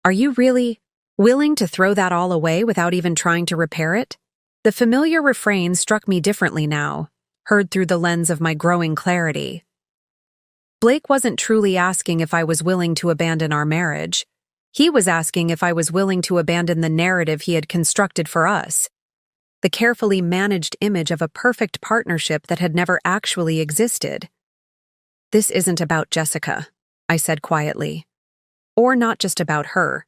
Speaker 1: Are you really willing to throw that all away without even trying to repair it?" The familiar refrain struck me differently now, heard through the lens of my growing clarity. Blake wasn't truly asking if I was willing to abandon our marriage. He was asking if I was willing to abandon the narrative he had constructed for us, the carefully managed image of a perfect partnership that had never actually existed. "This isn't about Jessica," I said quietly. "Or not just about her.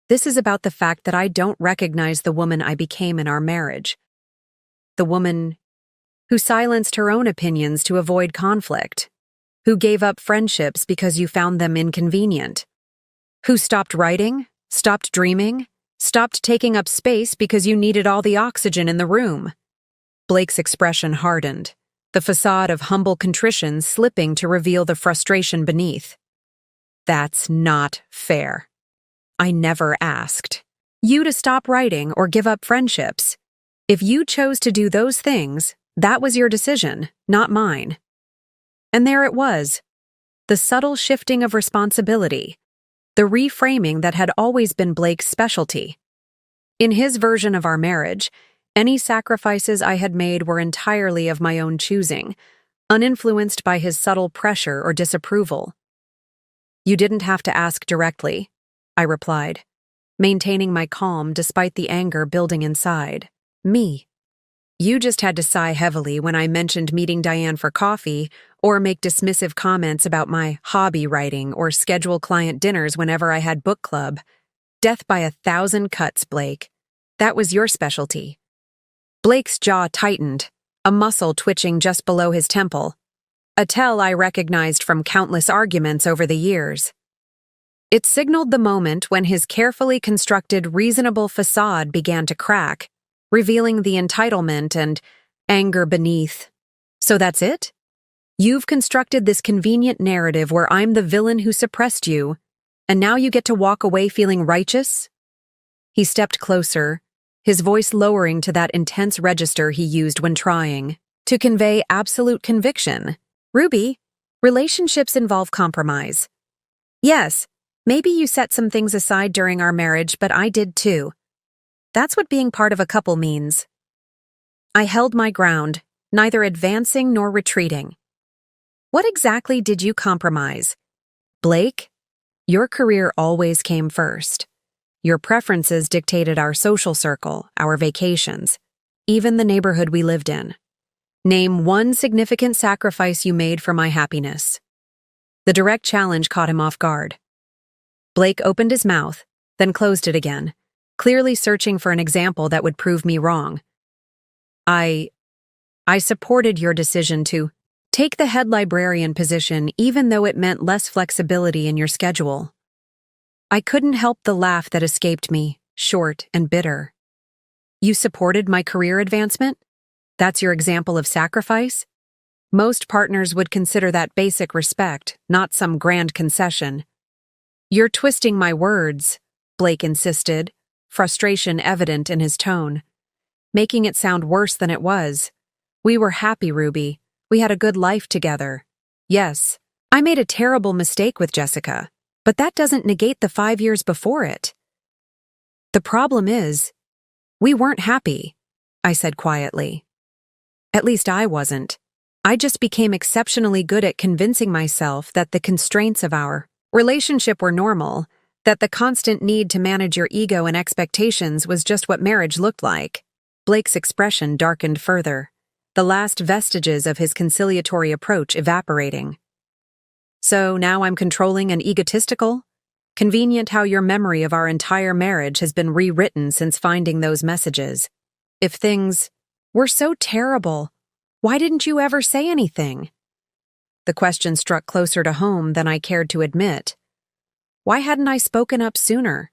Speaker 1: This is about the fact that I don't recognize the woman I became in our marriage. The woman who silenced her own opinions to avoid conflict, who gave up friendships because you found them inconvenient, who stopped writing, stopped dreaming, stopped taking up space because you needed all the oxygen in the room." Blake's expression hardened, the facade of humble contrition slipping to reveal the frustration beneath. "That's not fair. I never asked you to stop writing or give up friendships. If you chose to do those things, that was your decision, not mine." And there it was, the subtle shifting of responsibility, the reframing that had always been Blake's specialty. In his version of our marriage, any sacrifices I had made were entirely of my own choosing, uninfluenced by his subtle pressure or disapproval. "You didn't have to ask directly," I replied, maintaining my calm despite the anger building inside me. "You just had to sigh heavily when I mentioned meeting Diane for coffee or make dismissive comments about my hobby writing or schedule client dinners whenever I had book club. Death by 1,000 cuts, Blake. That was your specialty." Blake's jaw tightened, a muscle twitching just below his temple, a tell I recognized from countless arguments over the years. It signaled the moment when his carefully constructed, reasonable facade began to crack, revealing the entitlement and anger beneath. "So that's it? You've constructed this convenient narrative where I'm the villain who suppressed you, And now you get to walk away feeling righteous? He stepped closer, his voice lowering to that intense register he used when trying to convey absolute conviction. Ruby, relationships involve compromise. Yes, maybe you set some things aside during our marriage, but I did too. That's what being part of a couple means. I held my ground, neither advancing nor retreating. What exactly did you compromise? Blake, your career always came first. Your preferences dictated our social circle, our vacations, even the neighborhood we lived in. Name one significant sacrifice you made for my happiness. The direct challenge caught him off guard. Blake opened his mouth, then closed it again, clearly searching for an example that would prove me wrong. I supported your decision to take the head librarian position even though it meant less flexibility in your schedule. I couldn't help the laugh that escaped me, short and bitter. You supported my career advancement? That's your example of sacrifice? Most partners would consider that basic respect, not some grand concession. You're twisting my words, Blake insisted, frustration evident in his tone, making it sound worse than it was. We were happy, Ruby. We had a good life together. Yes, I made a terrible mistake with Jessica, but that doesn't negate the 5 years before it. The problem is, we weren't happy, I said quietly. At least I wasn't. I just became exceptionally good at convincing myself that the constraints of our relationship were normal, that the constant need to manage your ego and expectations was just what marriage looked like. Blake's expression darkened further, the last vestiges of his conciliatory approach evaporating. So now I'm controlling and egotistical? Convenient how your memory of our entire marriage has been rewritten since finding those messages. If things were so terrible, why didn't you ever say anything? The question struck closer to home than I cared to admit. Why hadn't I spoken up sooner?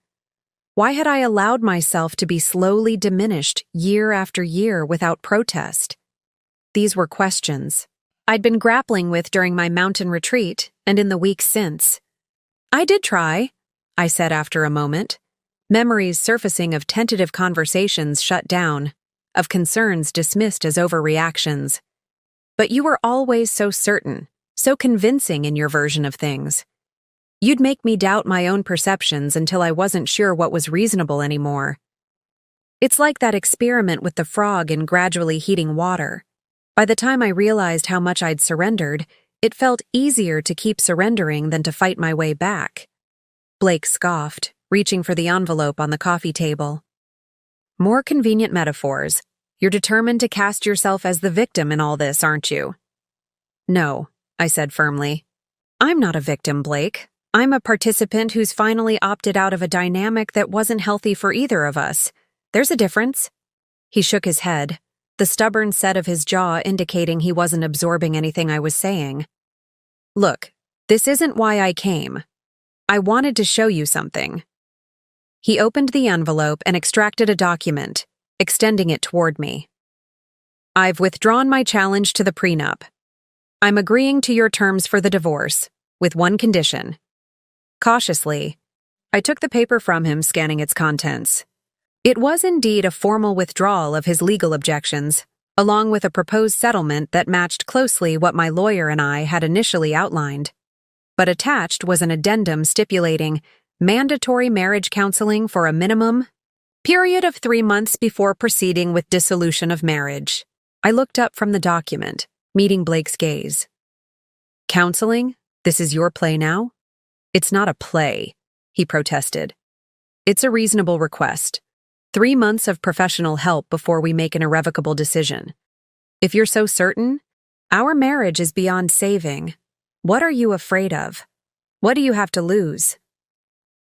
Speaker 1: Why had I allowed myself to be slowly diminished year after year without protest? These were questions I'd been grappling with during my mountain retreat and in the weeks since. I did try, I said after a moment, memories surfacing of tentative conversations shut down, of concerns dismissed as overreactions. But you were always so certain, so convincing in your version of things. You'd make me doubt my own perceptions until I wasn't sure what was reasonable anymore. It's like that experiment with the frog in gradually heating water. By the time I realized how much I'd surrendered, it felt easier to keep surrendering than to fight my way back. Blake scoffed, reaching for the envelope on the coffee table. More convenient metaphors. You're determined to cast yourself as the victim in all this, aren't you? No, I said firmly. I'm not a victim, Blake. I'm a participant who's finally opted out of a dynamic that wasn't healthy for either of us. There's a difference. He shook his head, the stubborn set of his jaw indicating he wasn't absorbing anything I was saying. Look, this isn't why I came. I wanted to show you something. He opened the envelope and extracted a document, extending it toward me. I've withdrawn my challenge to the prenup. I'm agreeing to your terms for the divorce, with one condition. Cautiously, I took the paper from him, scanning its contents. It was indeed a formal withdrawal of his legal objections, along with a proposed settlement that matched closely what my lawyer and I had initially outlined. But attached was an addendum stipulating mandatory marriage counseling for a minimum period of 3 months before proceeding with dissolution of marriage. I looked up from the document, meeting Blake's gaze. Counseling? This is your play now? It's not a play, he protested. It's a reasonable request. 3 months of professional help before we make an irrevocable decision. If you're so certain, our marriage is beyond saving. What are you afraid of? What do you have to lose?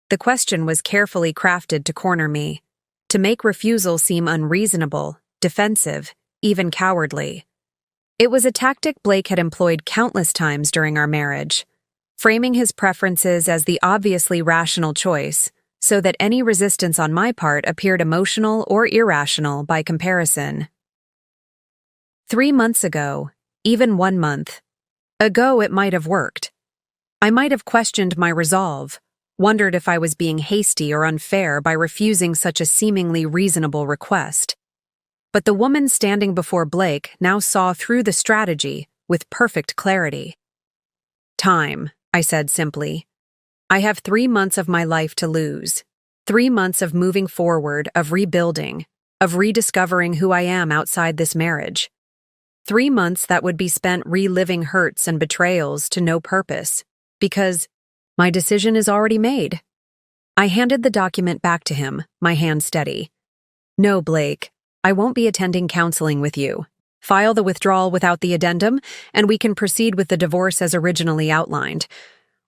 Speaker 1: The question was carefully crafted to corner me, to make refusal seem unreasonable, defensive, even cowardly. It was a tactic Blake had employed countless times during our marriage, framing his preferences as the obviously rational choice, so that any resistance on my part appeared emotional or irrational by comparison. 3 months ago, even 1 month ago, it might have worked. I might have questioned my resolve, wondered if I was being hasty or unfair by refusing such a seemingly reasonable request. But the woman standing before Blake now saw through the strategy with perfect clarity. "Time," I said simply. "I have 3 months of my life to lose. 3 months of moving forward, of rebuilding, of rediscovering who I am outside this marriage. 3 months that would be spent reliving hurts and betrayals to no purpose, because my decision is already made." I handed the document back to him, my hand steady. "No, Blake, I won't be attending counseling with you. File the withdrawal without the addendum, and we can proceed with the divorce as originally outlined.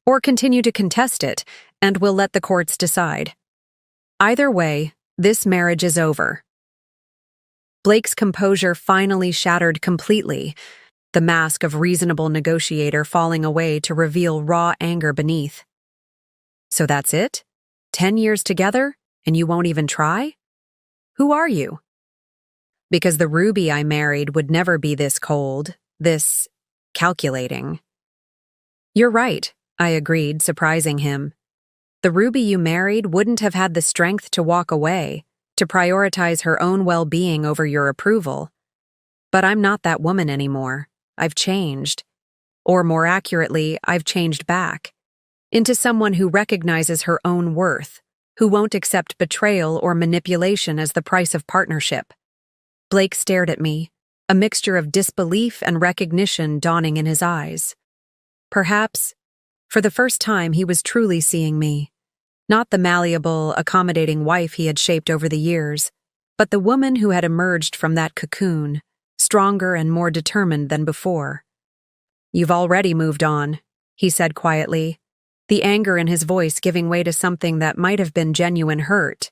Speaker 1: Or continue to contest it, and we'll let the courts decide. Either way, this marriage is over." Blake's composure finally shattered completely, the mask of reasonable negotiator falling away to reveal raw anger beneath. "So that's it? 10 years together, and you won't even try? Who are you?" "Because the Ruby I married would never be this cold, this calculating." "You're right," I agreed, surprising him. "The Ruby you married wouldn't have had the strength to walk away, to prioritize her own well-being over your approval. But I'm not that woman anymore. I've changed. Or more accurately, I've changed back. Into someone who recognizes her own worth, who won't accept betrayal or manipulation as the price of partnership." Blake stared at me, a mixture of disbelief and recognition dawning in his eyes. Perhaps, for the first time, he was truly seeing me. Not the malleable, accommodating wife he had shaped over the years, but the woman who had emerged from that cocoon, stronger and more determined than before. "You've already moved on," he said quietly, the anger in his voice giving way to something that might have been genuine hurt.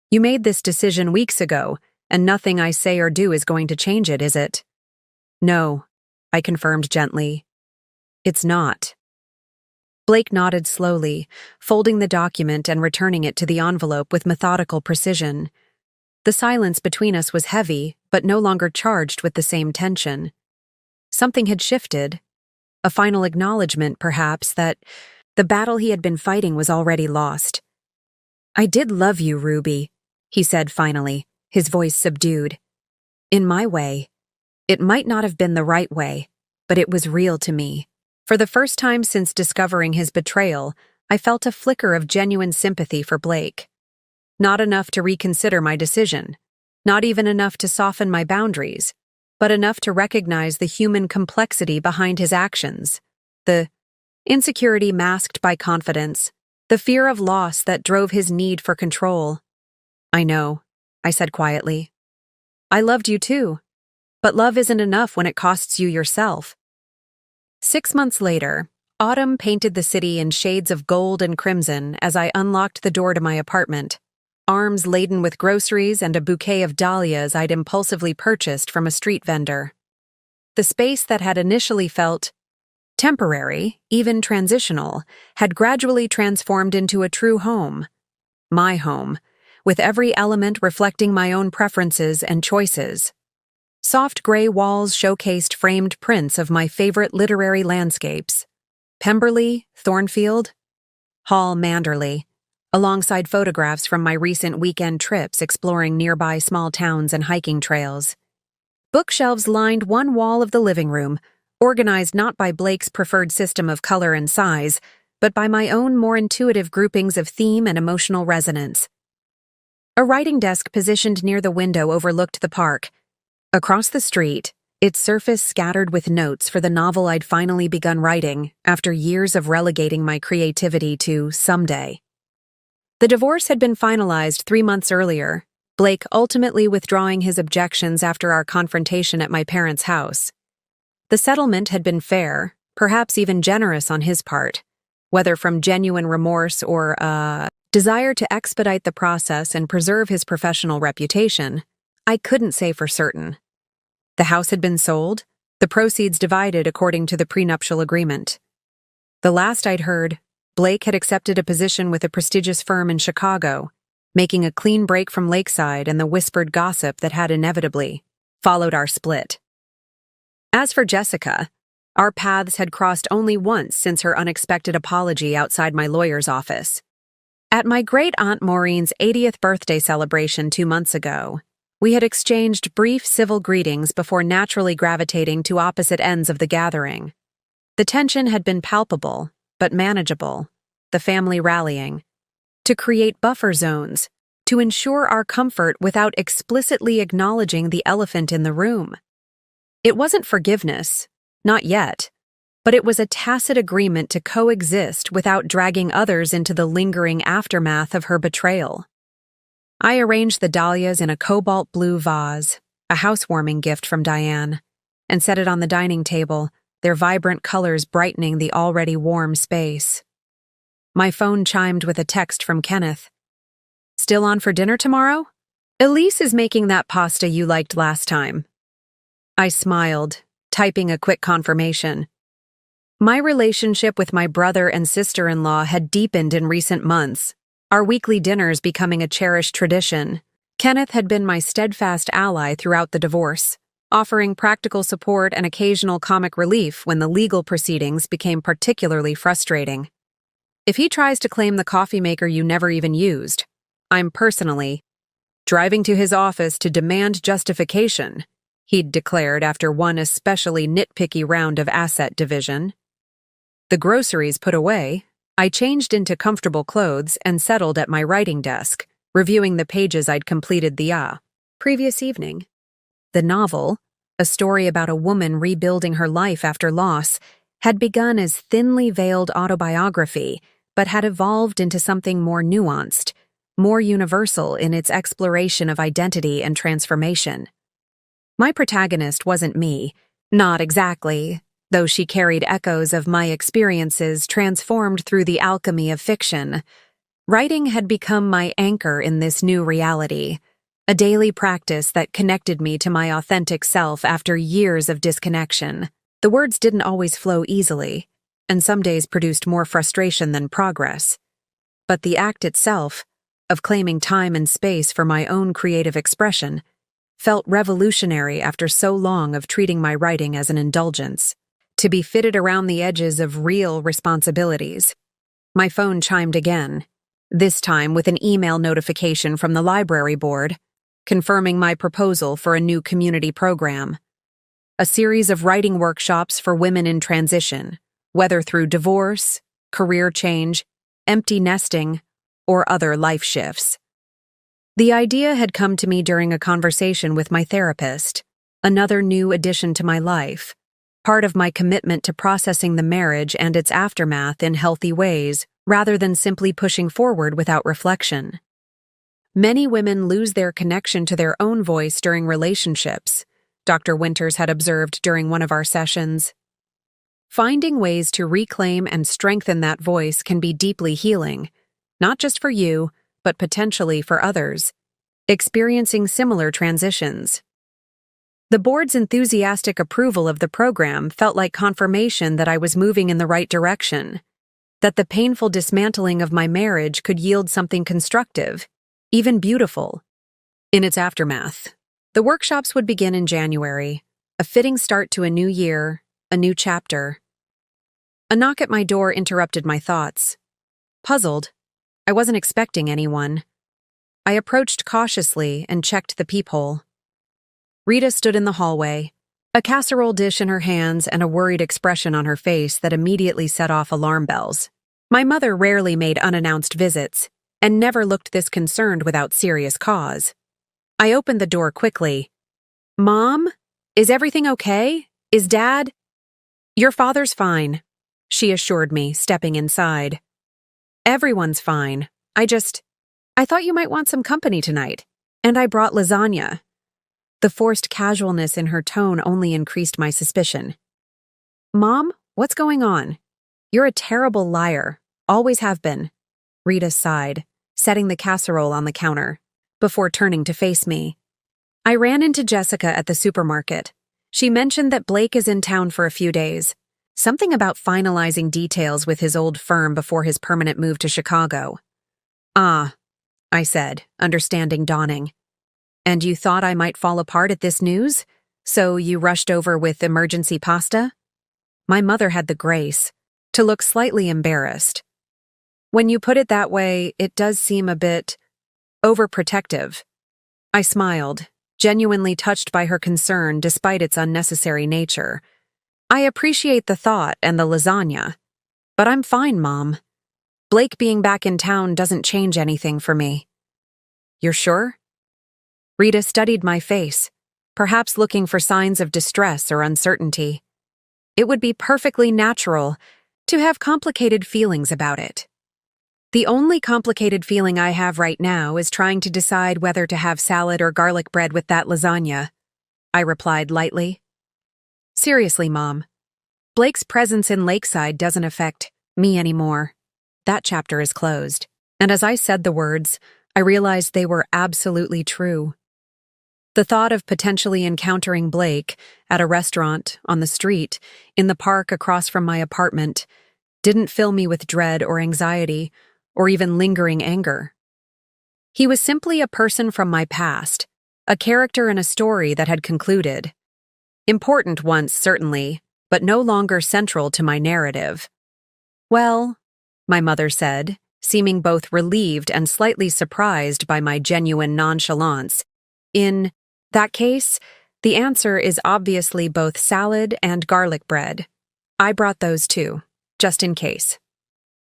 Speaker 1: "You made this decision weeks ago, and nothing I say or do is going to change it, is it?" "No," I confirmed gently. "It's not." Blake nodded slowly, folding the document and returning it to the envelope with methodical precision. The silence between us was heavy, but no longer charged with the same tension. Something had shifted, a final acknowledgement, perhaps, that the battle he had been fighting was already lost. "I did love you, Ruby," he said finally, his voice subdued. "In my way. It might not have been the right way, but it was real to me." For the first time since discovering his betrayal, I felt a flicker of genuine sympathy for Blake. Not enough to reconsider my decision, not even enough to soften my boundaries, but enough to recognize the human complexity behind his actions, the insecurity masked by confidence, the fear of loss that drove his need for control. "I know," I said quietly. "I loved you too, but love isn't enough when it costs you yourself." 6 months later, autumn painted the city in shades of gold and crimson as I unlocked the door to my apartment, arms laden with groceries and a bouquet of dahlias I'd impulsively purchased from a street vendor. The space that had initially felt temporary, even transitional, had gradually transformed into a true home. My home, with every element reflecting my own preferences and choices. Soft gray walls showcased framed prints of my favorite literary landscapes: Pemberley, Thornfield, Hall, Manderley, alongside photographs from my recent weekend trips exploring nearby small towns and hiking trails. Bookshelves lined one wall of the living room, organized not by Blake's preferred system of color and size, but by my own more intuitive groupings of theme and emotional resonance. A writing desk positioned near the window overlooked the park. Across the street, its surface scattered with notes for the novel I'd finally begun writing after years of relegating my creativity to someday. The divorce had been finalized 3 months earlier, Blake ultimately withdrawing his objections after our confrontation at my parents' house. The settlement had been fair, perhaps even generous on his part, whether from genuine remorse or a desire to expedite the process and preserve his professional reputation. I couldn't say for certain. The house had been sold, the proceeds divided according to the prenuptial agreement. The last I'd heard, Blake had accepted a position with a prestigious firm in Chicago, making a clean break from Lakeside and the whispered gossip that had inevitably followed our split. As for Jessica, Our paths had crossed only once since her unexpected apology outside my lawyer's office. At my great-aunt Maureen's 80th birthday celebration 2 months ago, we had exchanged brief civil greetings before naturally gravitating to opposite ends of the gathering. The tension had been palpable, but manageable, the family rallying, to create buffer zones, to ensure our comfort without explicitly acknowledging the elephant in the room. It wasn't forgiveness, not yet, but it was a tacit agreement to coexist without dragging others into the lingering aftermath of her betrayal. I arranged the dahlias in a cobalt blue vase, a housewarming gift from Diane, and set it on the dining table, their vibrant colors brightening the already warm space. My phone chimed with a text from Kenneth. "Still on for dinner tomorrow? Elise is making that pasta you liked last time." I smiled, typing a quick confirmation. My relationship with my brother and sister-in-law had deepened in recent months, our weekly dinners becoming a cherished tradition. Kenneth had been my steadfast ally throughout the divorce, offering practical support and occasional comic relief when the legal proceedings became particularly frustrating. If he tries to claim the coffee maker you never even used, I'm personally driving to his office to demand justification, he'd declared after one especially nitpicky round of asset division. The groceries put away, I changed into comfortable clothes and settled at my writing desk, reviewing the pages I'd completed the previous evening. The novel, a story about a woman rebuilding her life after loss, had begun as thinly veiled autobiography, but had evolved into something more nuanced, more universal in its exploration of identity and transformation. My protagonist wasn't me, not exactly, though she carried echoes of my experiences transformed through the alchemy of fiction. Writing had become my anchor in this new reality, a daily practice that connected me to my authentic self after years of disconnection. The words didn't always flow easily, and some days produced more frustration than progress. But the act itself, of claiming time and space for my own creative expression, felt revolutionary after so long of treating my writing as an indulgence, to be fitted around the edges of real responsibilities. My phone chimed again, this time with an email notification from the library board, confirming my proposal for a new community program. A series of writing workshops for women in transition, whether through divorce, career change, empty nesting, or other life shifts. The idea had come to me during a conversation with my therapist, another new addition to my life, part of my commitment to processing the marriage and its aftermath in healthy ways, rather than simply pushing forward without reflection. Many women lose their connection to their own voice during relationships, Dr. Winters had observed during one of our sessions. Finding ways to reclaim and strengthen that voice can be deeply healing, not just for you, but potentially for others, experiencing similar transitions. The board's enthusiastic approval of the program felt like confirmation that I was moving in the right direction, that the painful dismantling of my marriage could yield something constructive, even beautiful. In its aftermath, the workshops would begin in January, a fitting start to a new year, a new chapter. A knock at my door interrupted my thoughts. Puzzled, I wasn't expecting anyone. I approached cautiously and checked the peephole. Rita stood in the hallway, a casserole dish in her hands and a worried expression on her face that immediately set off alarm bells. My mother rarely made unannounced visits, and never looked this concerned without serious cause. I opened the door quickly. "Mom? Is everything okay? Is Dad?" "Your father's fine," she assured me, stepping inside. "Everyone's fine. I thought you might want some company tonight, and I brought lasagna." The forced casualness in her tone only increased my suspicion. "Mom, what's going on? You're a terrible liar. Always have been." Rita sighed, setting the casserole on the counter, before turning to face me. "I ran into Jessica at the supermarket. She mentioned that Blake is in town for a few days. Something about finalizing details with his old firm before his permanent move to Chicago." "Ah," I said, understanding dawning. "And you thought I might fall apart at this news? So you rushed over with emergency pasta?" My mother had the grace to look slightly embarrassed. When you put it that way, it does seem a bit overprotective. I smiled, genuinely touched by her concern despite its unnecessary nature. I appreciate the thought and the lasagna, but I'm fine, Mom. Blake being back in town doesn't change anything for me. You're sure? Rita studied my face, perhaps looking for signs of distress or uncertainty. It would be perfectly natural to have complicated feelings about it. The only complicated feeling I have right now is trying to decide whether to have salad or garlic bread with that lasagna, I replied lightly. Seriously, Mom. Blake's presence in Lakeside doesn't affect me anymore. That chapter is closed. And as I said the words, I realized they were absolutely true. The thought of potentially encountering Blake at a restaurant, on the street, in the park across from my apartment, didn't fill me with dread or anxiety, or even lingering anger. He was simply a person from my past, a character in a story that had concluded. Important once, certainly, but no longer central to my narrative. Well, my mother said, seeming both relieved and slightly surprised by my genuine nonchalance. In that case, the answer is obviously both salad and garlic bread. I brought those too, just in case.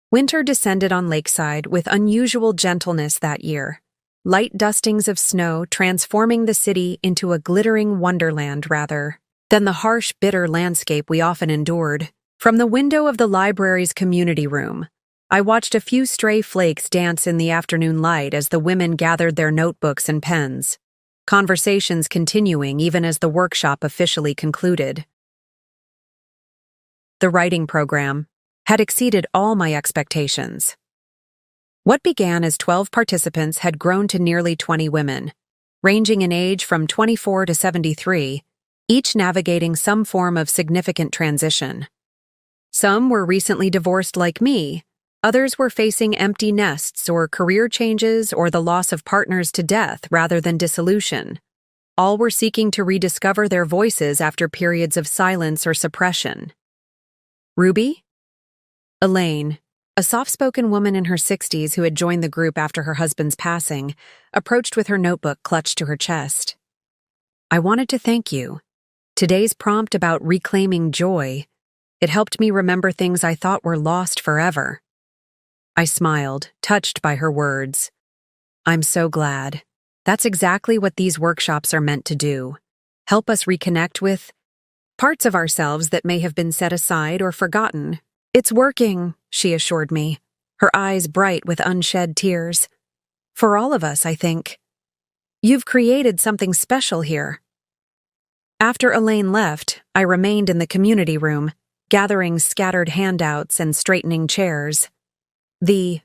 Speaker 1: Winter descended on Lakeside with unusual gentleness that year, light dustings of snow transforming the city into a glittering wonderland rather than the harsh, bitter landscape we often endured. From the window of the library's community room, I watched a few stray flakes dance in the afternoon light as the women gathered their notebooks and pens, conversations continuing even as the workshop officially concluded. The writing program had exceeded all my expectations. What began as 12 participants had grown to nearly 20 women, ranging in age from 24 to 73, each navigating some form of significant transition. Some were recently divorced like me, others were facing empty nests or career changes or the loss of partners to death rather than dissolution. All were seeking to rediscover their voices after periods of silence or suppression. Ruby? Elaine, a soft-spoken woman in her 60s who had joined the group after her husband's passing, approached with her notebook clutched to her chest. I wanted to thank you. Today's prompt about reclaiming joy, it helped me remember things I thought were lost forever. I smiled, touched by her words. I'm so glad. That's exactly what these workshops are meant to do. Help us reconnect with parts of ourselves that may have been set aside or forgotten. It's working, she assured me, her eyes bright with unshed tears. For all of us, I think. You've created something special here. After Elaine left, I remained in the community room, gathering scattered handouts and straightening chairs. The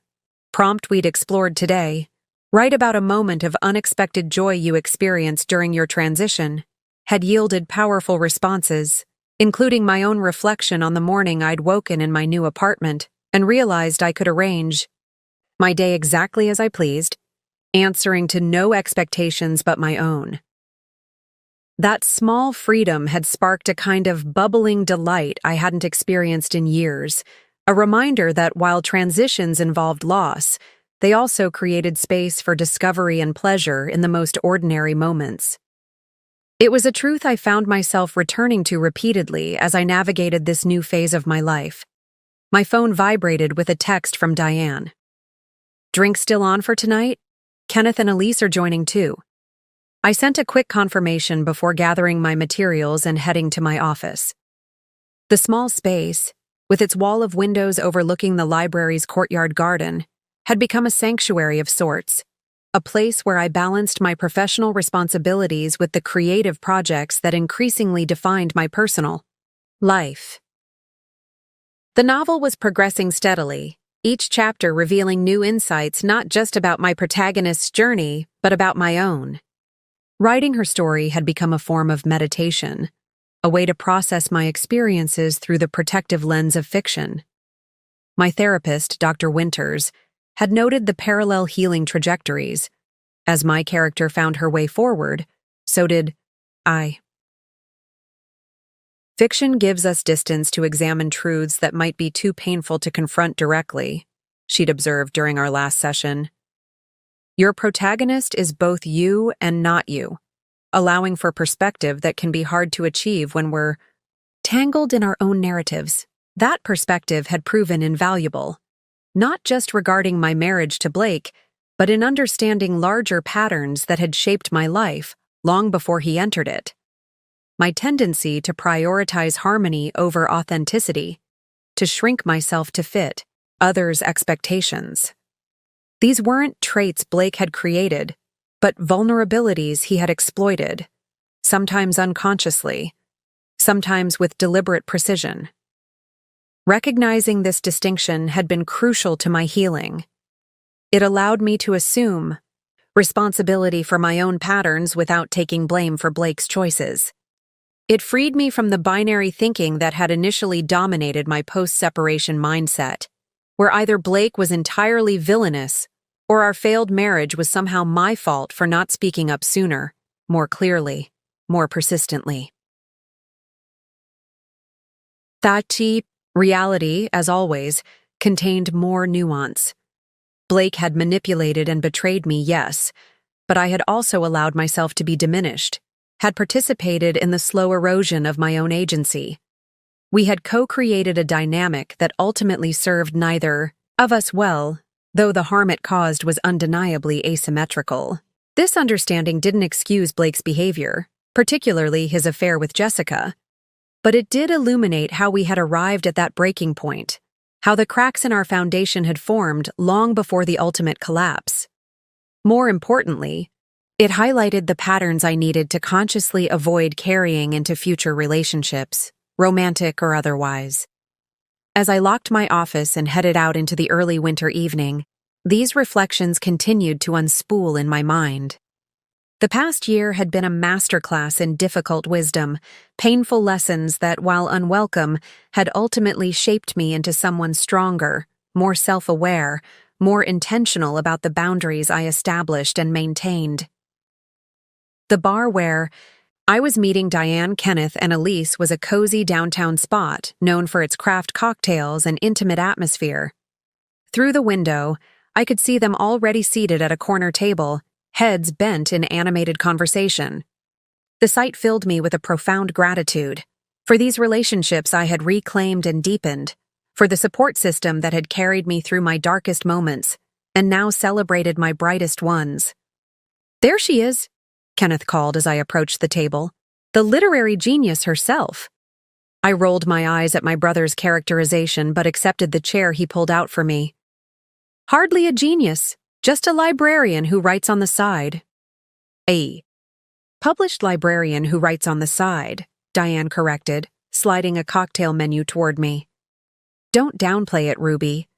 Speaker 1: prompt we'd explored today, write about a moment of unexpected joy you experienced during your transition, had yielded powerful responses, including my own reflection on the morning I'd woken in my new apartment and realized I could arrange my day exactly as I pleased, answering to no expectations but my own. That small freedom had sparked a kind of bubbling delight I hadn't experienced in years, a reminder that while transitions involved loss, they also created space for discovery and pleasure in the most ordinary moments. It was a truth I found myself returning to repeatedly as I navigated this new phase of my life. My phone vibrated with a text from Diane. Drink still on for tonight? Kenneth and Elise are joining too. I sent a quick confirmation before gathering my materials and heading to my office. The small space, with its wall of windows overlooking the library's courtyard garden, had become a sanctuary of sorts, a place where I balanced my professional responsibilities with the creative projects that increasingly defined my personal life. The novel was progressing steadily, each chapter revealing new insights not just about my protagonist's journey, but about my own. Writing her story had become a form of meditation, a way to process my experiences through the protective lens of fiction. My therapist, Dr. Winters, had noted the parallel healing trajectories. As my character found her way forward, so did I. Fiction gives us distance to examine truths that might be too painful to confront directly, she'd observed during our last session. Your protagonist is both you and not you, allowing for perspective that can be hard to achieve when we're tangled in our own narratives. That perspective had proven invaluable, not just regarding my marriage to Blake, but in understanding larger patterns that had shaped my life long before he entered it. My tendency to prioritize harmony over authenticity, to shrink myself to fit others' expectations. These weren't traits Blake had created, but vulnerabilities he had exploited, sometimes unconsciously, sometimes with deliberate precision. Recognizing this distinction had been crucial to my healing. It allowed me to assume responsibility for my own patterns without taking blame for Blake's choices. It freed me from the binary thinking that had initially dominated my post-separation mindset, where either Blake was entirely villainous or our failed marriage was somehow my fault for not speaking up sooner, more clearly, more persistently. That reality, as always, contained more nuance. Blake had manipulated and betrayed me, yes, but I had also allowed myself to be diminished, had participated in the slow erosion of my own agency. We had co-created a dynamic that ultimately served neither of us well, though the harm it caused was undeniably asymmetrical. This understanding didn't excuse Blake's behavior, particularly his affair with Jessica, but it did illuminate how we had arrived at that breaking point, how the cracks in our foundation had formed long before the ultimate collapse. More importantly, it highlighted the patterns I needed to consciously avoid carrying into future relationships, romantic or otherwise. As I locked my office and headed out into the early winter evening, these reflections continued to unspool in my mind. The past year had been a masterclass in difficult wisdom, painful lessons that, while unwelcome, had ultimately shaped me into someone stronger, more self-aware, more intentional about the boundaries I established and maintained. The bar where I was meeting Diane, Kenneth, and Elise was a cozy downtown spot known for its craft cocktails and intimate atmosphere. Through the window, I could see them already seated at a corner table, heads bent in animated conversation. The sight filled me with a profound gratitude for these relationships I had reclaimed and deepened, for the support system that had carried me through my darkest moments and now celebrated my brightest ones. "There she is," Kenneth called as I approached the table. "The literary genius herself." I rolled my eyes at my brother's characterization but accepted the chair he pulled out for me. "Hardly a genius, just a librarian who writes on the side." "A published librarian who writes on the side," Diane corrected, sliding a cocktail menu toward me. "Don't downplay it, Ruby.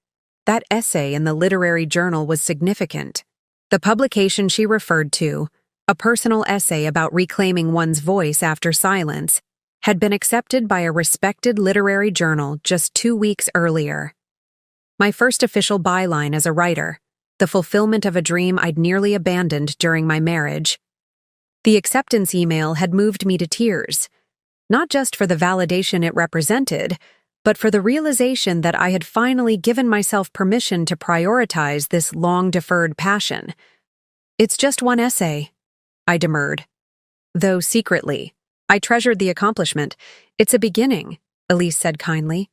Speaker 1: That essay in the literary journal was significant." The publication she referred to, a personal essay about reclaiming one's voice after silence, had been accepted by a respected literary journal just 2 weeks earlier. My first official byline as a writer, the fulfillment of a dream I'd nearly abandoned during my marriage. The acceptance email had moved me to tears, not just for the validation it represented, but for the realization that I had finally given myself permission to prioritize this long-deferred passion. "It's just one essay," I demurred. Though secretly, I treasured the accomplishment. "It's a beginning," Elise said kindly.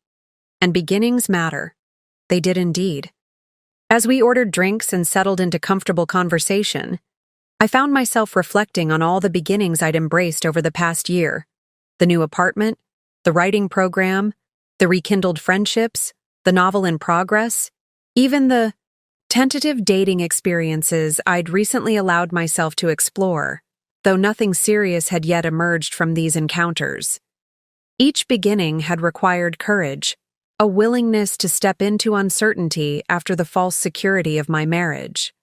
Speaker 1: And beginnings matter. They did indeed. As we ordered drinks and settled into comfortable conversation, I found myself reflecting on all the beginnings I'd embraced over the past year. The new apartment, the writing program, the rekindled friendships, the novel in progress, even the tentative dating experiences I'd recently allowed myself to explore, though nothing serious had yet emerged from these encounters. Each beginning had required courage, a willingness to step into uncertainty after the false security of my marriage.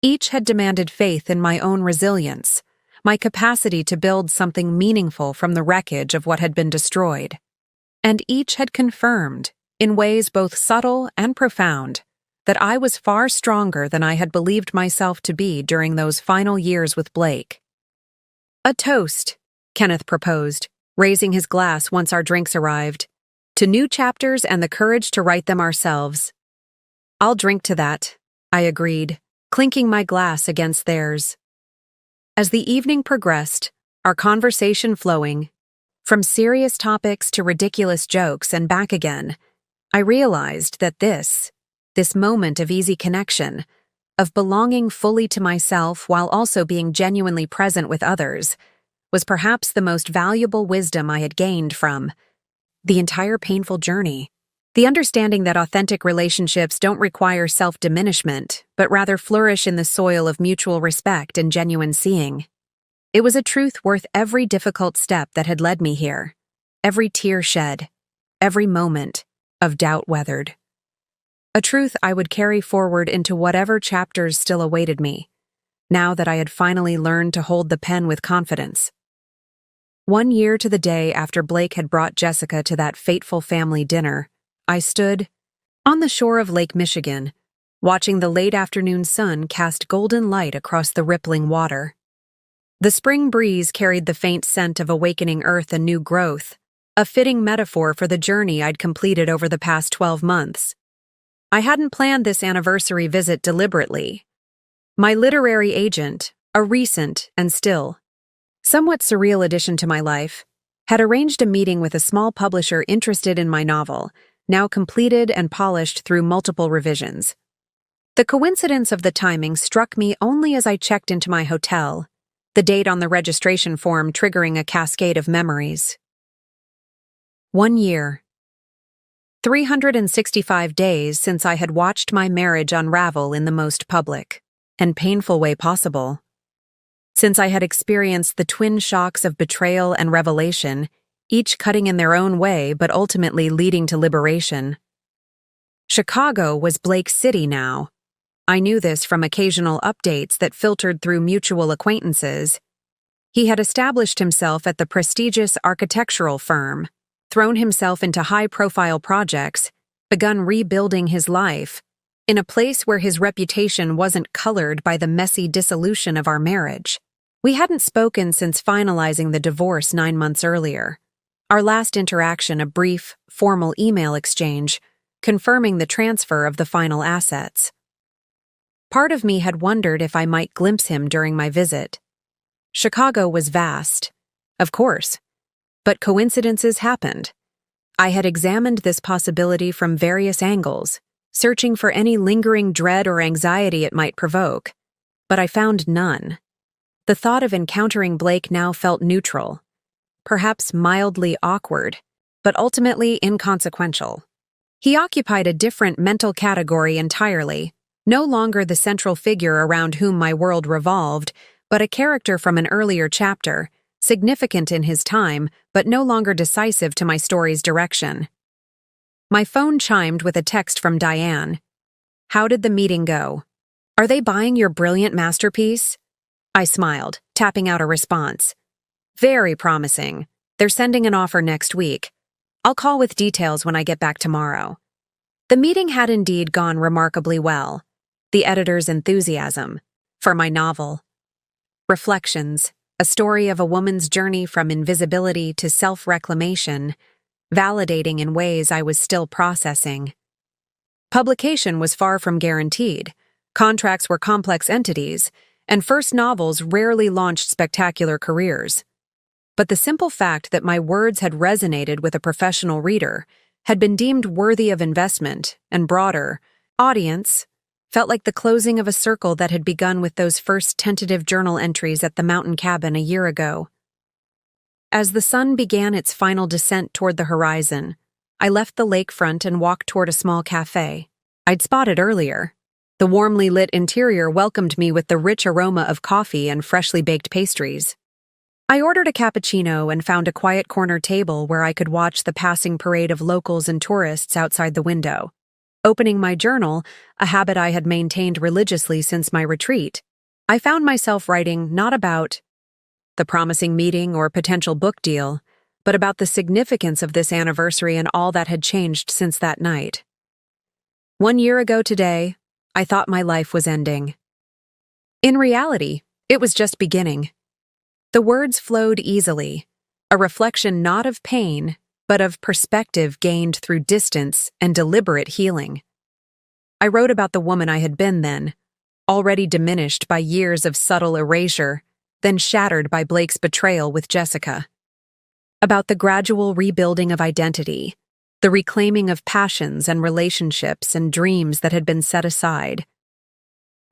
Speaker 1: Each had demanded faith in my own resilience, my capacity to build something meaningful from the wreckage of what had been destroyed. And each had confirmed, in ways both subtle and profound, that I was far stronger than I had believed myself to be during those final years with Blake. "A toast," Kenneth proposed, raising his glass once our drinks arrived. To new chapters and the courage to write them ourselves. I'll drink to that, I agreed, clinking my glass against theirs. As the evening progressed, our conversation flowing, from serious topics to ridiculous jokes and back again, I realized that this moment of easy connection, of belonging fully to myself while also being genuinely present with others, was perhaps the most valuable wisdom I had gained from the entire painful journey. The understanding that authentic relationships don't require self-diminishment, but rather flourish in the soil of mutual respect and genuine seeing. It was a truth worth every difficult step that had led me here, every tear shed, every moment of doubt weathered. A truth I would carry forward into whatever chapters still awaited me, now that I had finally learned to hold the pen with confidence. 1 year to the day after Blake had brought Jessica to that fateful family dinner, I stood on the shore of Lake Michigan, watching the late afternoon sun cast golden light across the rippling water. The spring breeze carried the faint scent of awakening earth and new growth, a fitting metaphor for the journey I'd completed over the past 12 months. I hadn't planned this anniversary visit deliberately. My literary agent, a recent and still somewhat surreal addition to my life, had arranged a meeting with a small publisher interested in my novel, now completed and polished through multiple revisions. The coincidence of the timing struck me only as I checked into my hotel, the date on the registration form triggering a cascade of memories. 1 year. 365 days since I had watched my marriage unravel in the most public and painful way possible. Since I had experienced the twin shocks of betrayal and revelation, each cutting in their own way but ultimately leading to liberation. Chicago was Blake's city now. I knew this from occasional updates that filtered through mutual acquaintances. He had established himself at the prestigious architectural firm, thrown himself into high-profile projects, begun rebuilding his life, in a place where his reputation wasn't colored by the messy dissolution of our marriage. We hadn't spoken since finalizing the divorce 9 months earlier. Our last interaction a brief, formal email exchange, confirming the transfer of the final assets. Part of me had wondered if I might glimpse him during my visit. Chicago was vast, of course, but coincidences happened. I had examined this possibility from various angles, searching for any lingering dread or anxiety it might provoke, but I found none. The thought of encountering Blake now felt neutral, perhaps mildly awkward, but ultimately inconsequential. He occupied a different mental category entirely, no longer the central figure around whom my world revolved, but a character from an earlier chapter, significant in his time, but no longer decisive to my story's direction. My phone chimed with a text from Diane. "How did the meeting go? Are they buying your brilliant masterpiece?" I smiled, tapping out a response. "Very promising. They're sending an offer next week. I'll call with details when I get back tomorrow." The meeting had indeed gone remarkably well. The editor's enthusiasm for my novel. Reflections, a story of a woman's journey from invisibility to self-reclamation, validating in ways I was still processing. Publication was far from guaranteed. Contracts were complex entities, and first novels rarely launched spectacular careers. But the simple fact that my words had resonated with a professional reader, had been deemed worthy of investment and broader audience, felt like the closing of a circle that had begun with those first tentative journal entries at the mountain cabin a year ago. As the sun began its final descent toward the horizon, I left the lakefront and walked toward a small cafe I'd spotted earlier. The warmly lit interior welcomed me with the rich aroma of coffee and freshly baked pastries. I ordered a cappuccino and found a quiet corner table where I could watch the passing parade of locals and tourists outside the window. Opening my journal, a habit I had maintained religiously since my retreat, I found myself writing not about the promising meeting or potential book deal, but about the significance of this anniversary and all that had changed since that night. 1 year ago today, I thought my life was ending. In reality, it was just beginning. The words flowed easily, a reflection not of pain, but of perspective gained through distance and deliberate healing. I wrote about the woman I had been then, already diminished by years of subtle erasure, then shattered by Blake's betrayal with Jessica. About the gradual rebuilding of identity, the reclaiming of passions and relationships and dreams that had been set aside.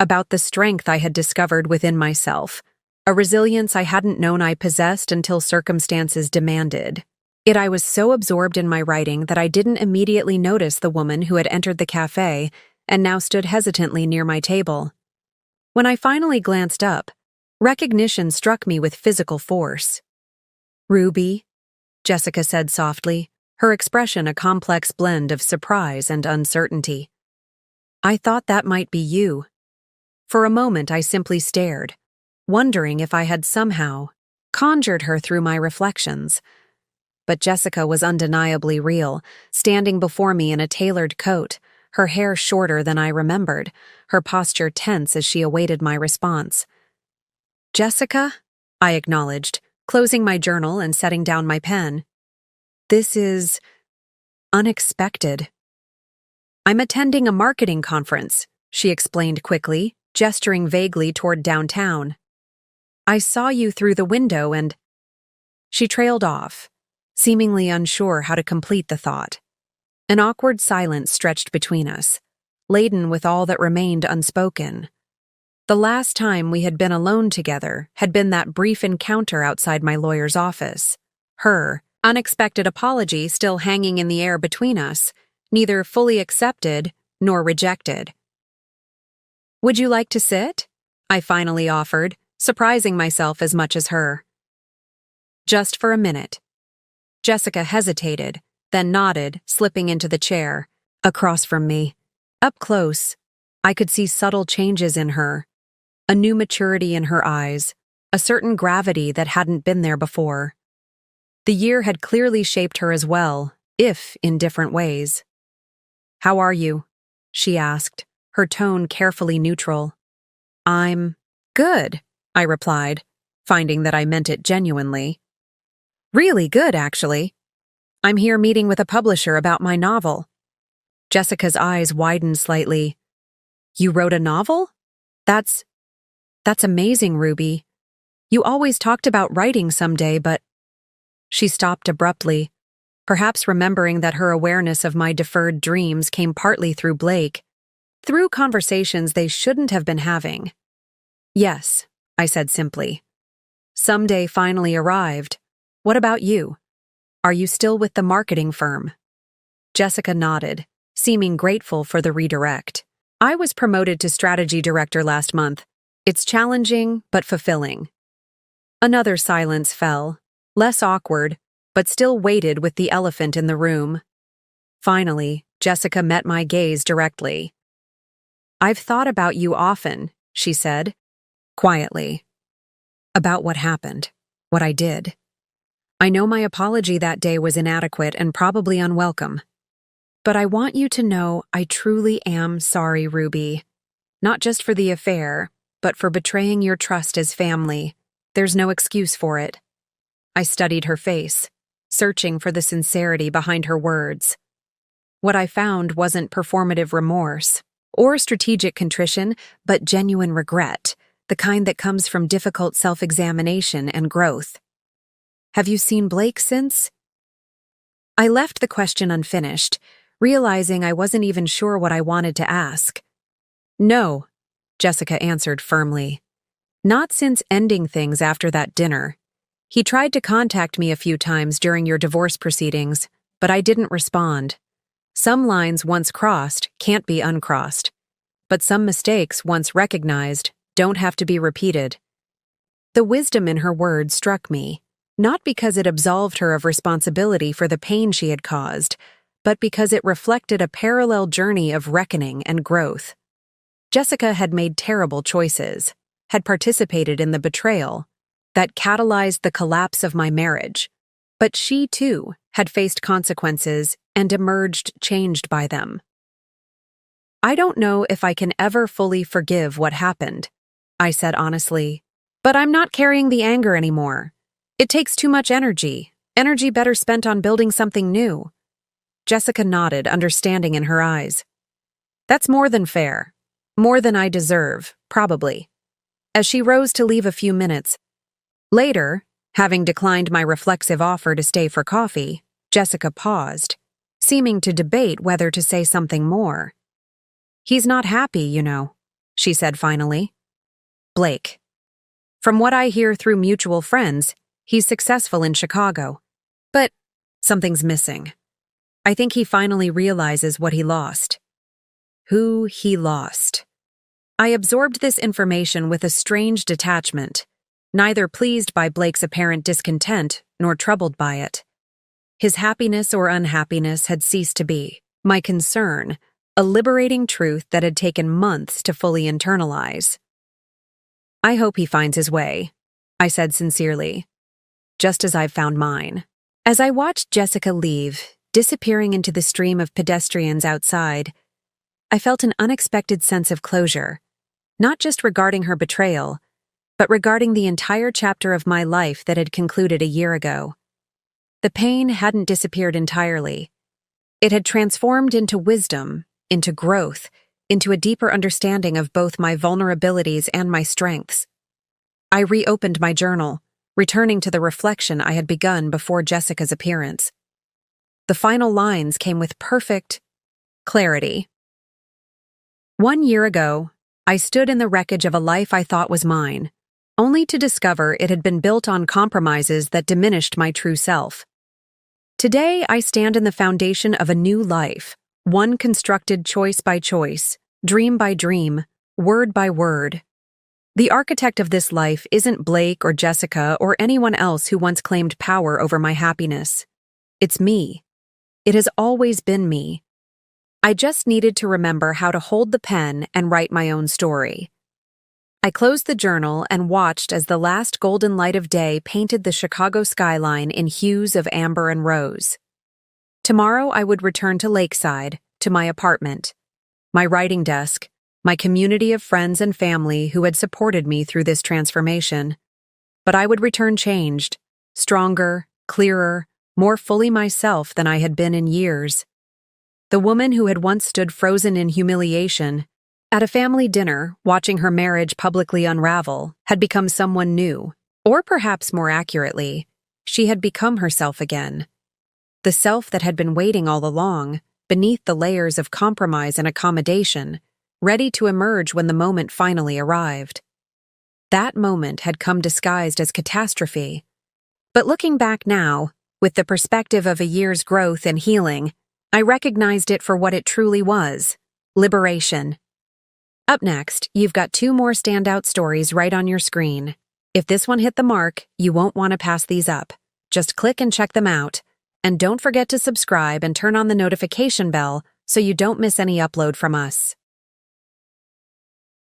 Speaker 1: About the strength I had discovered within myself, a resilience I hadn't known I possessed until circumstances demanded. Yet I was so absorbed in my writing that I didn't immediately notice the woman who had entered the cafe and now stood hesitantly near my table. When I finally glanced up, recognition struck me with physical force. "Ruby," Jessica said softly, her expression a complex blend of surprise and uncertainty. "I thought that might be you." For a moment I simply stared, wondering if I had somehow conjured her through my reflections. But Jessica was undeniably real, standing before me in a tailored coat, her hair shorter than I remembered, her posture tense as she awaited my response. "Jessica?" I acknowledged, closing my journal and setting down my pen. "This is unexpected." "I'm attending a marketing conference," she explained quickly, gesturing vaguely toward downtown. "I saw you through the window and—" She trailed off, seemingly unsure how to complete the thought. An awkward silence stretched between us, laden with all that remained unspoken. The last time we had been alone together had been that brief encounter outside my lawyer's office. Her unexpected apology still hanging in the air between us, neither fully accepted nor rejected. "Would you like to sit?" I finally offered, surprising myself as much as her. "Just for a minute." Jessica hesitated, then nodded, slipping into the chair, across from me. Up close, I could see subtle changes in her, a new maturity in her eyes, a certain gravity that hadn't been there before. The year had clearly shaped her as well, if in different ways. "How are you?" she asked, her tone carefully neutral. "I'm good," I replied, finding that I meant it genuinely. "Really good, actually. I'm here meeting with a publisher about my novel." Jessica's eyes widened slightly. "You wrote a novel? That's amazing, Ruby. You always talked about writing someday, but—" She stopped abruptly, perhaps remembering that her awareness of my deferred dreams came partly through Blake, through conversations they shouldn't have been having. "Yes," I said simply. "Someday finally arrived. What about you? Are you still with the marketing firm?" Jessica nodded, seeming grateful for the redirect. "I was promoted to strategy director last month. It's challenging, but fulfilling." Another silence fell, less awkward, but still weighted with the elephant in the room. Finally, Jessica met my gaze directly. "I've thought about you often," she said, quietly. "About what happened, what I did. I know my apology that day was inadequate and probably unwelcome. But I want you to know I truly am sorry, Ruby. Not just for the affair, but for betraying your trust as family. There's no excuse for it." I studied her face, searching for the sincerity behind her words. What I found wasn't performative remorse or strategic contrition, but genuine regret, the kind that comes from difficult self-examination and growth. "Have you seen Blake since?" I left the question unfinished, realizing I wasn't even sure what I wanted to ask. "No," Jessica answered firmly. "Not since ending things after that dinner. He tried to contact me a few times during your divorce proceedings, but I didn't respond. Some lines once crossed can't be uncrossed, but some mistakes once recognized don't have to be repeated." The wisdom in her words struck me, not because it absolved her of responsibility for the pain she had caused, but because it reflected a parallel journey of reckoning and growth. Jessica had made terrible choices, had participated in the betrayal that catalyzed the collapse of my marriage, but she, too, had faced consequences and emerged changed by them. "I don't know if I can ever fully forgive what happened," I said honestly, "but I'm not carrying the anger anymore. It takes too much energy. Energy better spent on building something new. Jessica nodded, understanding in her eyes. That's more than fair. More than I deserve, probably. As she rose to leave a few minutes later, having declined my reflexive offer to stay for coffee, Jessica paused, seeming to debate whether to say something more. He's not happy, you know, she said finally. Blake. From what I hear through mutual friends, he's successful in Chicago. But something's missing. I think he finally realizes what he lost. Who he lost. I absorbed this information with a strange detachment, neither pleased by Blake's apparent discontent nor troubled by it. His happiness or unhappiness had ceased to be my concern, a liberating truth that had taken months to fully internalize. I hope he finds his way, I said sincerely, just as I've found mine. As I watched Jessica leave, disappearing into the stream of pedestrians outside, I felt an unexpected sense of closure, not just regarding her betrayal, but regarding the entire chapter of my life that had concluded a year ago. The pain hadn't disappeared entirely. It had transformed into wisdom, into growth, into a deeper understanding of both my vulnerabilities and my strengths. I reopened my journal, returning to the reflection I had begun before Jessica's appearance. The final lines came with perfect clarity. 1 year ago, I stood in the wreckage of a life I thought was mine, only to discover it had been built on compromises that diminished my true self. Today, I stand in the foundation of a new life, one constructed choice by choice, dream by dream, word by word. The architect of this life isn't Blake or Jessica or anyone else who once claimed power over my happiness. It's me. It has always been me. I just needed to remember how to hold the pen and write my own story. I closed the journal and watched as the last golden light of day painted the Chicago skyline in hues of amber and rose. Tomorrow I would return to Lakeside, to my apartment, my writing desk, my community of friends and family who had supported me through this transformation. But I would return changed, stronger, clearer, more fully myself than I had been in years. The woman who had once stood frozen in humiliation at a family dinner, watching her marriage publicly unravel, had become someone new, or perhaps more accurately, she had become herself again. The self that had been waiting all along, beneath the layers of compromise and accommodation, ready to emerge when the moment finally arrived. That moment had come disguised as catastrophe. But looking back now, with the perspective of a year's growth and healing, I recognized it for what it truly was: liberation. Up next, you've got 2 more standout stories right on your screen. If this one hit the mark, you won't want to pass these up. Just click and check them out. And don't forget to subscribe and turn on the notification bell so you don't miss any upload from us.